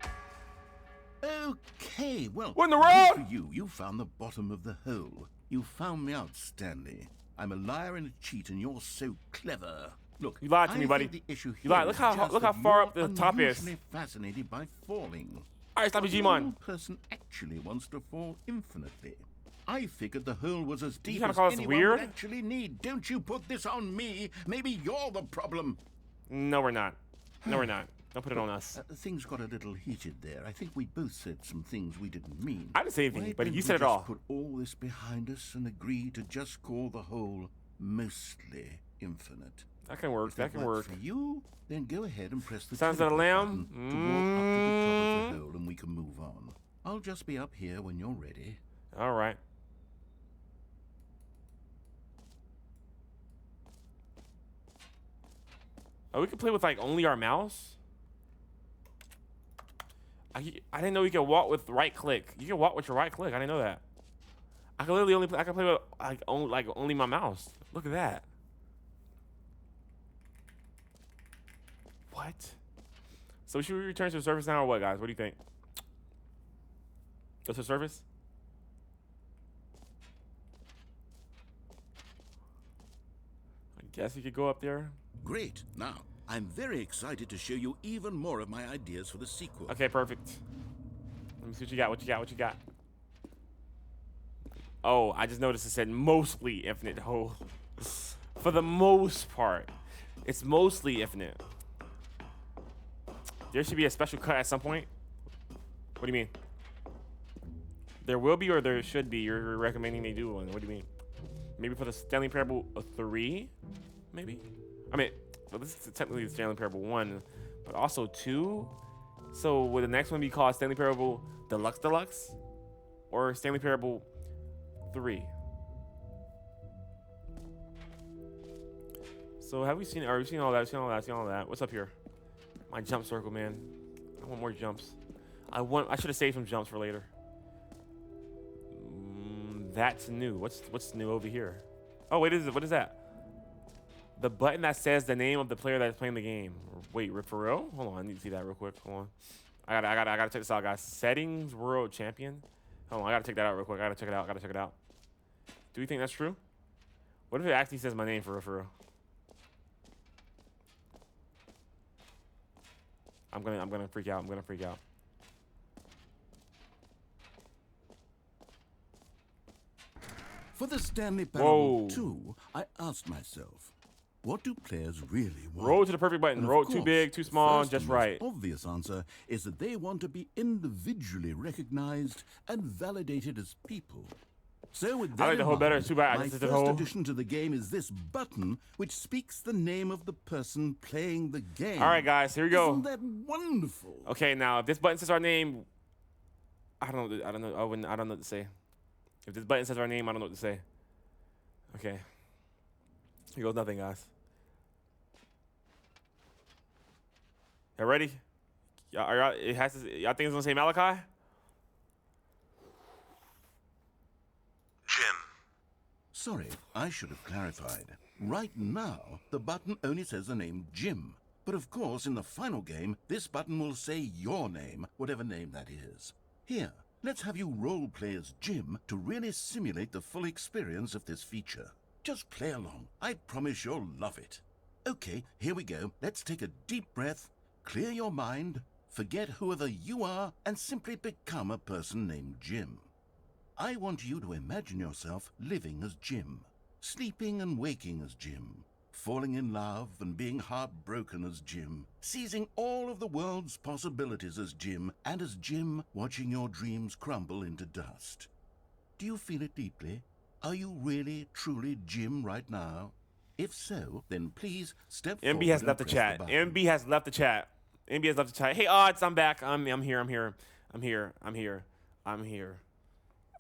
Okay, well, What in the good road? for you. You found the bottom of the hole. You found me out, Stanley. I'm a liar and a cheat, and you're so clever. Look, You lied to I me, buddy. think the issue You lied. here Look is how- just look how that far you're up the top is. unusually fascinated by falling. All right, stop A your normal Gmon. person actually wants to fall infinitely. I figured the hole was as deep trying to as call us anyone weird? would actually need. Don't you put this on me. Maybe you're the problem. No, we're not. No, we're not. Don't put it on us. Things got a little heated there. I think we both said some things we didn't mean. I didn't say anything, Why buddy. don't You we said it just all. Put all this behind us and agree to just call the hole mostly infinite. That can work. If That can works work. for you, then go ahead and press the Sounds like a teleport lamb. button to walk up to the top of the hole and we can move on. I'll just be up here when you're ready. All right. Oh, we can play with like only our mouse. I didn't know you could walk with right click. You can walk with your right click. I didn't know that. I can literally I can play with only my mouse. Look at that. What? So should we return to the surface now or what, guys? What do you think? Go to the surface? I guess you could go up there. Great. Now, I'm very excited to show you even more of my ideas for the sequel. Okay, perfect. Let me see what you got. What you got? What you got? Oh, I just noticed it said mostly infinite hole. For the most part, it's mostly infinite. There should be a special cut at some point. What do you mean? There will be or there should be. You're recommending they do one. What do you mean? Maybe for the Stanley Parable 3? Maybe? I mean, well, this is technically the Stanley Parable 1, but also 2? So would the next one be called Stanley Parable Deluxe? Or Stanley Parable 3? So have we seen, are we seen all that? Seen all that? Seen all that? What's up here? My jump circle, man. I want more jumps. I should have saved some jumps for later. That's new. What's new over here? Oh, wait, what is that? The button that says the name of the player that's playing the game. Wait, for real? Hold on, I need to see that real quick. Hold on. I gotta check this out, guys. Settings, World Champion. Hold on, I gotta check that out real quick. I gotta check it out. Do you think that's true? What if it actually says my name for real? I'm gonna freak out. For the Stanley Parable Whoa. 2, I asked myself, what do players really want? Roll to the perfect button. And of Roll too course, big, too small, first just and most right. obvious answer is that they want to be individually recognized and validated as people. So with that I like the in whole better. mind, Too bad I my just did the first whole. addition to the game is this button, which speaks the name of the person playing the game. All right, guys, here we go. Isn't that wonderful? Okay, now if this button says our name, I don't know. I don't know what to say. If this button says our name, I don't know what to say. Okay. Here goes nothing, guys. Y'all ready? Y'all think it's gonna say Malachi? Jim. Sorry, I should have clarified. Right now, the button only says the name Jim. But of course, in the final game, this button will say your name, whatever name that is. Here, let's have you role-play as Jim to really simulate the full experience of this feature. Just play along. I promise you'll love it. Okay, here we go. Let's take a deep breath, clear your mind, forget whoever you are, and simply become a person named Jim. I want you to imagine yourself living as Jim, sleeping and waking as Jim, falling in love and being heartbroken as Jim, seizing all of the world's possibilities as Jim, and as Jim watching your dreams crumble into dust. Do you feel it deeply? Are you really, truly Jim right now? If so, then please step forward. MB has left the chat. MB has left the chat. MB has left the chat. Hey, odds, I'm back. I'm here.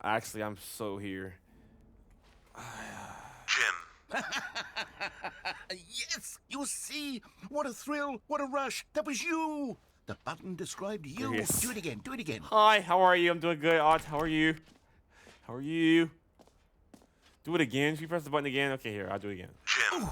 Actually, I'm so here. Jim. Yes, you see? What a thrill, what a rush. That was you. The button described you. Yes. Do it again, do it again. Hi, how are you? I'm doing good. Odds, how are you? How are you? Do it again. Should we press the button again? Okay, here, I'll do it again. Jim.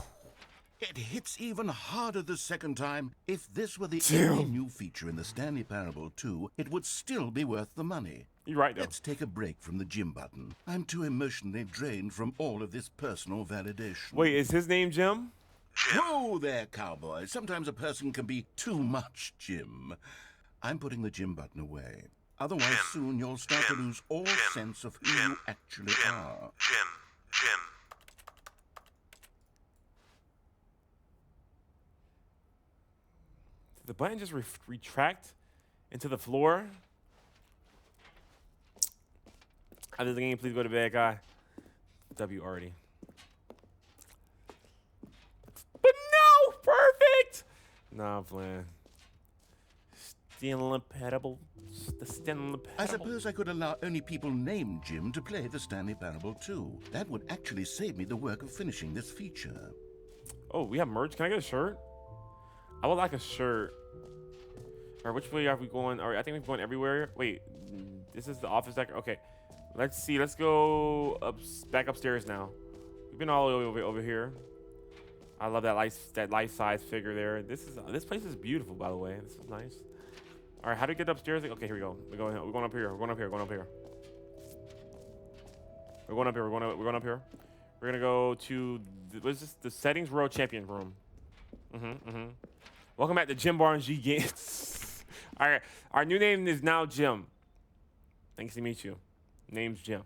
It hits even harder the second time. If this were the Damn. only new feature in the Stanley Parable 2, it would still be worth the money. You're right, though. Let's take a break from the Jim button. I'm too emotionally drained from all of this personal validation. Wait, is his name Jim? Whoa there, cowboy. Sometimes a person can be too much Jim. I'm putting the Jim button away. Otherwise, soon you'll start to lose all sense of who you actually are. Jim. Did the button just retract into the floor? After the game, please go to bed, guy. W already. But no! Perfect! Nah, I'm playing. Stanley Parable. The Stanley Parable. I suppose I could allow only people named Jim to play the Stanley Parable 2. That would actually save me the work of finishing this feature. Oh, we have merch. Can I get a shirt? I would like a shirt. All right, which way are we going? All right, I think we're going everywhere. Wait, this is the office deck. Okay, let's see. Let's go back upstairs now. We've been all the way over here. I love that life-size figure there. This place is beautiful, by the way. This is nice. All right, how do we get upstairs? Okay, here we go. We're going up here. We're going up here. We're going up here. We're going up here. We're going up here. We're gonna go to what is this? The settings row champion room. Welcome back to Jim Barnes G Games. All right, our new name is now Jim. Thanks to meet you. Name's Jim.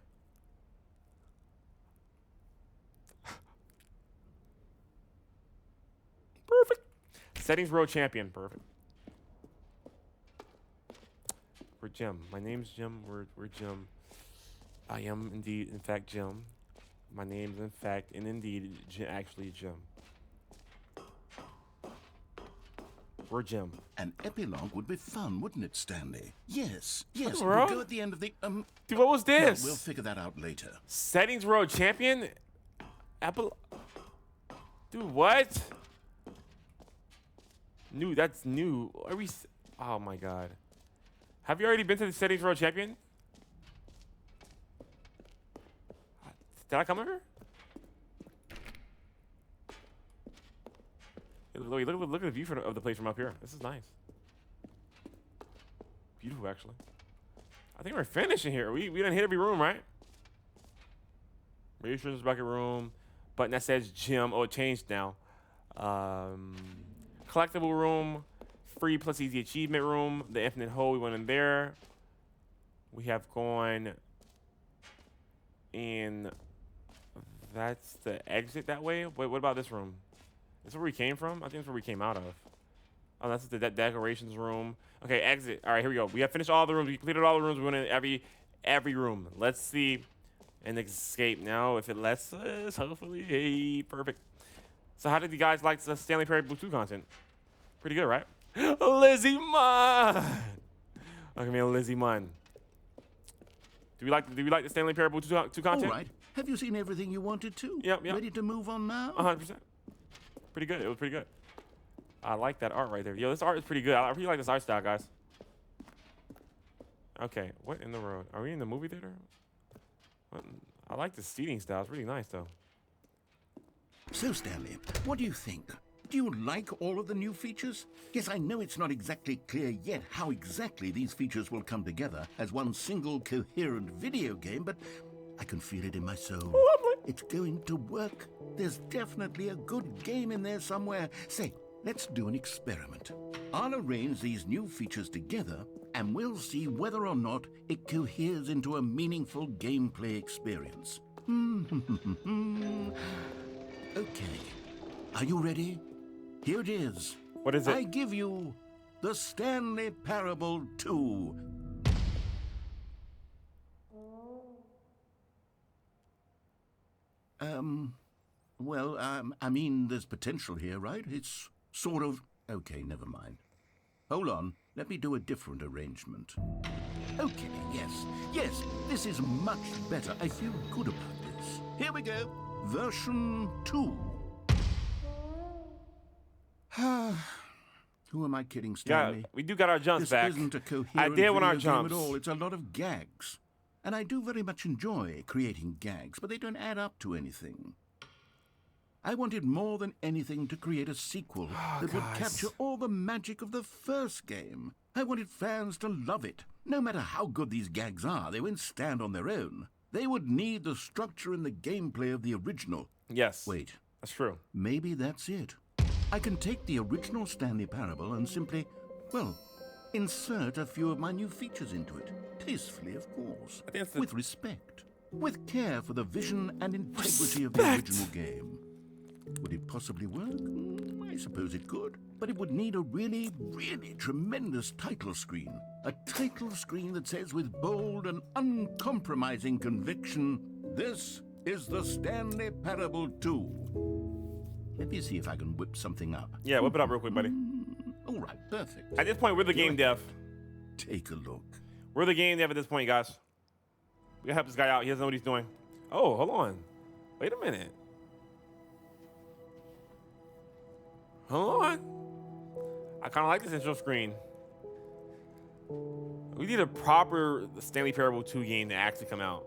Perfect. Settings row champion. Perfect. We're Jim. My name's Jim. We're Jim. I am indeed, in fact, Jim. My name's in fact and indeed actually Jim. We're Jim. An epilogue would be fun, wouldn't it, Stanley? Yes, yes. bro? We'll go at the end of the Dude, what was this? No, we'll figure that out later. Settings row champion? Dude, what? New, that's new. Are we? Oh my god. Have you already been to the settings row champion? Did I come over? Look at the view of the place from up here. This is nice. Beautiful, actually. I think we're finishing here. We didn't hit every room, right? Reassurance bucket room. Button that says gym. Oh, it changed now. Collectible room. Free plus easy achievement room. The infinite hole. We went in there. We have gone in. That's the exit that way. Wait, what about this room? Is this where we came from? I think that's where we came out of. Oh, that's the decorations room. Okay, exit. All right, here we go. We have finished all the rooms. We completed all the rooms. We went in every room. Let's see and escape now. If it lets us, hopefully. Hey, perfect. So how did you guys like the Stanley Parable 2 content? Pretty good, right? Lizzie Munn. Look at me, Lizzie Munn. Do we like the Stanley Parable 2 content? All right. Have you seen everything you wanted to? Yep. Ready to move on now? 100%. Pretty good. It was pretty good. I like that art right there. Yo, this art is pretty good. I really like this art style, guys. Okay, what in the road? Are we in the movie theater? What? I like the seating style. It's really nice, though. So, Stanley, what do you think? Do you like all of the new features? Yes, I know it's not exactly clear yet how exactly these features will come together as one single coherent video game, but I can feel it in my soul. Lovely. It's going to work. There's definitely a good game in there somewhere. Say, let's do an experiment. I'll arrange these new features together, and we'll see whether or not it coheres into a meaningful gameplay experience. Okay. Are you ready? Here it is. What is it? I give you the Stanley Parable 2. I mean, there's potential here, right? It's sort of... Okay, never mind. Hold on. Let me do a different arrangement. Okay, yes, this is much better. I feel good about this. Here we go. Version 2. Who am I kidding, Stanley? Yeah, we do got our jumps This back. isn't a coherent I did want our video game jumps. at all. It's a lot of gags. And I do very much enjoy creating gags, but they don't add up to anything. I wanted more than anything to create a sequel that would capture all the magic of the first game. I wanted fans to love it. No matter how good these gags are, they won't stand on their own. They would need the structure and the gameplay of the original. Yes. Wait, That's true. maybe that's it. I can take the original Stanley Parable and simply, well, insert a few of my new features into it. Tastefully, of course. I think that's the- With respect. With care for the vision and integrity of the original game. Would it possibly work? I suppose it could. But it would need a really, really tremendous title screen. A title screen that says with bold and uncompromising conviction, "This is the Stanley Parable 2." Let me see if I can whip something up. Yeah, whip it up real quick, buddy. All right, perfect. At this point, we're the game dev. Take a look. We're the game dev at this point, guys. We gotta help this guy out. He doesn't know what he's doing. Oh, hold on. Wait a minute. Hold on. I kind of like this intro screen. We need a proper Stanley Parable 2 game to actually come out.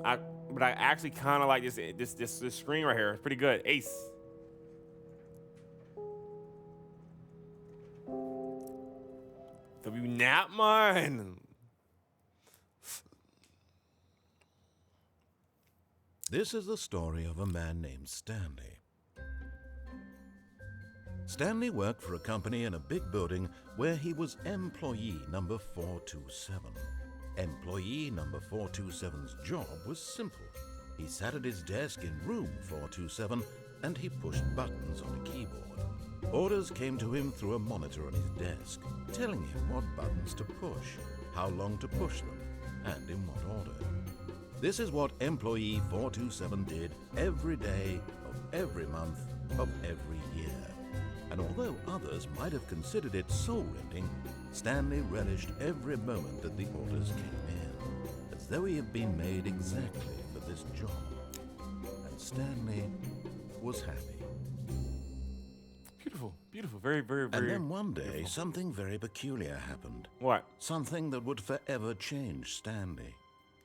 But I actually kind of like this screen right here. It's pretty good. Ace. W nap mine. This is the story of a man named Stanley. Stanley worked for a company in a big building where he was employee number 427. Employee number 427's job was simple. He sat at his desk in room 427 and he pushed buttons on a keyboard. Orders came to him through a monitor on his desk, telling him what buttons to push, how long to push them, and in what order. This is what employee 427 did every day of every month of every year. And although others might have considered it soul-rending, Stanley relished every moment that the orders came in, as though he had been made exactly for this job. And Stanley was happy. Beautiful, beautiful, very, very, very. And then one day, beautiful. something very peculiar happened. What? Something that would forever change Stanley.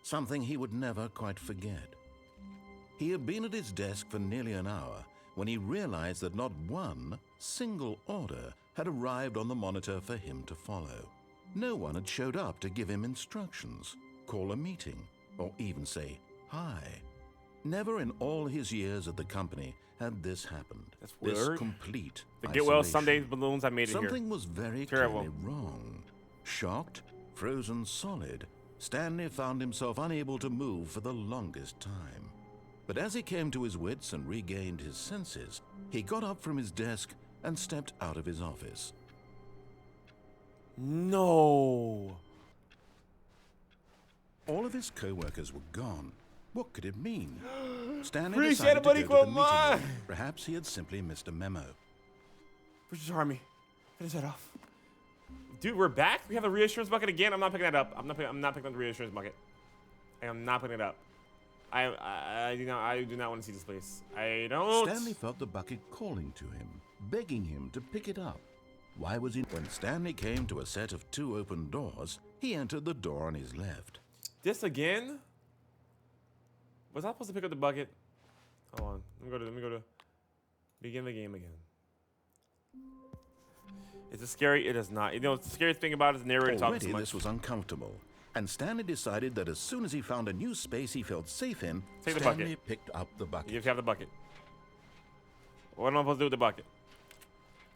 Something he would never quite forget. He had been at his desk for nearly an hour when he realized that not one single order had arrived on the monitor for him to follow. No one had showed up to give him instructions, call a meeting, or even say hi. Never in all his years at the company had this happened. That's This weird. complete The Get Well isolation. Sundays balloons, I made it here. Something was very Terrible. clearly wrong. Shocked, frozen solid, Stanley found himself unable to move for the longest time. But as he came to his wits and regained his senses, he got up from his desk and stepped out of his office. No. All of his co-workers were gone. What could it mean? Stanley Appreciate decided it, buddy, to go to the come meeting on. room. Perhaps he had simply missed a memo. British Army. Finish that off. Dude, we're back? We have the reassurance bucket again? I'm not picking that up. I'm not picking up the reassurance bucket. I am not picking it up. I do not want to see this place. I don't. Stanley felt the bucket calling to him, begging him to pick it up. Why was he? When Stanley came to a set of 2 open doors, he entered the door on his left. This again? Was I supposed to pick up the bucket? Hold on. Let me go to begin the game again. Is it scary? It is not. You know, the scariest thing about it is the narrator talking so Already much. this was uncomfortable, and Stanley decided that as soon as he found a new space he felt safe in, Take the Stanley bucket. picked up the bucket. You have to have the bucket. What am I supposed to do with the bucket?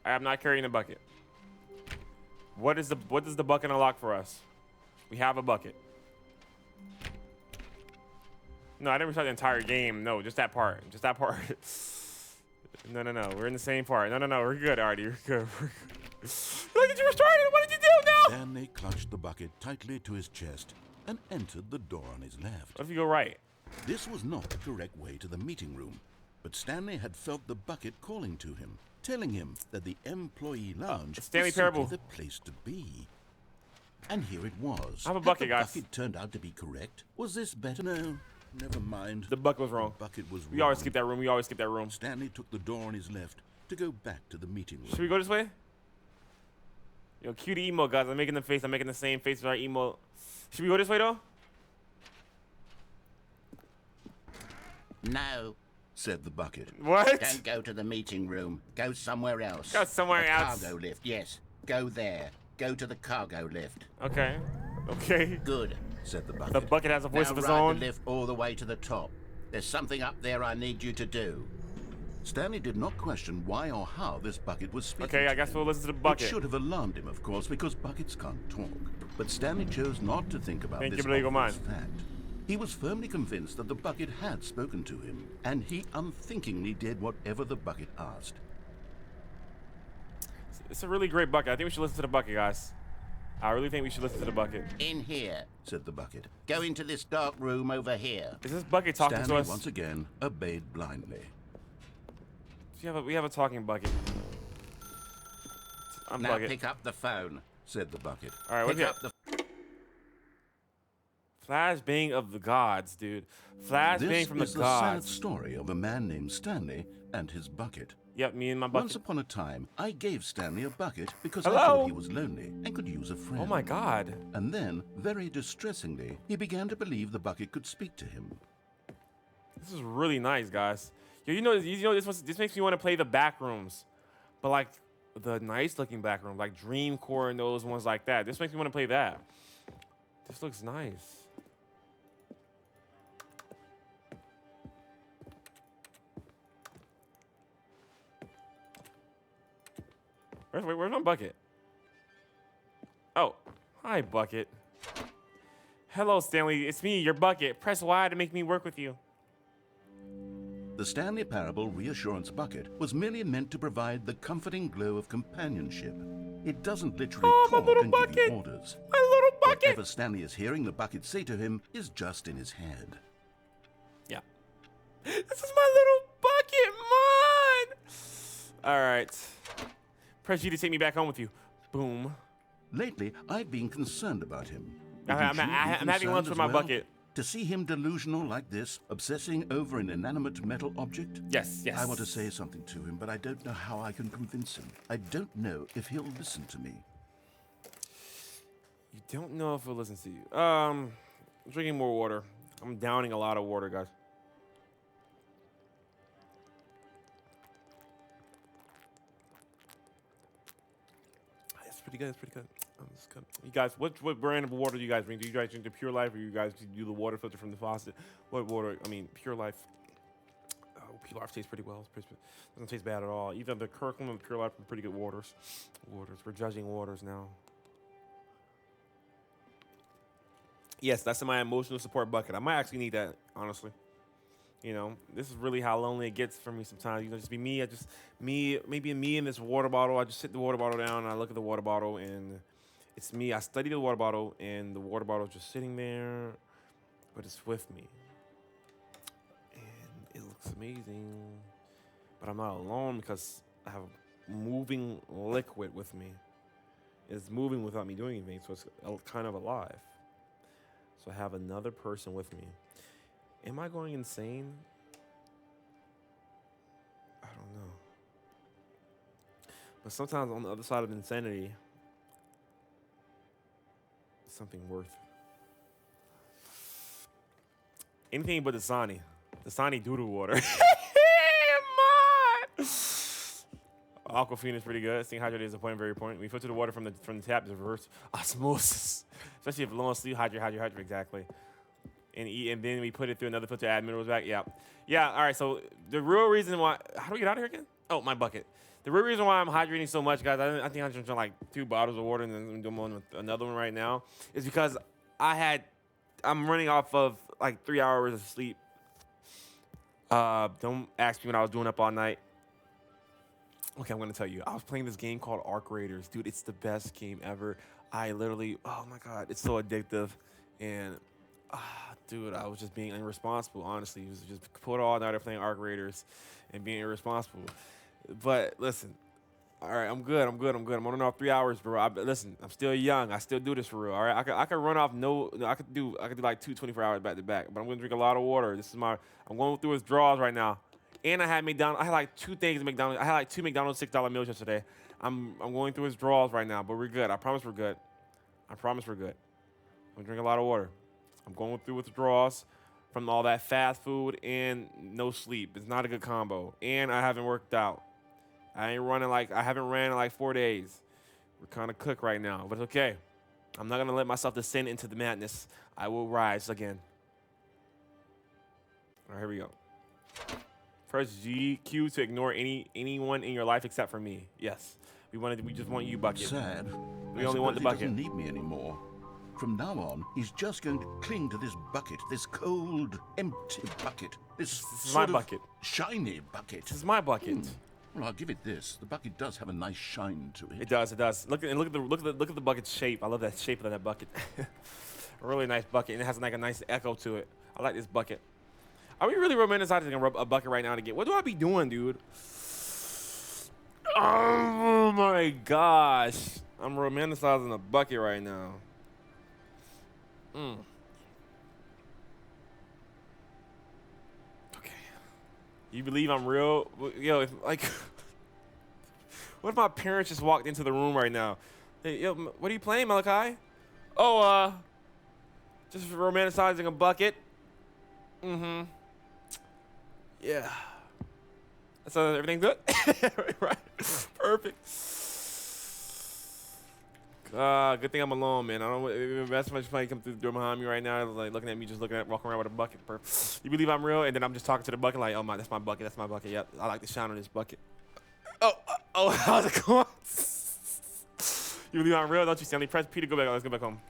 I am not carrying the bucket. What does the bucket unlock for us? We have a bucket. No, I never saw the entire game. No, just that part. Just that part. No. We're in the same part. No. We're good, Artie. We're good. Look at you restoring it. What did you do now? Stanley clutched the bucket tightly to his chest and entered the door on his left. What if you go right? This was not the correct way to the meeting room, but Stanley had felt the bucket calling to him, telling him that the employee lounge Stanley was simply Parable. the place to be. And here it was. I have a Had bucket, the guys. bucket turned out to be correct? Was this better? No, never mind. The bucket was wrong. The bucket was We wrong. always skip that room. We always skip that room. Stanley took the door on his left to go back to the meeting room. Should we go this way? Yo, cute emo, guys. I'm making the face. I'm making the same face with our emo. Should we go this way, though? No, said the bucket. What? don't go to the meeting room. Go somewhere else. Go somewhere the else. Cargo lift, yes. Go there. Go to the cargo lift. Okay. Okay. Good. Said the bucket. The bucket has a voice Now of its ride own. the lift all the way to the top. There's something up there I need you to do. Stanley did not question why or how this bucket was speaking. Okay, I to guess him. we'll listen to the It bucket. should have alarmed him, of course, because buckets can't talk. But Stanley chose not to think about Thank this you, Legal obvious Man. fact. He was firmly convinced that the bucket had spoken to him, and he unthinkingly did whatever the bucket asked. It's a really great bucket. I think we should listen to the bucket, guys. I really think we should listen to the bucket. In here. Said the bucket. Go into this dark room over here. Is this bucket talking Stanley to us? once again obeyed blindly. We have a talking bucket. Now Unplug it. pick up the phone. Said the bucket. All right, what's Pick it? up the Flashbang of the gods, dude. Flashbang This from the is the sad gods. story of a man named Stanley and his bucket. Yep, me and my Once bucket. upon a time, I gave Stanley a bucket because I Hello? thought he was lonely and could use a friend. Oh my god. And then, very distressingly, he began to believe the bucket could speak to him. This is really nice, guys. Yo, you know this makes me want to play the back rooms, but like the nice looking back room, like Dream Core and those ones like that. This makes me want to play that. This looks nice. Where's my bucket? Oh, hi, bucket. Hello, Stanley. It's me, your bucket. Press Y to make me work with you. The Stanley Parable Reassurance Bucket was merely meant to provide the comforting glow of companionship. It doesn't literally Oh, my talk little and give you bucket. orders. My little bucket. Whatever Stanley is hearing the bucket say to him is just in his head. Yeah. This is my little bucket, man. All right. Press G to take me back home with you. Boom. Lately, I've been concerned about him. I'm Wouldn't you be having concerned lunch with as my well? bucket. To see him delusional like this, obsessing over an inanimate metal object? Yes. I want to say something to him, but I don't know how I can convince him. I don't know if he'll listen to me. You don't know if he'll listen to you. Drinking more water. I'm downing a lot of water, guys. It's pretty good. It's pretty good. It's good. You guys, what brand of water do you guys drink? Do you guys drink the Pure Life, or you guys do the water filter from the faucet? What water? I mean, Pure Life. Oh, Pure Life tastes pretty well. It's pretty, doesn't taste bad at all. Either the Kirkland or the Pure Life are pretty good waters. We're judging waters now. Yes, that's in my emotional support bucket. I might actually need that, honestly. You know, this is really how lonely it gets for me sometimes. You know, just be me. Maybe me in this water bottle. I just sit the water bottle down and I look at the water bottle and it's me. I study the water bottle and the water bottle is just sitting there, but it's with me. And it looks amazing. But I'm not alone because I have a moving liquid with me. It's moving without me doing anything, so it's kind of alive. So I have another person with me. Am I going insane? I don't know. But sometimes on the other side of insanity, something worth. Anything but Dasani. Dasani doodle water. Aquafina is pretty good. Staying hydrated is very important. When you filter the water from the tap, it's reverse osmosis. Especially if you're low on sleep, hydrate, exactly. And then we put it through another filter, add minerals back. Yeah. Yeah, all right, so the real reason why, how do we get out of here again? Oh, my bucket. The real reason why I'm hydrating so much, guys, I think I'm drinking like 2 bottles of water and then I'm doing one with another one right now, is because I'm running off of like 3 hours of sleep. Don't ask me what I was doing up all night. Okay, I'm gonna tell you. I was playing this game called Arc Raiders. Dude, it's the best game ever. I literally, oh my God, it's so addictive. And, dude, I was just being irresponsible, honestly. It was just put all night playing Arc Raiders and being irresponsible. But listen, all right, I'm good. I'm running off 3 hours, bro. Listen, I'm still young. I still do this for real, all right? I could run off I could do like 2 24 hours back to back, but I'm gonna drink a lot of water. I'm going through withdrawals right now. And I had like 2 things at McDonald's. I had like 2 McDonald's $6 meals yesterday. I'm going through withdrawals right now, but we're good. I promise we're good. I'm drinking a lot of water. I'm going through withdrawals from all that fast food and no sleep. It's not a good combo. And I haven't worked out. I haven't ran in like 4 days. We're kind of cooked right now, but it's okay. I'm not gonna let myself descend into the madness. I will rise again. All right, here we go. Press GQ to ignore anyone in your life except for me. Yes, we just want you, Bucket. Sad. We only want the bucket. He doesn't need me anymore. From now on, he's just going to cling to this bucket, this cold, empty bucket, this is my sort of bucket. Shiny bucket. This is my bucket. Well, I'll give it this. The bucket does have a nice shine to it. It does. Look at the bucket's shape. I love that shape of that bucket. A really nice bucket, and it has like a nice echo to it. I like this bucket. Are we really romanticizing a bucket right now to get? What do I be doing, dude? Oh my gosh, I'm romanticizing a bucket right now. Okay. You believe I'm real? Yo, what if my parents just walked into the room right now? Hey, yo, what are you playing, Malachi? Oh, just romanticizing a bucket. Yeah. So everything good? Right. Perfect. Good thing I'm alone, man. I don't know. That's much fun. Come through the door behind me right now, like looking at me, walking around with a bucket. Perfect. You believe I'm real? And then I'm just talking to the bucket, like, oh my, that's my bucket. That's my bucket. Yep. I like the shine on this bucket. Oh, how's it going? You believe I'm real? Don't you, Stanley? Press P to go back. Let's go back home.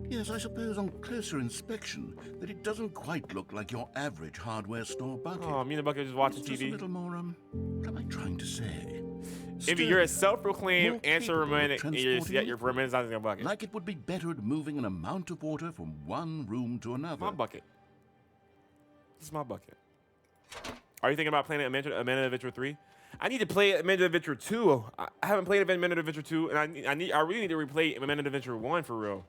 Yes, I suppose on closer inspection that it doesn't quite look like your average hardware store bucket. Oh, me and the bucket are just watching It's TV. just a little more, what am I trying to say? If you're a self-proclaimed more answer capable of romantic, transporting you're romanticizing a bucket. Like it would be better at moving an amount of water from one room to another. My bucket. This is my bucket. Are you thinking about playing Amanda Adventure 3? I need to play Amanda Adventure 2. I haven't played Amanda Adventure 2, and I really need to replay Amanda Adventure 1 for real.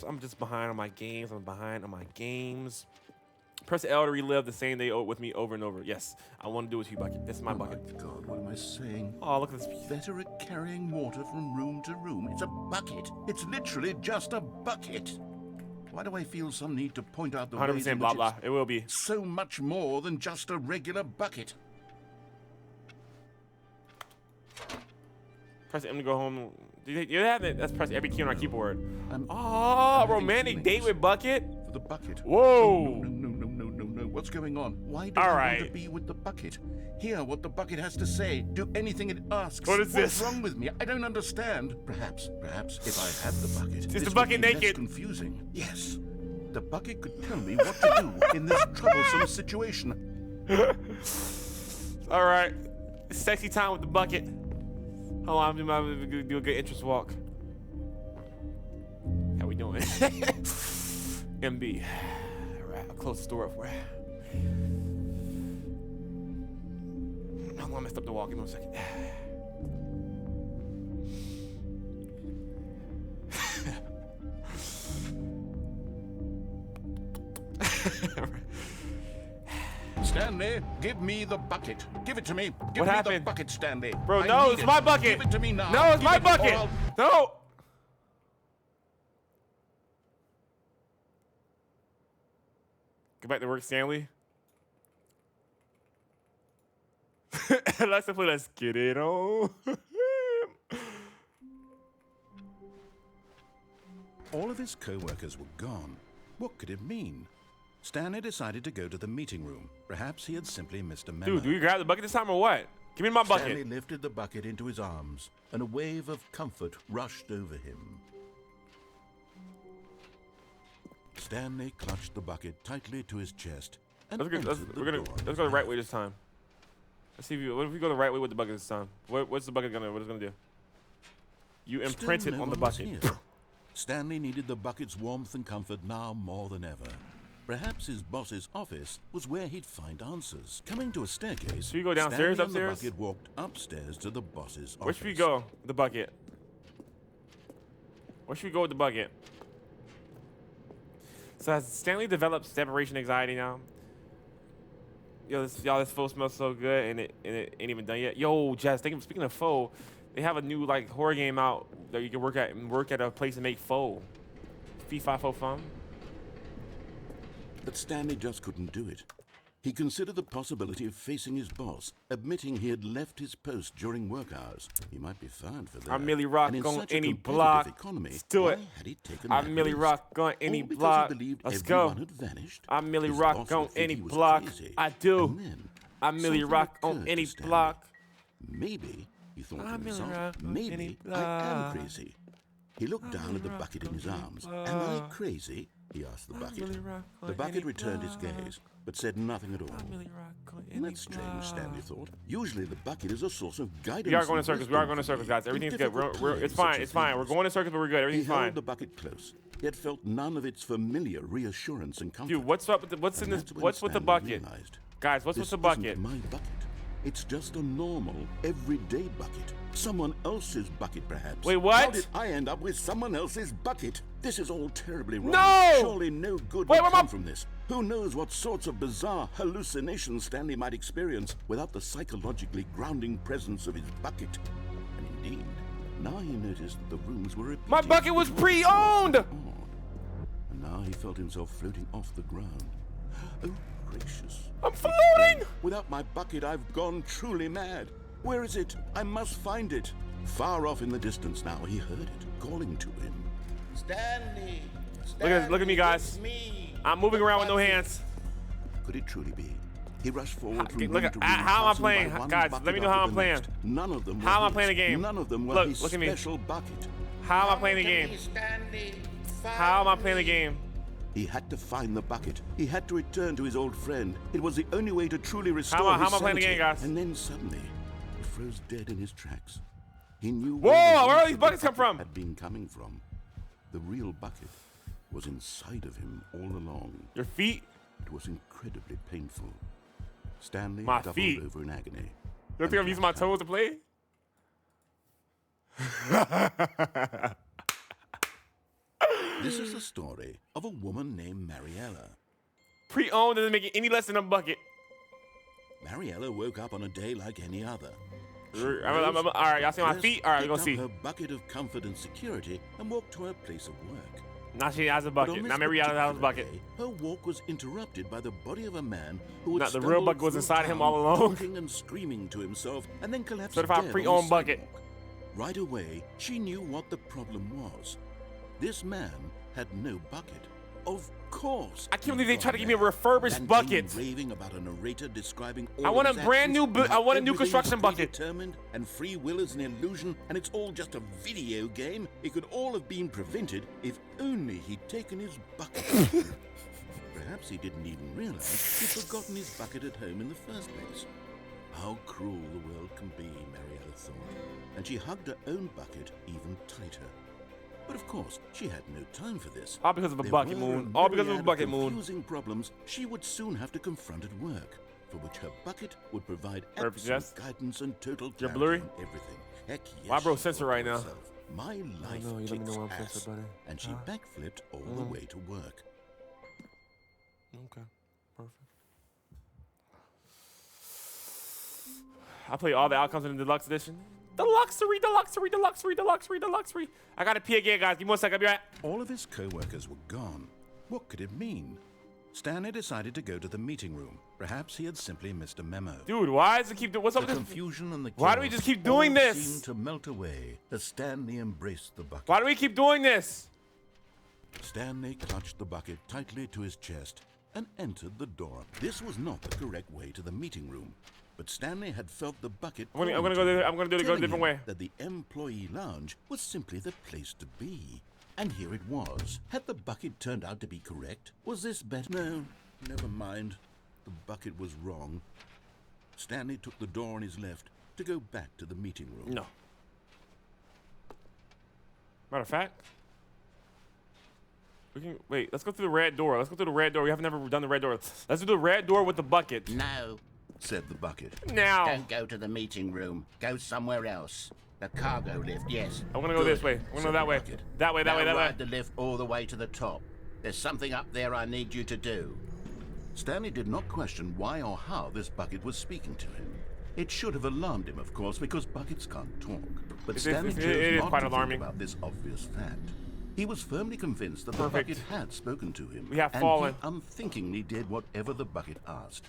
I'm just behind on my games. Press L to relive the same day with me over and over. Yes, I want to do it with you, bucket. This is my bucket. My God, what am I saying? Oh, look at this. Better at carrying water from room to room. It's a bucket. It's literally just a bucket. Why do I feel some need to point out the 100% blah blah. It will be so much more than just a regular bucket? Press M to go home. You have it. Let's press every key on our keyboard. I'm romantic date with bucket. For the bucket. Whoa. No. What's going on? Why do All you right. want to be with the bucket? Hear what the bucket has to say. Do anything it asks. What is this? What's wrong with me? I don't understand. Perhaps if I had the bucket. Is this the bucket would be naked? Less confusing. Yes. The bucket could tell me what to do in this troublesome situation. All right. It's sexy time with the bucket. Hold on, I'm gonna do a good interest walk. How we doing? MB. All right, I'll close the door up for you. Hold on, I messed up the walk. Give me 1 second. Stanley, give me the bucket. Give it to me. Give What me happened? the bucket, Stanley. Bro, I no, need it's it. my bucket. Give it to me now. No, it's Give my it or bucket. I'll- No. Get back to work, Stanley. Alexa, let's get it on. All of his co-workers were gone. What could it mean? Stanley decided to go to the meeting room. Perhaps he had simply missed a memo. Dude, do you grab the bucket this time or what? Give me my bucket. Stanley lifted the bucket into his arms, and a wave of comfort rushed over him. Stanley clutched the bucket tightly to his chest and Let's go entered the right way this time. Let's see what if we go the right way with the bucket this time? What's the bucket gonna do? You imprint it on the bucket. Stanley needed the bucket's warmth and comfort now more than ever. Perhaps his boss's office was where he'd find answers. Coming to a staircase, should we go downstairs, Stanley and upstairs? the bucket walked upstairs to the boss's office. Where should we go with the bucket? Where should we go with the bucket? So has Stanley developed separation anxiety now? Yo, this pho smells so good, and it ain't even done yet. Yo, Jess, speaking of pho, they have a new like horror game out that you can work at a place and make pho. Fee fi fo fum. But Stanley just couldn't do it. He considered the possibility of facing his boss, admitting he had left his post during work hours. He might be fired for that. I merely rock And in on such a any competitive block. economy, Let's do it. why had he taken I that merely risk? rock on any All because block. he believed Let's everyone go. had vanished? I merely His rock boss on would think any he was block. crazy. I do. And then I merely something rock on occurred to any Stanley. block. Maybe, he thought I to merely himself, rock on any maybe I block. am crazy. He looked down at the bucket in his arms. Am I crazy? He asked the bucket. merely rock on The bucket any returned his block. gaze, but said nothing at all. I merely rock on any That's strange, block. Stanley thought. Usually the bucket is a source of guidance. We are going in and circles. We wisdom are going in for circles, me guys. in Everything's good. difficult It's times fine. such It's as fine. We're these. going in circles, but we're good. He Everything's held fine. the bucket close, yet felt none of its familiar reassurance and comfort. Dude, what's up with what's And in this? that's when What's with the Stanley bucket? realized, Guys, what's this with the bucket? isn't my bucket. It's just a normal, everyday bucket. Someone else's bucket, perhaps. Wait, what? How did I end up with someone else's bucket? This is all terribly wrong. No! Surely no good Wait, will what come am I- from this. Who knows what sorts of bizarre hallucinations Stanley might experience without the psychologically grounding presence of his bucket. And indeed, now he noticed that the rooms were repeating. My bucket was pre-owned. Odd. And now he felt himself floating off the ground. Oh, gracious. I'm floating. Without my bucket, I've gone truly mad. Where is it? I must find it. Far off in the distance now, he heard it, calling to him. Stanley! Look at me, guys. Me. I'm moving around with no hands. Could it truly be? He rushed forward from Look room at- to room, how am I passing by playing? one Guys, bucket let me know how after I'm the playing. next. None of them were How am I his. playing the game? None of them were Look, his look at me. special bucket. How am I playing the Come to game? me, Stanley. How am I playing the game? He had to find the bucket. He had to return to his old friend. It was the only way to truly restore How am I his playing the game, sanity. guys? And then suddenly, he froze dead in his tracks. He knew Whoa, the where all voice these of the buckets come bucket from? had been coming from. The real bucket was inside of him all along. Your feet? It was incredibly painful. Stanley My doubled feet. over in agony. You don't think I'm using my toes to play? This is the story of a woman named Mariella. Pre-owned doesn't make it any less than a bucket. Mariella woke up on a day like any other. She All rose, right, y'all see my dressed, feet? All right, we're gonna picked see. up her bucket of comfort and security and walked to her place of work. Now she has a But bucket. on Now this Mariella has a particular bucket. day, her walk was interrupted by the body of a man who had Now, the real stumbled bucket was through inside him town, all along. talking and screaming to himself, and then collapsed Certified dead on pre-owned the bucket. sidewalk. Right away, she knew what the problem was. This man had no bucket. Of course. I can't believe they tried to give me a refurbished Ranting bucket. and raving about a narrator describing all I want of a his brand new actions, I want a new everything construction is bucket. predetermined and free will is an illusion, and it's all just a video game. It could all have been prevented if only he'd taken his bucket. Perhaps he didn't even realize he'd forgotten his bucket at home in the first place. How cruel the world can be, Mariella thought, and she hugged her own bucket even tighter. But of course, she had no time for this. All because of a There bucket, were Moon. All because of a myriad bucket, Moon. confusing problems she would soon have to confront at work, for which her bucket would provide Perfect, absolute Jess. guidance and total You're clarity blurry? on everything. Heck yes. Why, bro, she censor thought right to now? herself, my life know, you let me kicks know why I'm ass. censored, buddy. And she backflipped all the way to work. Okay, perfect. I play all the outcomes in the deluxe edition. Deluxery, deluxery, deluxery, deluxery, deluxery. I gotta pee again, guys. Give me 1 second. I'll be right. All of his co-workers were gone. What could it mean? Stanley decided to go to the meeting room. Perhaps he had simply missed a memo. Dude, why does it keep doing? What's up The with this? confusion and the Why do we chaos just keep doing all this? seemed to melt away as Stanley embraced the bucket. Why do we keep doing this? Stanley clutched the bucket tightly to his chest and entered the door. This was not the correct way to the meeting room, but Stanley had felt the bucket. I'm gonna go there. I'm gonna do it. Go a telling different him way. That the employee lounge was simply the place to be, and here it was. Had the bucket turned out to be correct? Was this better? No, never mind. The bucket was wrong. Stanley took the door on his left to go back to the meeting room. No. Matter of fact, we can wait. Let's go through the red door. Let's go through the red door. We haven't never done the red door. Let's do the red door with the bucket. No, Said the bucket. Now. don't go to the meeting room. Go somewhere else. The cargo lift, yes. I'm gonna go this way. I'm gonna go that way. Bucket. That way. That way. Now That way. ride the lift all the way to the top. There's something up there I need you to do. Stanley did not question why or how this bucket was speaking to him. It should have alarmed him, of course, because buckets can't talk. But Stanley it chose is not quite to alarming. think about this obvious fact. He was firmly convinced that Perfect. the bucket had spoken to him. We have and fallen. he unthinkingly did whatever the bucket asked.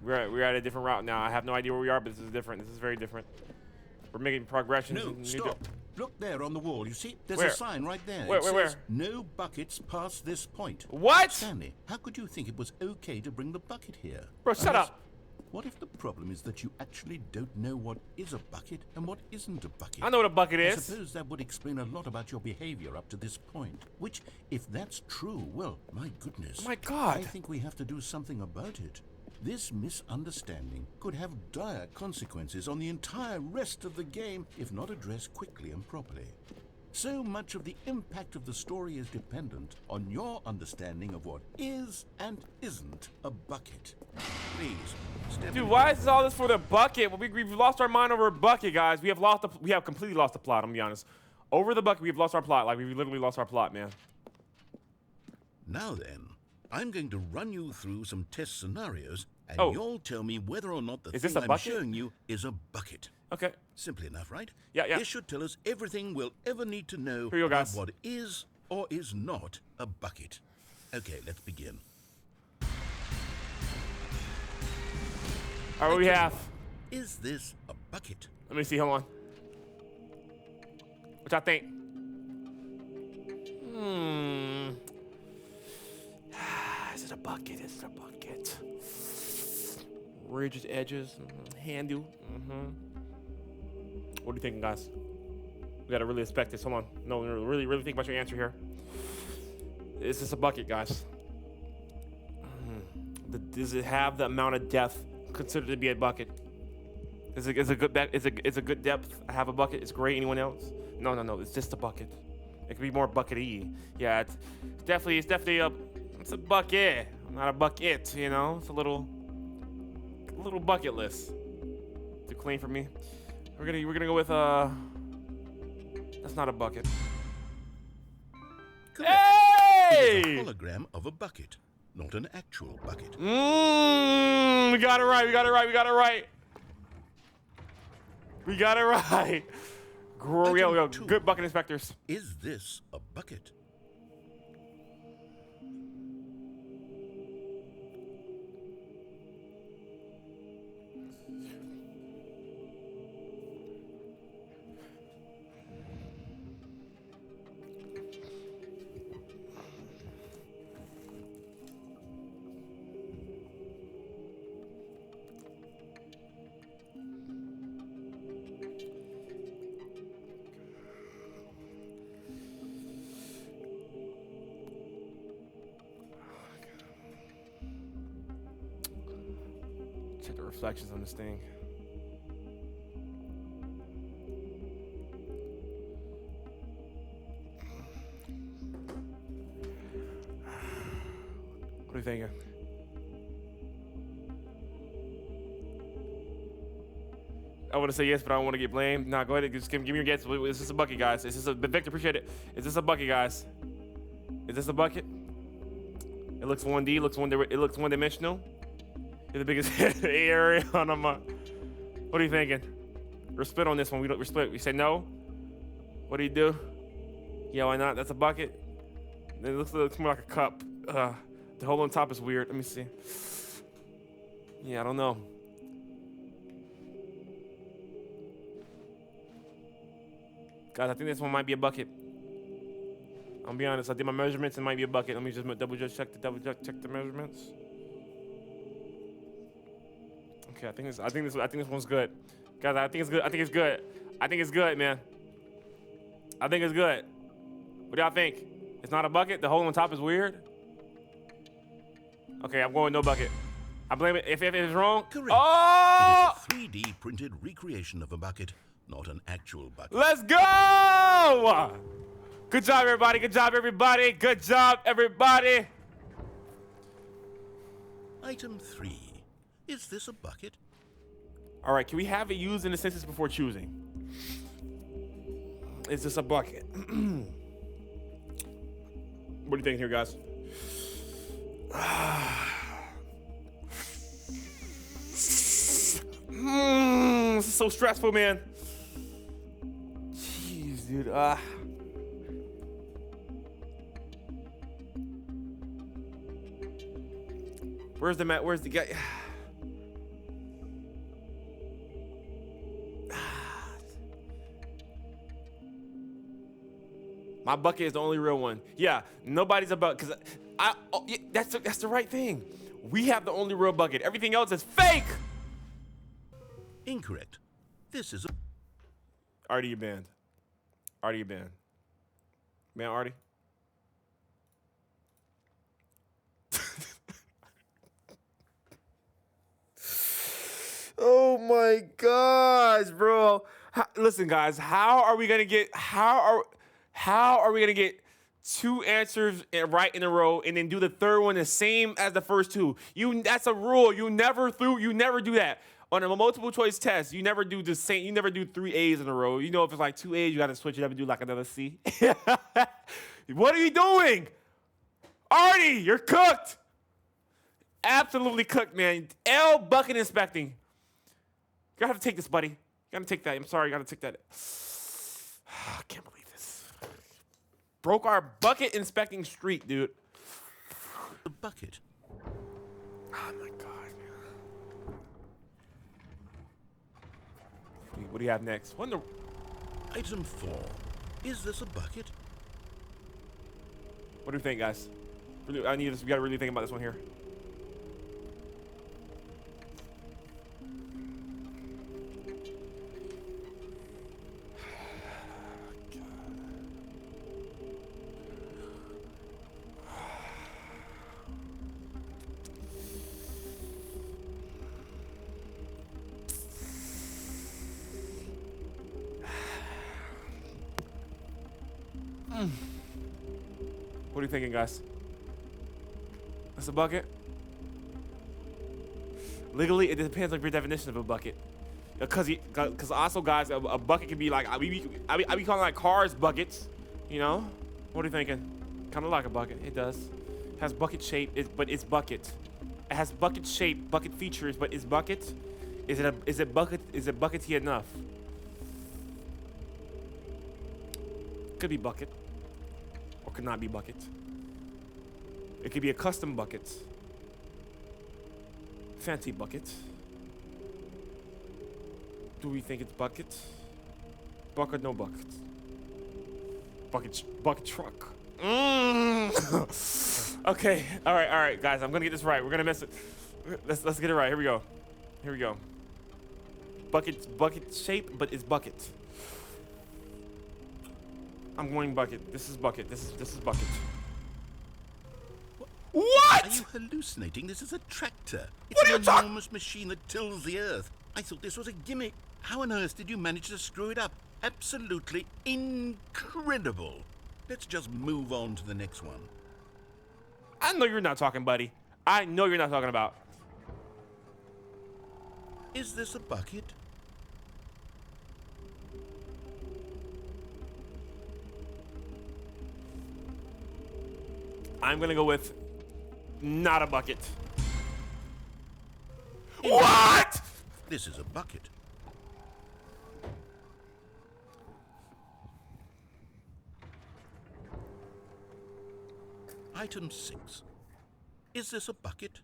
We're at a different route now. I have no idea where we are, but this is different. This is very different. We're making progressions. No, in new stop. Look there on the wall. You see? There's Where? a sign right there. Where, It where, says, No buckets past this point. What? Stanley, how could you think it was okay to bring the bucket here? Bro, shut Unless- up. What if the problem is that you actually don't know what is a bucket and what isn't a bucket? I know what a bucket I is. suppose that would explain a lot about your behavior up to this point. Which, if that's true, well, my goodness. Oh my God. I think we have to do something about it. This misunderstanding could have dire consequences on the entire rest of the game if not addressed quickly and properly. So much of the impact of the story is dependent on your understanding of what is and isn't a bucket. Please, step Dude, in. why is all this for the bucket? Well, we've lost our mind over a bucket, guys. We have completely lost the plot. I'm gonna be honest. Over the bucket, we've lost our plot. Like we literally lost our plot, man. Now then, I'm going to run you through some test scenarios, and Oh. you'll tell me whether or not the Is this thing a I'm bucket? showing you is a bucket. Okay. Simple enough, right? Yeah. This should tell us everything we'll ever need to know Here you go, about guys. what is or is not a bucket. Okay, let's begin. All right, what we have? Is this a bucket? Let me see. Hold on. What y'all think? Is it a bucket? Is it a bucket? Ridges, edges, handle. What are you thinking, guys? We gotta really inspect this. Hold on. No, really think about your answer here. Is this a bucket, guys? Does it have the amount of depth considered to be a bucket? Is a good depth? I have a bucket. It's great. Anyone else? No. It's just a bucket. It could be more buckety. Yeah, it's definitely it's a bucket. Not a bucket. You know, it's a little bucketless. Too clean for me. We're gonna go with that's not a bucket. Correct. Hey! It is a hologram of a bucket, not an actual bucket. We got it right. We go. Item 2. Good bucket inspectors. Is this a bucket? Check the reflections on this thing. What are you thinking? I want to say yes, but I don't want to get blamed. Nah, go ahead. Just give me your guess. Is this a bucket, guys? Is this a Victor? Appreciate it. Is this a bucket, guys? Is this a bucket? It looks 1D. It looks one-dimensional. You're the biggest area on them. What are you thinking? We're split on this one. We're split. We say no. What do you do? Yeah, why not? That's a bucket. It looks more like a cup. The hole on top is weird. Let me see. Yeah, I don't know. Guys, I think this one might be a bucket. I'll be honest. I did my measurements. It might be a bucket. Let me just check the measurements. Okay, I think this one's good. Guys, I think it's good. I think it's good. I think it's good, man. I think it's good. What do y'all think? It's not a bucket? The hole on top is weird? Okay, I'm going no bucket. I blame it if it's wrong. Correct. Oh! It is a 3D printed recreation of a bucket, not an actual bucket. Let's go! Good job, everybody. Good job, everybody. Good job, everybody. Item 3. Is this a bucket? All right, can we have it used in a sentence before choosing? Is this a bucket? What do you think here, guys? This is so stressful, man. Jeez, dude. Where's the mat? Where's the guy? My bucket is the only real one. Yeah, nobody's about because that's the right thing. We have the only real bucket. Everything else is fake. Incorrect. This is a... Artie, you banned. Artie, you banned. Man, Artie. Oh my gosh, bro. Listen, guys, how are we gonna get 2 answers right in a row and then do the third one the same as the first 2? That's a rule. You never do that. On a multiple choice test, you never do the same. You never do 3 A's in a row. You know, if it's like 2 A's, you got to switch it up and do like another C. What are you doing? Artie, you're cooked. Absolutely cooked, man. L bucket inspecting. You gotta take this, buddy. You gotta take that. I'm sorry, you gotta take that. I can't believe this. Broke our bucket inspecting streak, dude. a bucket. Oh my God. What do you have next? What in the... Item 4. Is this a bucket? What do you think, guys? We gotta really think about this one here. What are you thinking, guys? That's a bucket? Legally, it depends on your definition of a bucket. Because also, guys, a bucket can be like, I be calling like cars buckets, you know? What are you thinking? Kind of like a bucket. It does. It has bucket shape, but it's bucket. It has bucket shape, bucket features, but it's bucket. Is it buckety enough? Could be bucket. Or could not be bucket. It could be a custom bucket. Fancy bucket. Do we think it's bucket? Bucket, no bucket. Bucket truck. Okay, all right, guys. I'm gonna get this right. We're gonna mess it. Let's get it right. Here we go. Bucket shape, but it's bucket. I'm going bucket. This is bucket. This is bucket. What? Are you hallucinating? This is a tractor. What are you It's an enormous machine that tills the earth. I thought this was a gimmick. How on earth did you manage to screw it up? Absolutely incredible. Let's just move on to the next one. I know you're not talking, buddy. I know you're not talking about. Is this a bucket? I'm gonna go with not a bucket. What? This is a bucket. Item 6. Is this a bucket?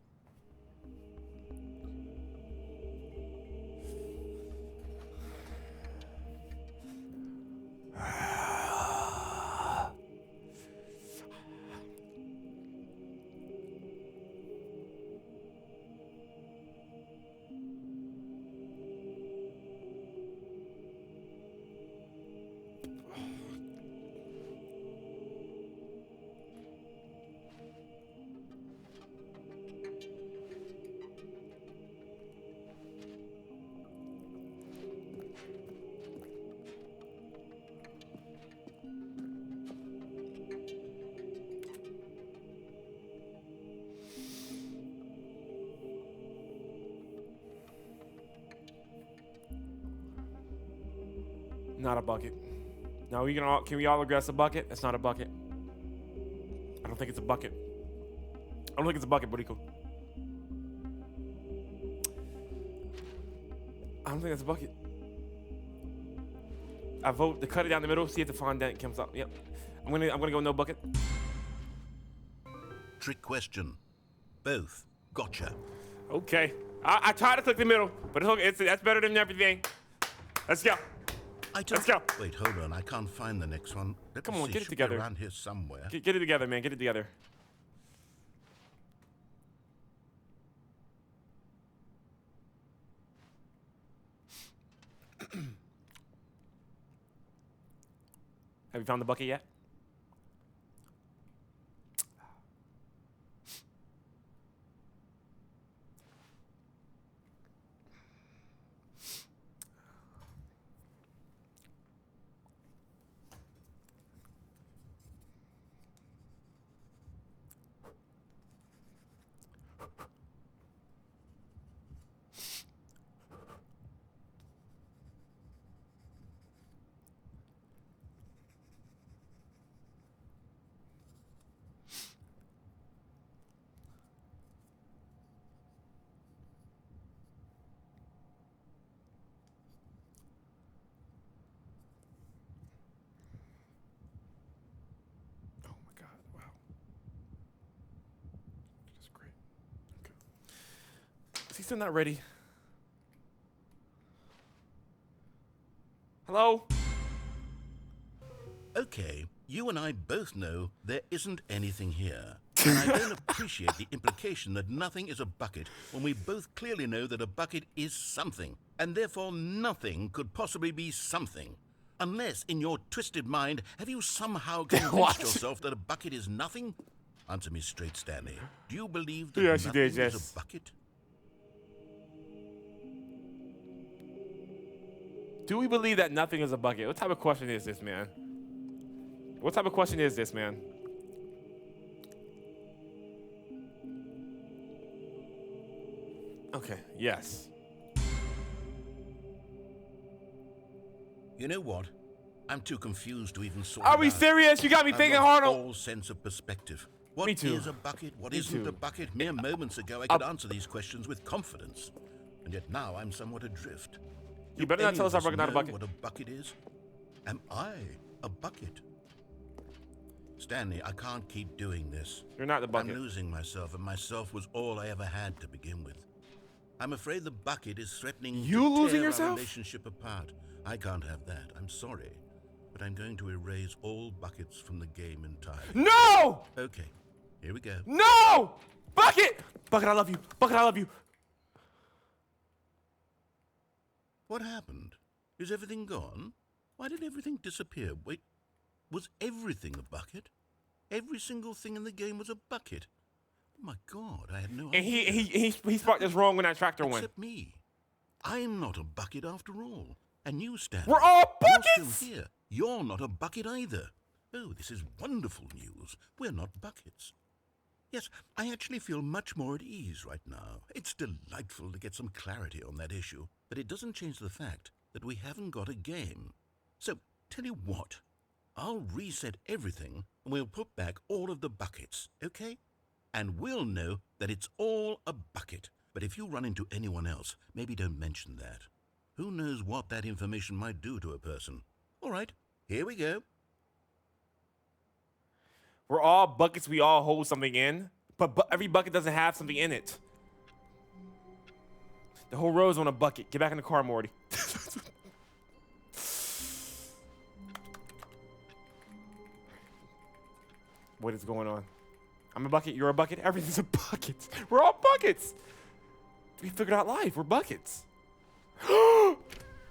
Not a bucket. No, can we all agree that's a bucket? It's not a bucket. I don't think it's a bucket. I don't think it's a bucket, Borico. I don't think it's a bucket. I vote to cut it down the middle, see if the fondant comes up. Yep. I'm gonna go no bucket. Trick question. Both. Gotcha. Okay. I tried to click the middle, but that's better than everything. Let's go. Let's go. Wait, hold on. I can't find the next one. Come on, get it together. Around here somewhere. Get it together, man. Get it together. Have you found the bucket yet? Is he still not ready? Hello? Okay, you and I both know there isn't anything here. And I don't appreciate the implication that nothing is a bucket when we both clearly know that a bucket is something, and therefore nothing could possibly be something. Unless, in your twisted mind, have you somehow convinced yourself that a bucket is nothing? Answer me straight, Stanley. Do you believe that nothing is a bucket? Do we believe that nothing is a bucket? What type of question is this, man? What type of question is this, man? Okay, yes. You know what? I'm too confused to even sort Are we serious? You got me thinking hard on all sense of perspective. What Me too. is a bucket? What Me isn't too. a bucket? Mere moments ago, I could answer these questions with confidence. And yet now I'm somewhat adrift. You better not tell us I'm not a bucket. What a bucket is? Am I a bucket? Stanley, I can't keep doing this. You're not the bucket. I'm losing myself, and myself was all I ever had to begin with. I'm afraid the bucket is threatening You to losing tear yourself? our relationship apart. I can't have that. I'm sorry. But I'm going to erase all buckets from the game entirely. No! Okay, here we go. No! Bucket! Bucket, I love you. Bucket, I love you. What happened? Is everything gone? Why did everything disappear? Wait, was everything a bucket? Every single thing in the game was a bucket. Oh my God, I had no idea. And he spot this wrong when that tractor went. Except me. I'm not a bucket after all. And you, Stanley, We're all you're buckets! still here. You're not a bucket either. Oh, this is wonderful news. We're not buckets. Yes, I actually feel much more at ease right now. It's delightful to get some clarity on that issue, but it doesn't change the fact that we haven't got a game. So, tell you what, I'll reset everything and we'll put back all of the buckets, okay? And we'll know that it's all a bucket. But if you run into anyone else, maybe don't mention that. Who knows what that information might do to a person? All right, here we go. We're all buckets. We all hold something in, but every bucket doesn't have something in it. The whole row's on a bucket. Get back in the car, Morty. What is going on? I'm a bucket. You're a bucket. Everything's a bucket. We're all buckets. We figured out life. We're buckets. I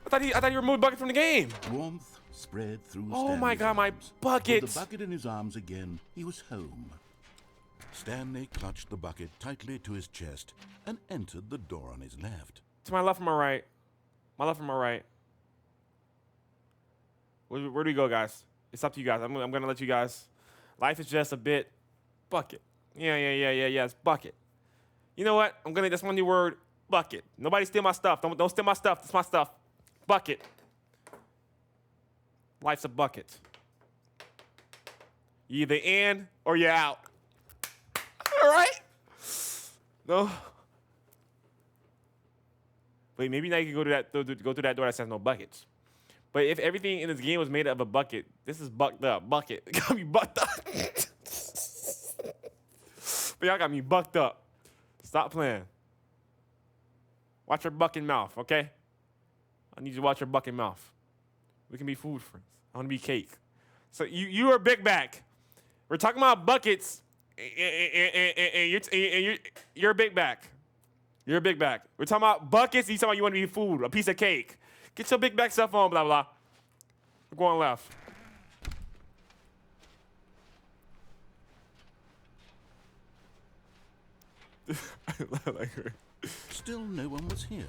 thought you removed bucket from the game. Warmth spread through Oh my God, my arms. bucket. With the bucket in his arms again, he was home. Stanley clutched the bucket tightly to his chest and entered the door on his left. To my left or my right? My left or my right? Where do we go, guys? It's up to you guys. I'm gonna let you guys. Life is just a bit bucket. Yeah. It's bucket. You know what? That's my new word. Bucket. Nobody steal my stuff. Don't steal my stuff. That's my stuff. Bucket. Life's a bucket. You either in or you're out. All right? No. Wait, maybe now you can go through that door that says no buckets. But if everything in this game was made of a bucket, this is bucked up. Bucket. It got me bucked up. But y'all got me bucked up. Stop playing. Watch your bucket mouth, okay? I need you to watch your bucket mouth. We can be food friends. I want to be cake. So you are big back. We're talking about buckets, and you're a big back. You're a big back. We're talking about buckets, and you talking about you want to be food, a piece of cake. Get your big back stuff on, blah, blah. We're going left. Still no one was here.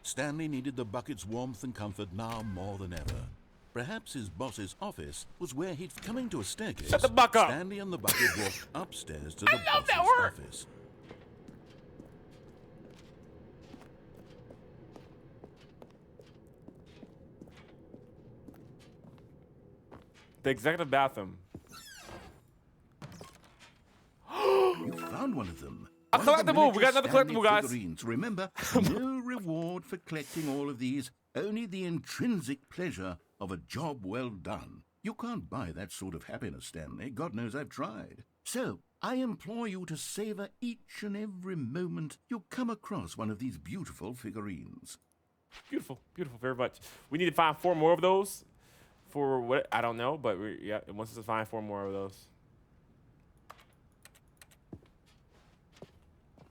Stanley needed the bucket's warmth and comfort now more than ever. Perhaps his boss's office was where he'd coming to a staircase. Shut the buck up. Stanley and the bucket walked upstairs to the boss's that word. office. The executive bathroom. You found one of them. A collectible. We got another collectible, guys. Figurines. Remember, no reward for collecting all of these, only the intrinsic pleasure of a job well done. You can't buy that sort of happiness, Stanley. God knows I've tried. So, I implore you to savor each and every moment you come across one of these beautiful figurines. Beautiful, beautiful, very much. We need to find 4 more of those. For what? I don't know, but it wants us to find 4 more of those.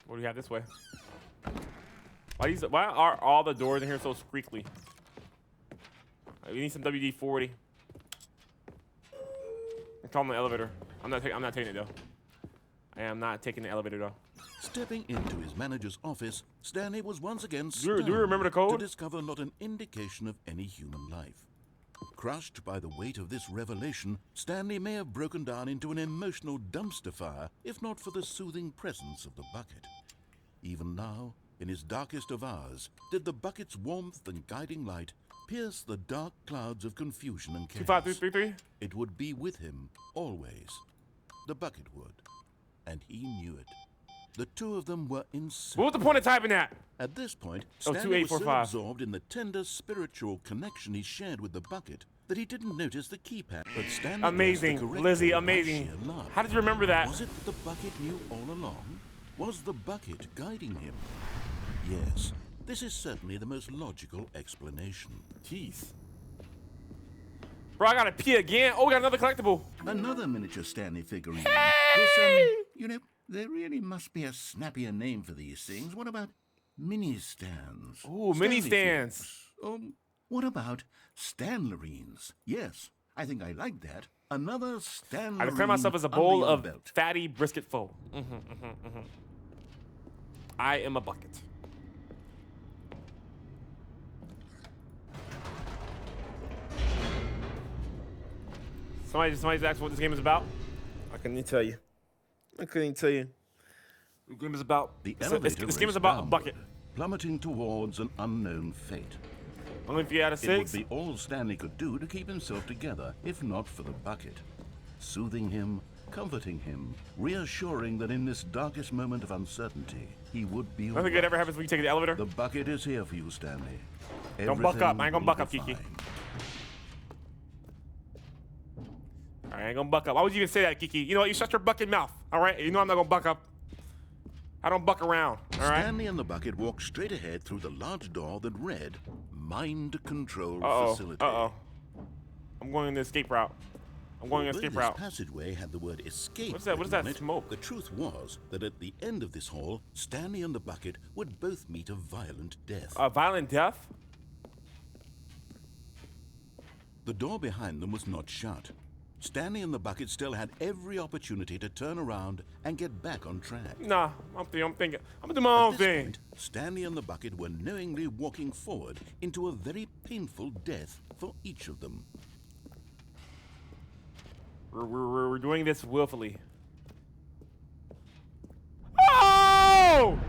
What do we have this way? Why are all the doors in here so squeaky? We need some WD-40. I'm calling the elevator. I'm not taking it though. I am not taking the elevator though. Stepping into his manager's office, Stanley was once again stunned Do you remember the code? to discover not an indication of any human life. Crushed by the weight of this revelation, Stanley may have broken down into an emotional dumpster fire if not for the soothing presence of the bucket. Even now, in his darkest of hours, did the bucket's warmth and guiding light pierce the dark clouds of confusion and chaos. 25333? It would be with him always. The bucket would. And he knew it. The two of them were inseparable. What was the point of typing that? At this point, Oh, Stanley was so 2845. absorbed in the tender spiritual connection he shared with the bucket that he didn't notice the keypad. But Stanley Amazing, guessed the correct Lizzie, code by amazing. sheer luck. How did you remember that? Was it that the bucket knew all along? Was the bucket guiding him? Yes, this is certainly the most logical explanation. Jeez. Bro, I gotta pee again. Oh, we got another collectible. Another miniature Stanley figurine. Hey! This, there really must be a snappier name for these things. What about mini stands? Ooh, mini Stanley stands. figures. What about Stanlerines? Yes, I think I like that. Another Stanlerine. I declare myself as a under bowl your of belt. fatty brisket pho. I am a bucket. Somebody just asked what this game is about. I couldn't even tell you. What the game is about. The This elevator game is raced about a downward, bucket. plummeting towards an unknown fate. Only if you had a It would 6. be all Stanley could do to keep himself together, if not for the bucket. Soothing him, comforting him, reassuring that in this darkest moment of uncertainty, he would be Nothing good ever happens when you take the elevator. The bucket is here for you, Stanley. Don't buck up. I ain't gonna Everything buck up, will be Kiki. fine. All right, I ain't gonna buck up. Why would you even say that, Kiki? You know what? You shut your bucket mouth, all right? You know I'm not gonna buck up. I don't buck around, all right? Stanley and the bucket walked straight ahead through the large door that read, Mind Control Facility. I'm going in the escape route. I'm going in the escape route. This passageway had the word escape. What's that? What is that smoke? The truth was that at the end of this hall, Stanley and the bucket would both meet a violent death. A violent death? The door behind them was not shut. Stanley and the bucket still had every opportunity to turn around and get back on track. Nah, I'm thinking. I'm gonna do my own thing. Point, Stanley and the bucket were knowingly walking forward into a very painful death for each of them. We're doing this willfully. Oh!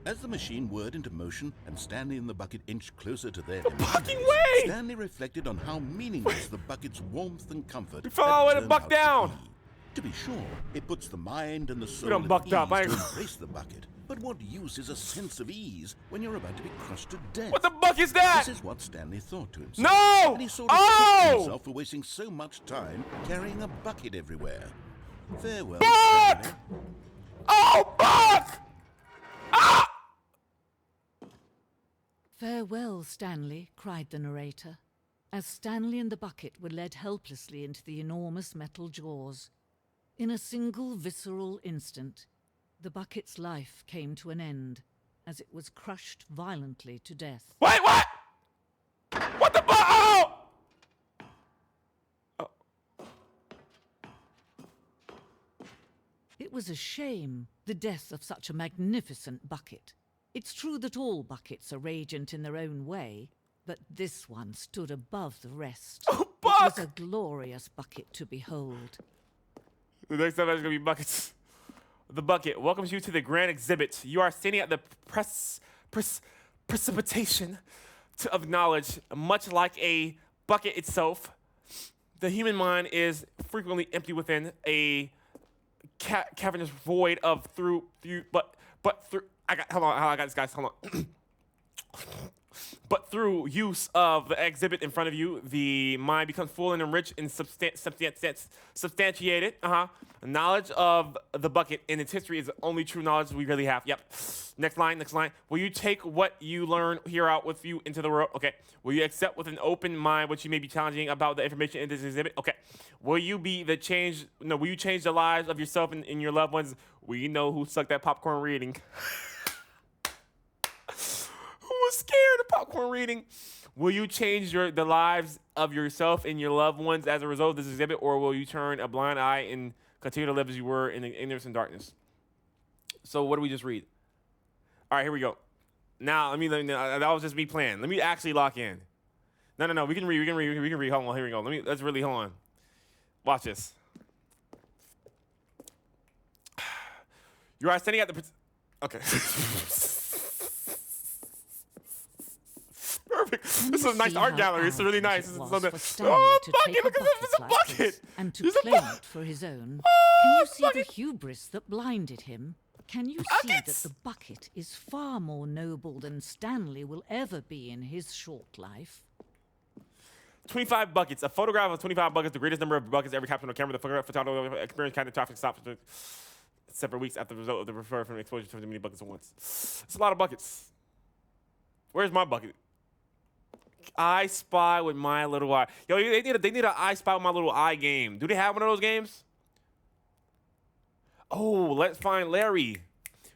As the machine whirred into motion and Stanley and the bucket inched closer to their fucking way! Stanley reflected on how meaningless the bucket's warmth and comfort We fell all the way to turned buck out down. To be sure, it puts the mind and the soul done at bucked ease up. to embrace the bucket. But what use is a sense of ease when you're about to be crushed to death? What the fuck is that? This is what Stanley thought to himself. No! And he sort of kicked himself for wasting so much time carrying a bucket everywhere. Farewell, Buck! Stanley. Oh, Buck! Ah! Farewell, Stanley, cried the narrator, as Stanley and the bucket were led helplessly into the enormous metal jaws. In a single visceral instant, the bucket's life came to an end, as it was crushed violently to death. Wait, what? What the fuck? Oh! Oh! It was a shame, the death of such a magnificent bucket. It's true that all buckets are radiant in their own way, but this one stood above the rest. Oh, It Buck! was a glorious bucket to behold. The next time there's gonna be buckets. The bucket welcomes you to the grand exhibit. You are standing at the precipitation of knowledge, much like a bucket itself. The human mind is frequently empty within a cavernous void of through. Hold on, I got this, guys. Hold on. But through use of the exhibit in front of you, the mind becomes full and enriched and substantiated. Knowledge of the bucket and its history is the only true knowledge we really have. Yep. Next line. Will you take what you learn here out with you into the world? Okay. Will you accept with an open mind what you may be challenging about the information in this exhibit? Okay. Will you change the lives of yourself and your loved ones? We know who sucked that popcorn reading. Was scared of popcorn reading. Will you change the lives of yourself and your loved ones as a result of this exhibit, or will you turn a blind eye and continue to live as you were in ignorance and darkness? So what do we just read? All right, here we go. Now, let me that was just me playing. Let me actually lock in. No. We can read. Hold on, here we go. Let's really hold on. Watch this. You are standing at the. Okay. Perfect. This is a nice art gallery. It's really nice. This is something. Oh, bucket! Look at this. It's a bucket. And to There's a claim bucket. it for his own. Oh, Can you see bucket. the hubris that blinded him? Can you see Buckets. that the bucket is far more noble than Stanley will ever be in his short life? 25 buckets. A photograph of 25 buckets, the greatest number of buckets ever captured on camera. The photographer experienced kind of traffic stops for several weeks after the result of the refer from exposure to many buckets at once. It's a lot of buckets. Where's my bucket? I Spy with My Little Eye. Yo, they need an I Spy with My Little Eye game. Do they have one of those games? Oh, let's find Larry.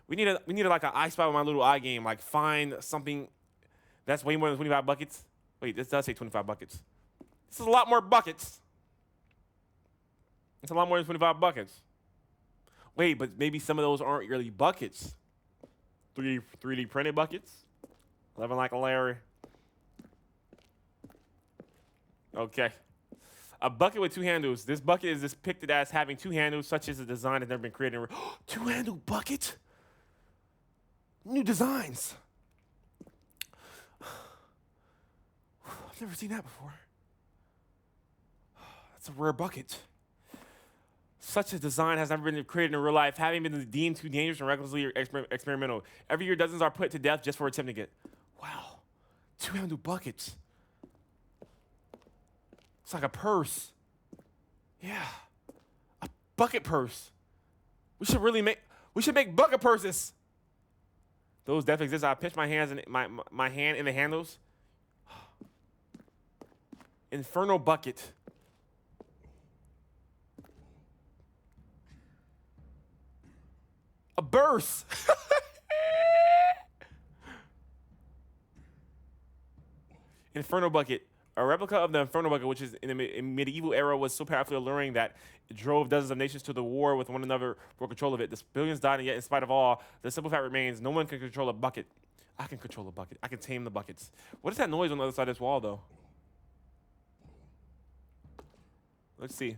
We need like an I Spy with My Little Eye game. Like find something that's way more than 25 buckets. Wait, this does say 25 buckets. This is a lot more buckets. It's a lot more than 25 buckets. Wait, but maybe some of those aren't really buckets. 3D printed buckets? Living like a Larry. Okay. A bucket with two handles. This bucket is depicted as having two handles, such as a design has never been created. Two-handle bucket? New designs. I'm I've never seen that before. That's a rare bucket. Such a design has never been created in real life, having been deemed too dangerous and recklessly experimental. Every year, dozens are put to death just for attempting it. Wow. 2 new buckets. It's like a purse. Yeah. A bucket purse. We should make bucket purses. Those definitely exist. I pinch my hands and my hand in the handles. Inferno bucket. A burst. Inferno bucket. A replica of the Inferno bucket, which is in the medieval era, was so powerfully alluring that it drove dozens of nations to the war with one another for control of it. The billions died, and yet, in spite of all, the simple fact remains: no one can control a bucket. I can control a bucket. I can tame the buckets. What is that noise on the other side of this wall, though? Let's see.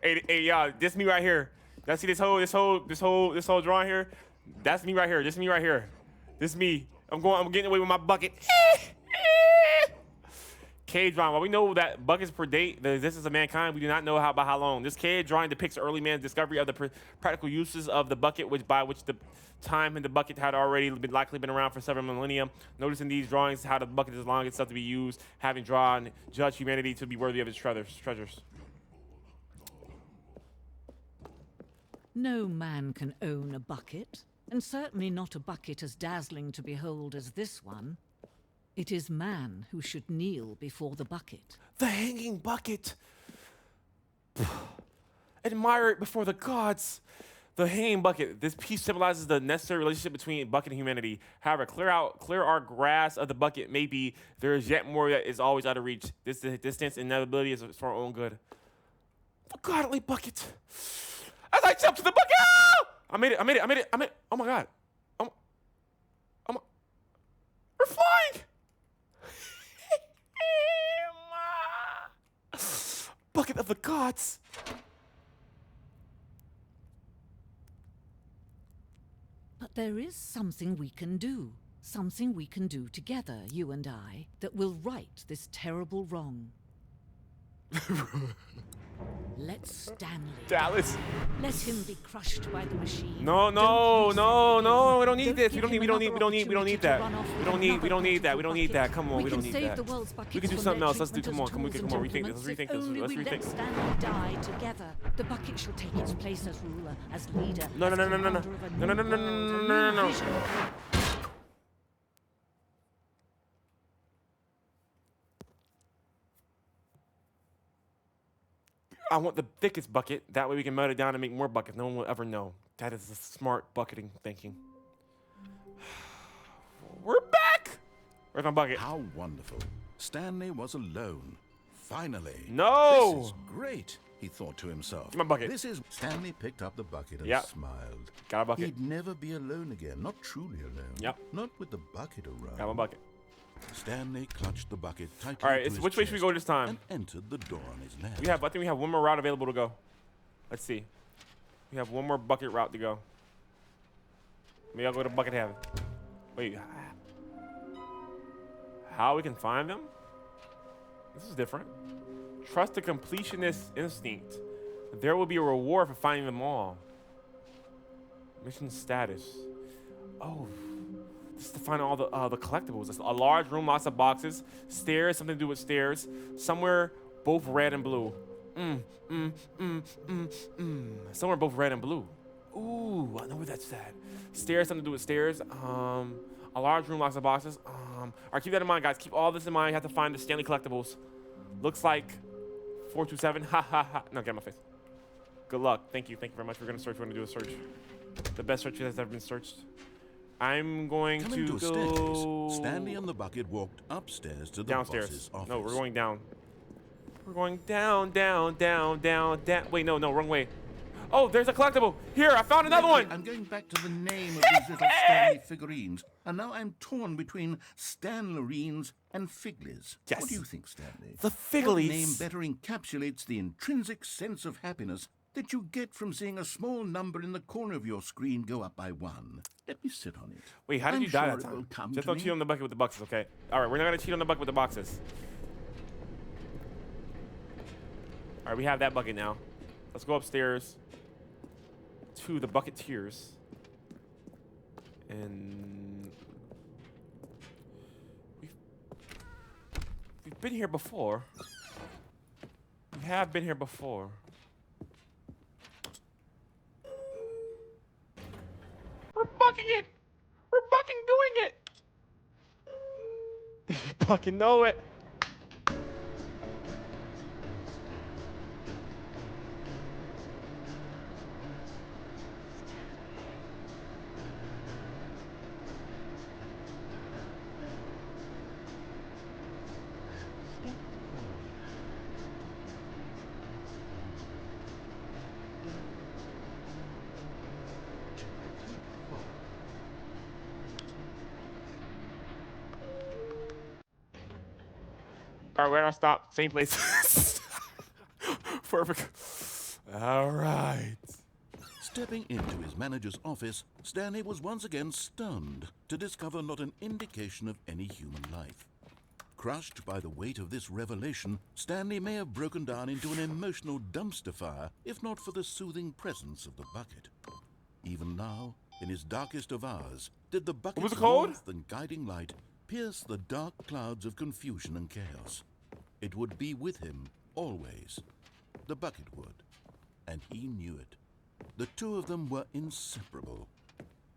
Hey, y'all, this me right here. Y'all see this whole drawing here? That's me right here. This me right here. This me. I'm getting away with my bucket. Cave drawing. While we know that buckets predate the existence of mankind, we do not know by how long. This cave drawing depicts early man's discovery of the practical uses of the bucket, by which the time in the bucket had already likely been around for several millennia. Notice in these drawings how the bucket is allowing itself to be used, having drawn judged humanity to be worthy of its treasures. No man can own a bucket, and certainly not a bucket as dazzling to behold as this one. It is man who should kneel before the bucket. The hanging bucket. Admire it before the gods. The hanging bucket. This piece symbolizes the necessary relationship between bucket and humanity. However, clear our grasp of the bucket may be, there is yet more that is always out of reach. This distance and inevitability is for our own good. The godly bucket. As I jump to the bucket, I made it. Oh my God. We're flying. Bucket of the gods. But there is something we can do. Something we can do together, you and I, that will right this terrible wrong. Let Stanley. Dallas. Let him be crushed by the machine. No. We don't need this. We don't need that. We don't need that. Come on, we don't need that. We can do something else. Let's do. Come on, rethink this. Let's rethink Let Stanley die together. The bucket shall take its place as ruler, as leader. No. I want the thickest bucket. That way we can melt it down and make more buckets. No one will ever know. That is the smart bucketing thinking. We're back! Where's my bucket? How wonderful. Stanley was alone. Finally. No! This is great, he thought to himself. My bucket. Stanley picked up the bucket and smiled. Got a bucket. He'd never be alone again. Not truly alone. Yep. Not with the bucket around. Got my bucket. Stanley clutched the bucket tightly. All right, which way should we go this time? And entered the door on his left. I think we have one more route available to go. Let's see. We have one more bucket route to go. Maybe I'll go to Bucket Heaven. Wait. How we can find them? This is different. Trust the completionist instinct. There will be a reward for finding them all. Mission status. Oh. This is to find all the collectibles. It's a large room, lots of boxes. Stairs, something to do with stairs. Somewhere, both red and blue. Somewhere both red and blue. Ooh, I know where that's at. Stairs, something to do with stairs. A large room, lots of boxes. All right, keep that in mind, guys. Keep all this in mind. You have to find the Stanley collectibles. Looks like 427. Ha ha ha. No, get my face. Good luck. Thank you very much. We're gonna do a search. The best search that's ever been searched. I'm going to go... Stanley and the bucket walked upstairs to the downstairs. boss's office. No, we're going down. We're going down. Wait, no, wrong way. Oh, there's a collectible. Here, I found another one. I'm going back to the name of these little Stanley figurines, and now I'm torn between Stanlerines and Figlies. Yes. What do you think, Stanley? The What Figlies. name better encapsulates the intrinsic sense of happiness that you get from seeing a small number in the corner of your screen go up by 1? Let me sit on it. Wait, how did I'm you die sure that it will time? come Just to don't me. cheat on the bucket with the boxes, okay? All right, we're not gonna cheat on the bucket with the boxes. All right, we have that bucket now. Let's go upstairs to the bucket tiers. And we've been here before. We have been here before. We're bucking it! We're fucking doing it! You fucking know it! All right, where do I stop? Same place. Perfect. All right. Stepping into his manager's office, Stanley was once again stunned to discover not an indication of any human life. Crushed by the weight of this revelation, Stanley may have broken down into an emotional dumpster fire if not for the soothing presence of the bucket. Even now, in his darkest of hours, did the bucket's was it called? warmth and guiding light pierce the dark clouds of confusion and chaos. It would be with him always. The bucket would, and he knew it. The two of them were inseparable.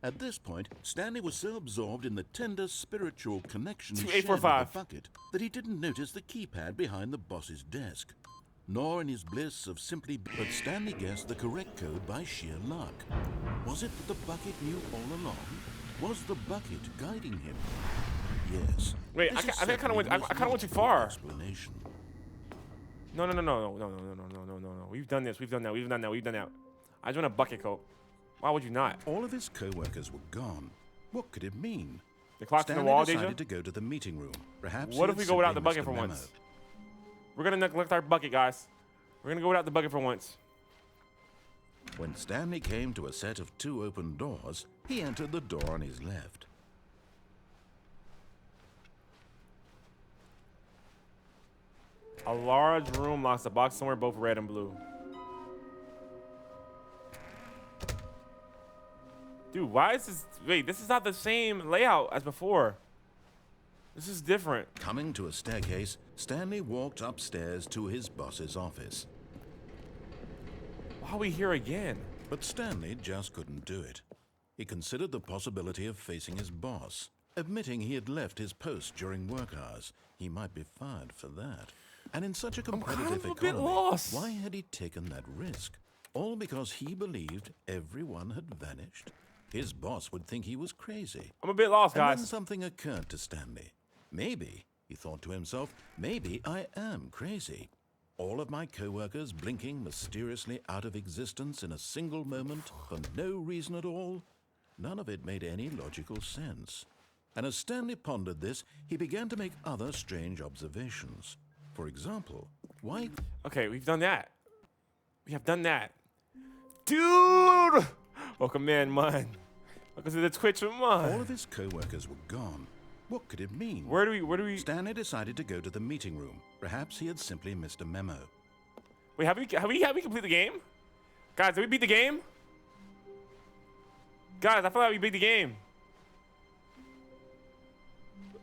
At this point, Stanley was so absorbed in the tender spiritual connection he shared with the 2845. bucket that he didn't notice the keypad behind the boss's desk. Nor in his bliss of simply... But Stanley guessed the correct code by sheer luck. Was it that the bucket knew all along? Was the bucket guiding him? Yes. Wait, This I is kinda certainly went- the I most kinda went too logical far. Explanation. No. We've done this. We've done that. We've done that. We've done that. I just want a bucket coat. Why would you not? All of his co-workers were gone. What could it mean? The clock's in the Stanley wall, decided Deja? to go to the meeting room. Perhaps What he if we had go without simply the bucket missed for a memo. once? We're gonna neglect our bucket, guys. We're gonna go without the bucket for once. When Stanley came to a set of 2 open doors, he entered the door on his left. A large room locks a box somewhere both red and blue. Dude, why is this... Wait, this is not the same layout as before. This is different. Coming to a staircase, Stanley walked upstairs to his boss's office. Why are we here again? But Stanley just couldn't do it. He considered the possibility of facing his boss. Admitting he had left his post during work hours, he might be fired for that. And in such a competitive a bit economy, lost. why had he taken that risk? All because he believed everyone had vanished? His boss would think he was crazy. I'm a bit lost, And then guys. something occurred to Stanley. Maybe, he thought to himself, maybe I am crazy. All of my co-workers blinking mysteriously out of existence in a single moment for no reason at all? None of it made any logical sense. And as Stanley pondered this, he began to make other strange observations. For example, why... Okay, we've done that. We have done that. Dude! Welcome in, man. Welcome to the Twitch of mine. all of his co-workers were gone. What could it mean? Where do we... Stanley decided to go to the meeting room. Perhaps he had simply missed a memo. Wait, have we complete the game? Guys, did we beat the game? Guys, I feel like we beat the game.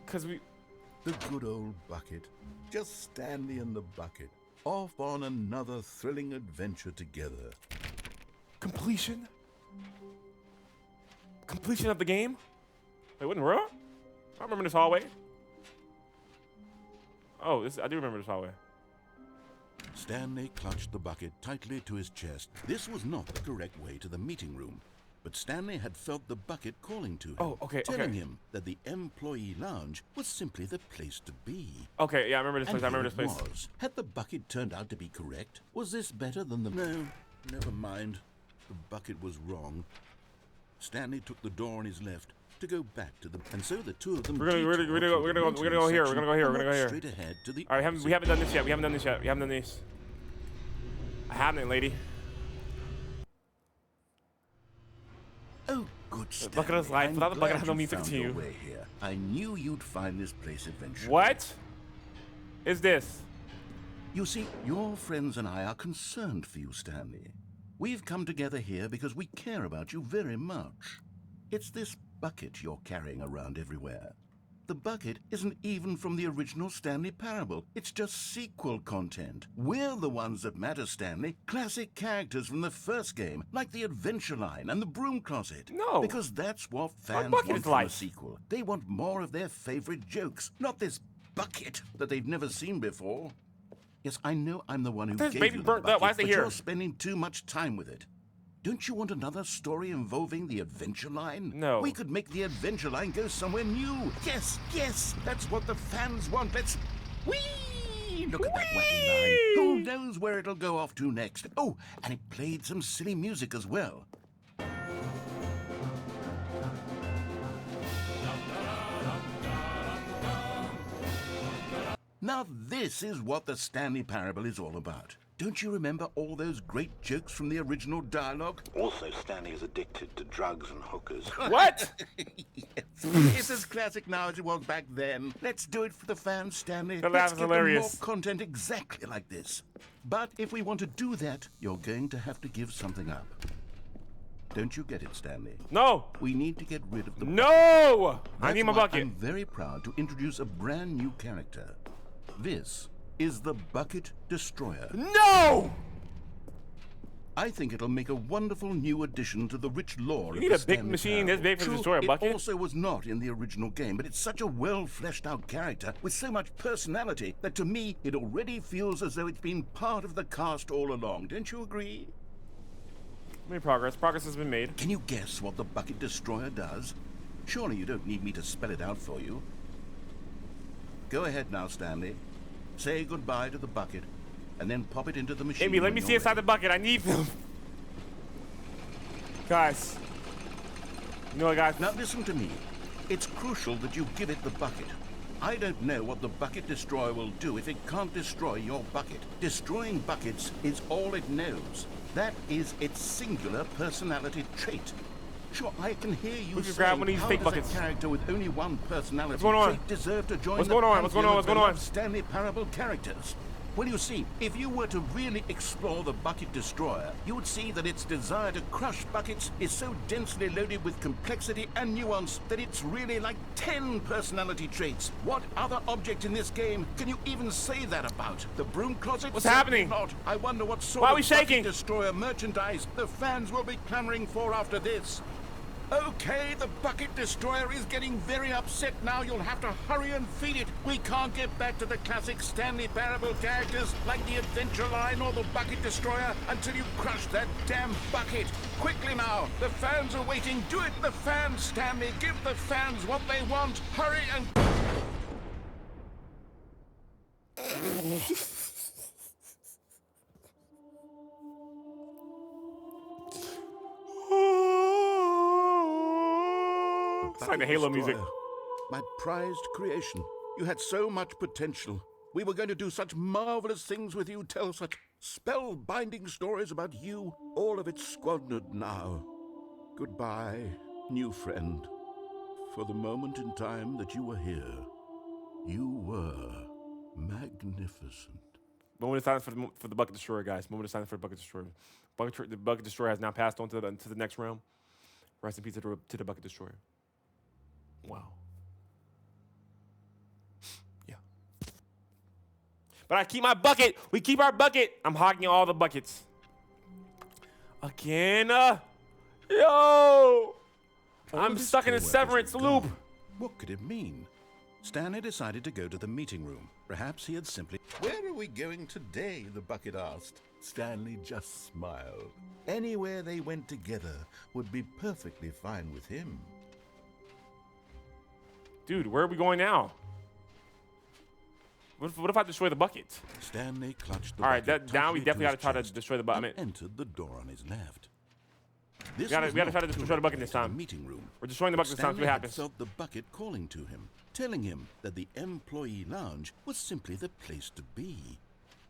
Cause we... The good old bucket. Just Stanley and the bucket. Off on another thrilling adventure together. Completion? Completion of the game? Wait, what in the world? I remember this hallway. Oh, I do remember this hallway. Stanley clutched the bucket tightly to his chest. This was not the correct way to the meeting room. But Stanley had felt the bucket calling to him, Oh, okay, telling okay. him that the employee lounge was simply the place to be. Okay, yeah, I remember this And place. I here remember this it place. was. Had the bucket turned out to be correct? Was this better than the... No, never mind. the bucket was wrong, Stanley took the door on his left to go back to the... And so the two of them... We're gonna go here. We're gonna go here. Straight ahead to the... All right, we haven't done this yet. We haven't done this. I haven't, lady. Oh, good Stanley. Bucket is life. Without the bucket, I have no I'm means to glad you continue. found your way here. I knew you'd find this place eventually. What is this? You see, your friends and I are concerned for you, Stanley. We've come together here because we care about you very much. It's this bucket you're carrying around everywhere. The bucket isn't even from the original Stanley Parable. It's just sequel content. We're the ones that matter, Stanley. Classic characters from the first game, like the Adventure Line and the Broom Closet. No. Because that's what fans bucket want is from life. a sequel. They want more of their favorite jokes, not this bucket that they've never seen before. Yes, I know I'm the one who This gave baby you the burnt bucket, up. Why is it but here? you're spending too much time with it. Don't you want another story involving the Adventure Line? No. We could make the Adventure Line go somewhere new. Yes, yes, that's what the fans want. Let's... Whee! Look at that wacky line. Who knows where it'll go off to next? Oh, and it played some silly music as well. Now this is what the Stanley Parable is all about. Don't you remember all those great jokes from the original dialogue? Also, Stanley is addicted to drugs and hookers. What? Yes. It's as classic now as it was back then. Let's do it for the fans, Stanley. That Let's was give them more hilarious. content exactly like this. But if we want to do that, you're going to have to give something up. Don't you get it, Stanley? No. We need to get rid of the... No. I That's need my why bucket. I'm very proud to introduce a brand new character. This is the Bucket Destroyer. No. I think it'll make a wonderful new addition to the rich lore. You of need the a big Stanley machine Parable. this big for to True, destroy a bucket? It also was not in the original game, but it's such a well-fleshed-out character with so much personality that to me it already feels as though it's been part of the cast all along. Don't you agree? Made progress. Progress has been made. Can you guess what the Bucket Destroyer does? Surely you don't need me to spell it out for you. Go ahead now, Stanley. Say goodbye to the bucket, and then pop it into the machine. Amy, let when me you're see inside ready. the bucket. I need them. Guys. You know what, guys? Now listen to me. It's crucial that you give it the bucket. I don't know what the Bucket Destroyer will do if it can't destroy your bucket. Destroying buckets is all it knows. That is its singular personality trait. Sure, I can hear you We can saying, grab one of these how fake does buckets. a character with only one personality What's going on? trait deserve to join What's the going on? What's going on? pantheon What's of going on? beloved Stanley Parable characters? Well, you see, if you were to really explore the Bucket Destroyer, you would see that its desire to crush buckets is so densely loaded with complexity and nuance that it's really like 10 personality traits. What other object in this game can you even say that about? The Broom Closet? What's Certainly happening? Not. I wonder what sort Why are of we shaking? Bucket Destroyer merchandise the fans will be clamoring for after this. Okay, the Bucket Destroyer is getting very upset now. You'll have to hurry and feed it. We can't get back to the classic Stanley Parable characters like the Adventure Line or the Bucket Destroyer until you crush that damn bucket. Quickly now, the fans are waiting. Do it, the fans, Stanley. Give the fans what they want. Hurry and... It's like the Halo music. My prized creation. You had so much potential. We were going to do such marvelous things with you, tell such spellbinding stories about you. All of it squandered now. Goodbye, new friend. For the moment in time that you were here, you were magnificent. Moment of silence for the Bucket Destroyer, guys. Moment of silence for the Bucket Destroyer. The Bucket Destroyer has now passed on to the next realm. Rest in peace to the Bucket Destroyer. Wow. Yeah. But I keep my bucket. We keep our bucket. I'm hogging all the buckets. Again. Yo. I'm this stuck in a co-workers severance had loop. gone. What could it mean? Stanley decided to go to the meeting room. Perhaps he had simply... Where are we going today? The bucket asked. Stanley just smiled. Anywhere they went together would be perfectly fine with him. Dude, where are we going now? What if I destroy the bucket? Stanley clutched the All right, bucket now we tightly definitely to got to try to his chest destroy the bucket. and entered the door on his left. This We gotta was try not to destroy the bucket this directly to time. the meeting room. We're destroying the bucket this time. See Stanley what had happens. felt the bucket calling to him, telling him that the employee lounge was simply the place to be.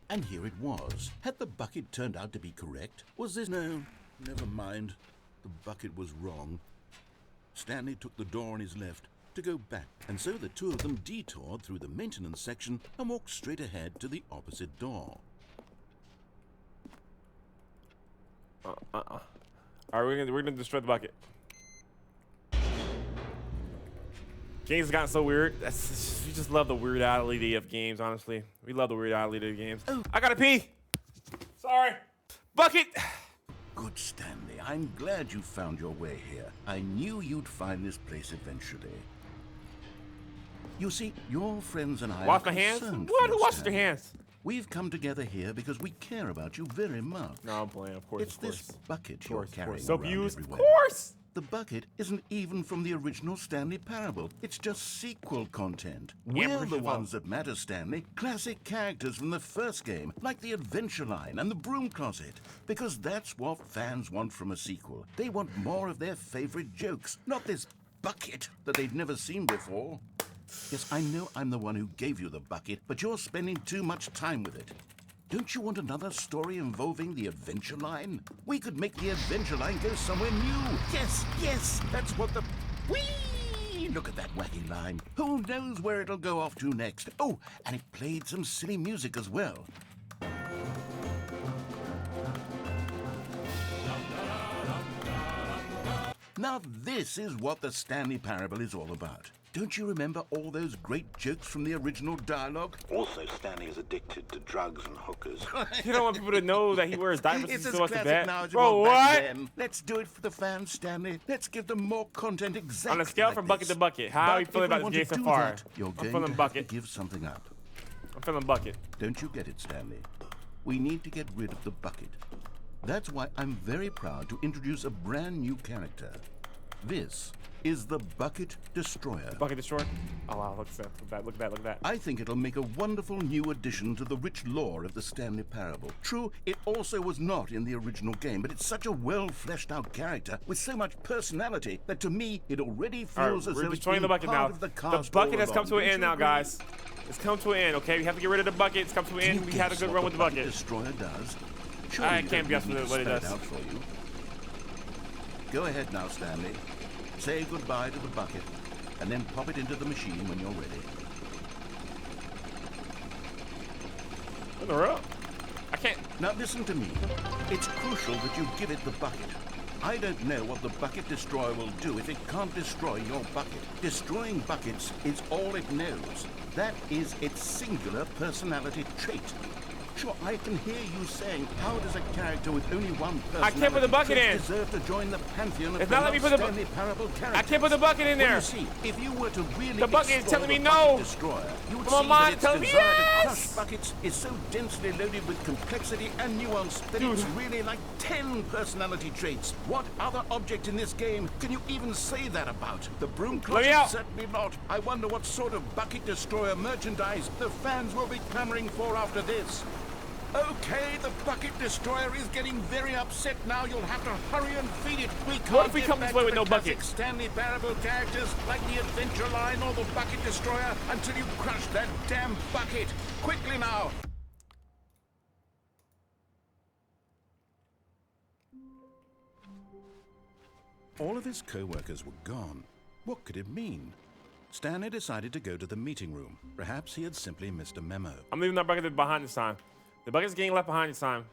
And here it was. Had the bucket turned out to be correct? Was this... No, never mind. The bucket was wrong. Stanley took the door on his left to go back, and so the two of them detoured through the maintenance section and walked straight ahead to the opposite door. All right, we're gonna destroy the bucket. Games have gotten so weird. We just love the weirdality of games, honestly. We love the weirdality of games. Oh. I gotta pee. Sorry. Bucket. Good, Stanley. I'm glad you found your way here. I knew you'd find this place eventually. You see, your friends and I Wash are my hands? concerned What? for you, Wash your Stanley. hands. We've come together here because we care about you very much. No, I'm playing, of course. It's this bucket you're carrying Soap around use, of everywhere. course. The bucket isn't even from the original Stanley Parable. It's just sequel content. Yeah, We're the Christopher. ones that matter, Stanley. Classic characters from the first game, like the Adventure Line and the Broom Closet. Because that's what fans want from a sequel. They want more of their favorite jokes, not this bucket that they've never seen before. Yes, I know I'm the one who gave you the bucket, but you're spending too much time with it. Don't you want another story involving the Adventure Line? We could make the Adventure Line go somewhere new. Yes, yes, that's what the... Whee! Look at that wacky line. Who knows where it'll go off to next? Oh, and it played some silly music as well. Now this is what the Stanley Parable is all about. Don't you remember all those great jokes from the original dialogue? Also, Stanley is addicted to drugs and hookers. You don't want people to know that he wears diapers It's and as still wants to classic bet. now as it Bro, was back what? then. Let's do it for the fans, Stanley. Let's give them more content exactly On a scale like from bucket this. to bucket, how are you But feeling if we about want this to game so do far? that, you're I'm going feeling to have bucket. to give something up. I'm feeling bucket. Don't you get it, Stanley? We need to get rid of the bucket. That's why I'm very proud to introduce a brand new character. This is the Bucket Destroyer. Bucket destroyed. Oh wow, look at that, look at that, look at that, look at that. I think it'll make a wonderful new addition to the rich lore of the Stanley Parable. True, it also was not in the original game, but it's such a well-fleshed-out character with so much personality that to me, it already All feels right, as we're though it's destroying been the bucket part now. of the The cast bucket all has come along. to an Don't end you now, agree? guys. It's come to an end, okay? We have to get rid of the bucket. It's come to an Can end. you We had a guess good what run with the bucket. Destroyer does? I Surely you can't don't guess need me to what it spell does. out for you. Go ahead now, Stanley. Say goodbye to the bucket, and then pop it into the machine when you're ready. In the row. I can't. Now listen to me. It's crucial that you give it the bucket. I don't know what the Bucket Destroyer will do if it can't destroy your bucket. Destroying buckets is all it knows. That is its singular personality trait. Sure, I can hear you saying, how does a character with only one personality can't put the bucket trait in. deserve to join the pantheon of It's not letting me put the Stanley Parable characters? I can't put the bucket in Well, there. you see, if you were to really The bucket is explore telling me the no. Bucket Destroyer, you would Come on, see Mom, that its tell me desire to yes. crush buckets is so densely loaded with complexity and nuance that Dude. it's really like 10 personality traits. What other object in this game can you even say that about? The Broom Let me Closet? out. Certainly not. I wonder what sort of Bucket Destroyer merchandise the fans will be clamoring for after this. Okay, the Bucket Destroyer is getting very upset now. You'll have to hurry and feed it. We can't What if we get come back this way to with the no classic bucket? Stanley Parable characters like the Adventure Line or the Bucket Destroyer until you crush that damn bucket. Quickly now. All of his co-workers were gone. What could it mean? Stanley decided to go to the meeting room. Perhaps he had simply missed a memo. I'm leaving that bucket behind this time. The bucket's getting left behind this time.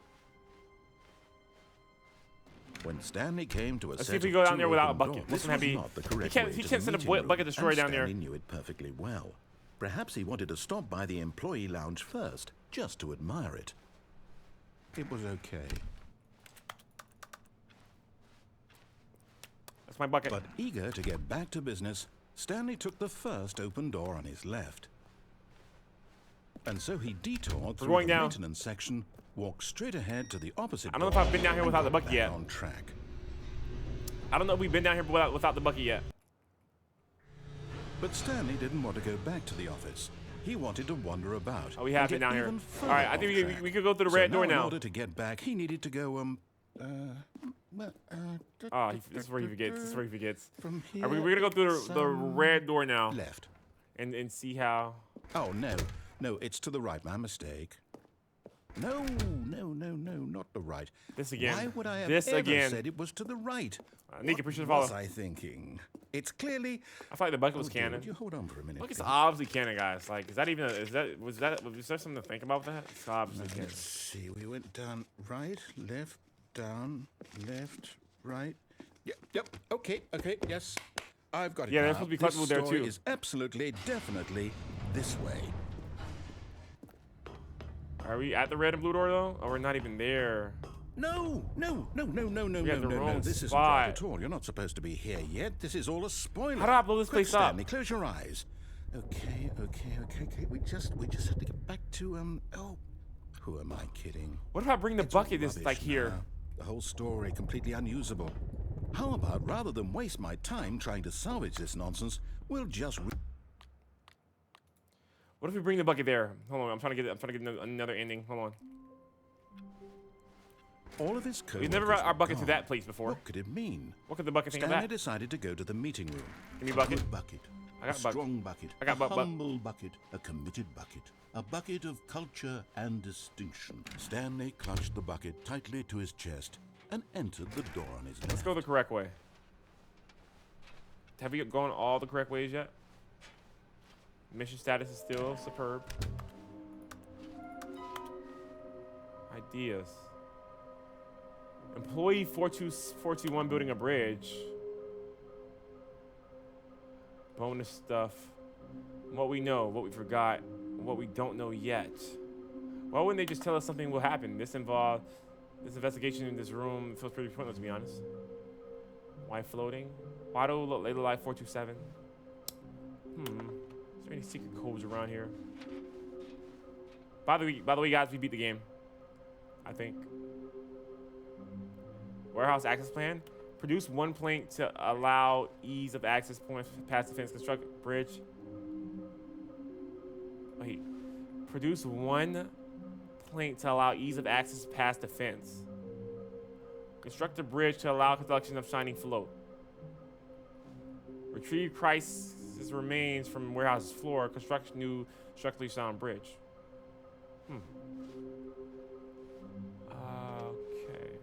When Stanley came to a Let's set see if we of go down two there without a open bucket. doors, This this one had was be- not the he correct can't- way he to can't the send a meeting bucket room, destroyer and down there. Stanley knew it perfectly well. Perhaps he wanted to stop by the employee lounge first, just to admire it. It was okay. That's my bucket. But eager to get back to business, Stanley took the first open door on his left. And so he detoured through going the down. maintenance section, walked straight ahead to the opposite I don't know if door, I've been down here and without the got bucket back yet. on track. I don't know if we've been down here without the bucket yet. But Stanley didn't want to go back to the office. He wanted to wander about. Oh, we have and been get down here. even All further right, I off think track. we could go through the So red door In now. order to get back, he needed to go, Oh, this is where he forgets. This is where he forgets. From here, All right, we're gonna go through the red door now left. and see how. Oh, no. No, it's to the right. My mistake. No, not the right. This again. Why would I have This ever again. said it was to the right? Nick, appreciate the What was follow. I thinking? It's clearly... I feel like the bucket was Dude, canon. you hold on for a minute. Look, it's please. obviously canon, guys. Like, is that even? Was there something to think about with that? It's obviously canon. Let's see. We went down right, left, down, left, right. Yep. Okay. Yes. I've got it. Yeah, now. they're supposed to be collectible there, This story too. is absolutely, definitely this way. Are we at the red and blue door though? Or we're not even there? No. the wrong This isn't spot. right at all. You're not supposed to be here yet. This is all a spoiler. How do I blow this Quick, place up? Stanley, close your eyes. Okay. We just have to get back to Oh, who am I kidding? What if I bring the It's all bucket that's rubbish like here? now. The whole story completely unusable. How about rather than waste my time trying to salvage this nonsense, we'll just. What if we bring the bucket there? Hold on, I'm trying to get another ending. Hold on. All of his code. We've never brought our bucket to that place before. What could it mean? What could the bucket think of Stanley that? decided to go to the meeting room. Give me A bucket. good bucket. I got a bucket. strong bucket. I got a bucket. humble bucket. A committed bucket. A bucket of culture and distinction. Stanley clutched the bucket tightly to his chest and entered the door on his left. Let's go the correct way. Have we gone all the correct ways yet? Mission status is still superb. Ideas. Employee 42421 building a bridge. Bonus stuff. What we know, what we forgot, what we don't know yet. Why wouldn't they just tell us something will happen? This investigation in this room feels pretty pointless, to be honest. Why floating? Why do Layla Life 427? Is there any secret codes around here? By the way, guys, we beat the game. I think. Warehouse access plan. Produce one plank to allow ease of access points past the fence. Construct bridge. Wait. Produce one plank to allow ease of access past the fence. Construct a bridge to allow construction of shining float. Retrieve Christ's remains from warehouse's floor. Construct new structurally sound bridge. Okay.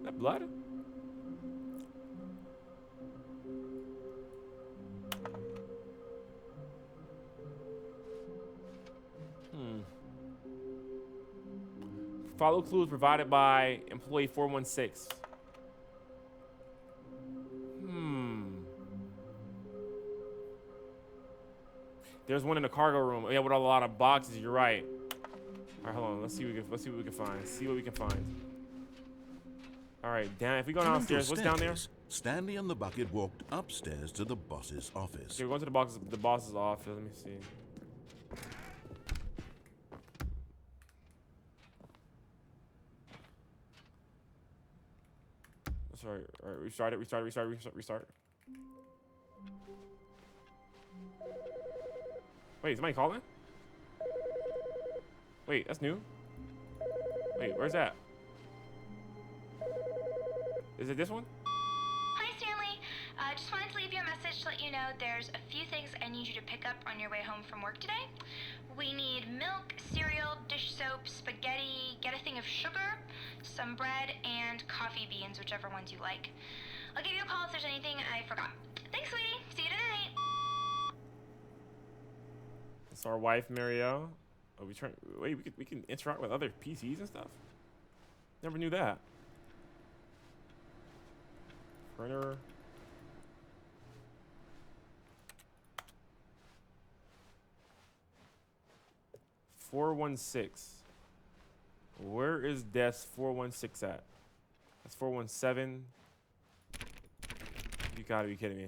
That blood? Follow clues provided by employee 416. There's one in the cargo room. Yeah, with a lot of boxes. You're right. All right, hold on. Let's see what we can find. See what we can find. All right, down. If we go downstairs, what's down there? Stanley and the bucket walked upstairs to the boss's office. Okay, we're going to the boss's office. Let me see. Sorry. All right, restart. Wait, is somebody calling? Wait, that's new. Wait, where's that? Is it this one? Hi, Stanley. Just wanted to leave you a message to let you know there's a few things I need you to pick up on your way home from work today. We need milk, cereal, dish soap, spaghetti, get a thing of sugar, some bread, and coffee beans, whichever ones you like. I'll give you a call if there's anything I forgot. Thanks, sweetie. See you tonight. It's our wife, Marielle. Oh, wait, we can interact with other PCs and stuff? Never knew that. Printer. .416. Where is desk 416 at? That's 417. You gotta be kidding me.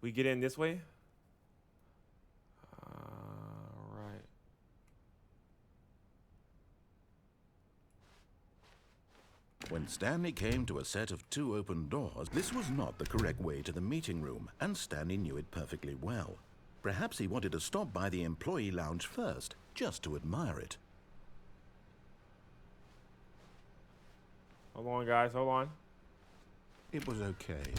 We get in this way? Right. When Stanley came to a set of 2 open doors, this was not the correct way to the meeting room, and Stanley knew it perfectly well. Perhaps he wanted to stop by the employee lounge first, just to admire it. Hold on, guys. Hold on. It was okay.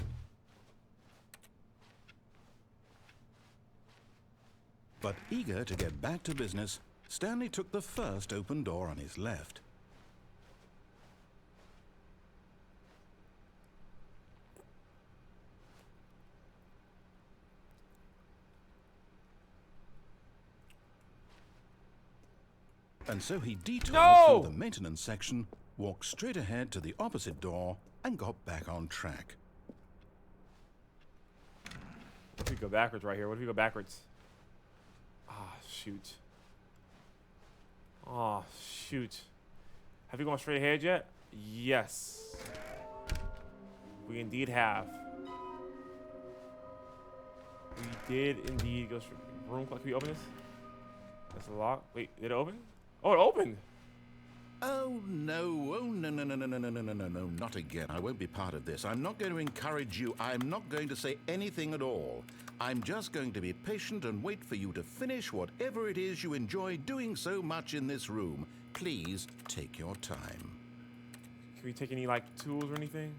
But eager to get back to business, Stanley took the first open door on his left. And so he detoured through the maintenance section, walked straight ahead to the opposite door, and got back on track. What if we go backwards right here? What if we go backwards? Ah, shoot. Oh, shoot. Have you gone straight ahead yet? Yes. We indeed have. We did indeed go straight. Room, can we open this? That's a lock. Wait, did it open? Oh, it opened. Oh, no. Oh, no, no, no, no, no, no, no, no, no, no, not again. I won't be part of this. I'm not going to encourage you. I'm not going to say anything at all. I'm just going to be patient and wait for you to finish whatever it is you enjoy doing so much in this room. Please take your time. Can we take any, like, tools or anything?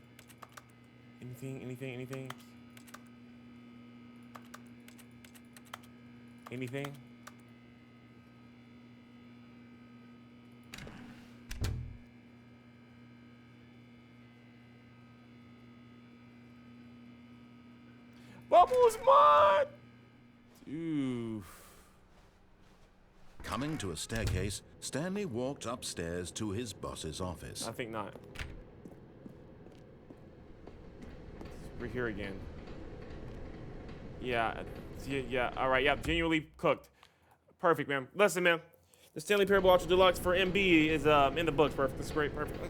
Anything? Anything? Bubbles mod! Oof. Coming to a staircase, Stanley walked upstairs to his boss's office. I think not. We're here again. Yeah. All right. Yeah. Genuinely cooked. Perfect, man. Listen, man. The Stanley Parable Ultra Deluxe for MB is in the books. Perfect. That's great. Perfect.